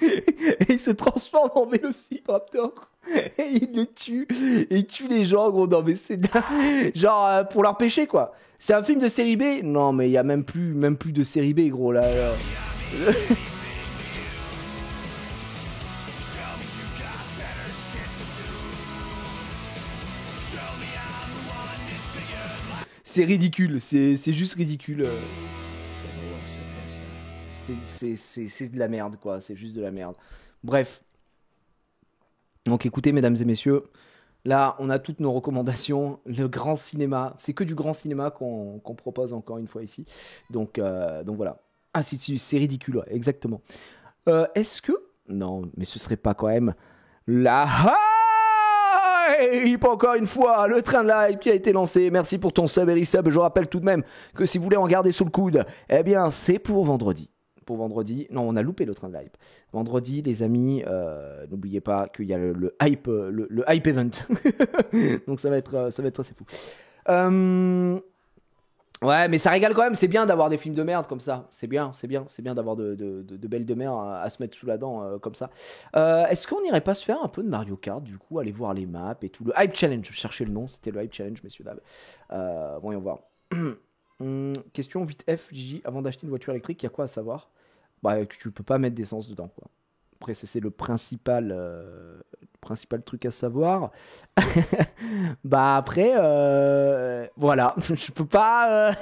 Speaker 1: Et il se transforme en vélociraptor. Et il les tue. Et il tue les gens, gros. Non, mais c'est genre pour leur péché, quoi. C'est un film de série B. Non, mais il y a même plus de série B, gros, là. C'est ridicule. C'est juste ridicule. C'est de la merde, quoi. C'est juste de la merde. Bref. Donc écoutez, mesdames et messieurs, là, on a toutes nos recommandations. Le grand cinéma. C'est que du grand cinéma qu'on propose encore une fois ici. Donc voilà. Ah, c'est ridicule, ouais, exactement. Est-ce que... Non, mais ce serait pas quand même la hype encore une fois, le train de la hype qui a été lancé. Merci pour ton sub, Erisub. Je rappelle tout de même que si vous voulez en garder sous le coude, eh bien, c'est pour vendredi. Non, on a loupé le train de hype. Vendredi, les amis, n'oubliez pas qu'il y a le hype event. Donc ça va être assez fou. Ouais, mais ça régale quand même. C'est bien d'avoir des films de merde comme ça. C'est bien d'avoir de belles de merde à se mettre sous la dent comme ça. Est-ce qu'on n'irait pas se faire un peu de Mario Kart, du coup, aller voir les maps et tout. Le Hype Challenge, je cherchais le nom, c'était le Hype Challenge, messieurs, dames. Voyons voir. Question vite F, Gigi, avant d'acheter une voiture électrique, il y a quoi à savoir? Bah, que tu peux pas mettre d'essence dedans, quoi. Après, c'est le principal truc à savoir. Bah après, voilà, je peux pas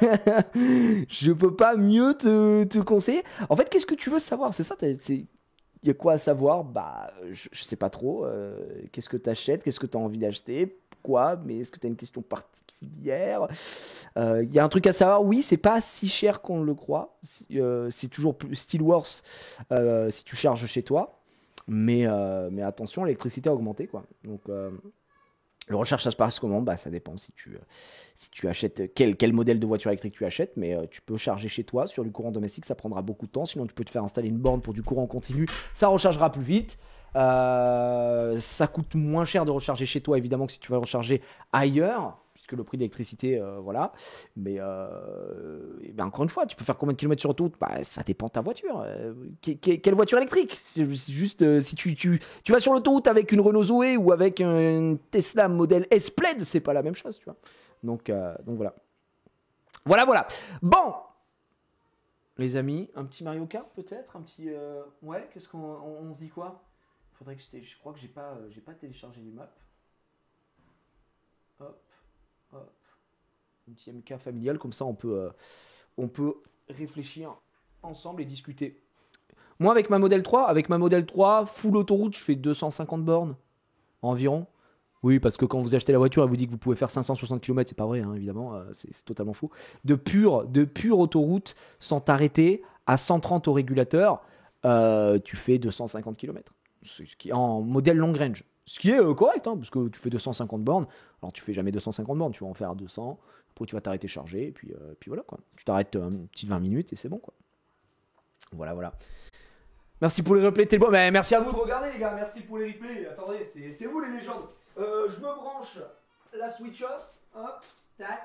Speaker 1: mieux te conseiller. En fait, qu'est-ce que tu veux savoir? C'est ça, il y a quoi à savoir? Bah, je sais pas trop. Qu'est-ce que t'achètes? Qu'est-ce que t'as envie d'acheter? Pourquoi? Mais est-ce que t'as une question particulière? Il y a un truc à savoir, oui, c'est pas si cher qu'on le croit. C'est toujours still worse si tu charges chez toi. Mais attention, l'électricité a augmenté, quoi. Donc, le recharge, ça se passe comment? Bah, ça dépend si tu achètes quel modèle de voiture électrique tu achètes, mais tu peux charger chez toi sur du courant domestique, ça prendra beaucoup de temps. Sinon, tu peux te faire installer une borne pour du courant continu, ça rechargera plus vite. Ça coûte moins cher de recharger chez toi, évidemment, que si tu vas recharger ailleurs, puisque le prix de l'électricité, voilà. Mais ben encore une fois, tu peux faire combien de kilomètres sur autoroute? Bah, ça dépend de ta voiture. Quelle voiture électrique? C'est juste si tu vas sur l'autoroute avec une Renault Zoé ou avec une Tesla modèle S-Plaid, c'est pas la même chose, tu vois. Donc voilà. Voilà. Bon, les amis, un petit Mario Kart peut-être, un petit ouais. Qu'est-ce qu'on se dit quoi? Faudrait que je crois que j'ai pas téléchargé les maps. Hop. Un petit MK familial, comme ça on peut réfléchir ensemble et discuter. Moi avec ma Model 3, full autoroute, je fais 250 bornes environ. Oui, parce que quand vous achetez la voiture, elle vous dit que vous pouvez faire 560 km, c'est pas vrai, hein, évidemment, c'est totalement faux. De pure autoroute, sans t'arrêter, à 130 au régulateur, tu fais 250 km. Ce qui est en modèle long range. Ce qui est correct, hein, parce que tu fais 250 bornes. Alors tu fais jamais 250 bornes, tu vas en faire 200. Après tu vas t'arrêter charger, et puis voilà quoi. Tu t'arrêtes une petite 20 minutes et c'est bon quoi. Voilà. Merci pour les replays, t'es bon. Mais merci à vous de regarder les gars, merci pour les replays. Attendez, c'est vous les légendes. Je me branche la Switchos, hop, tac.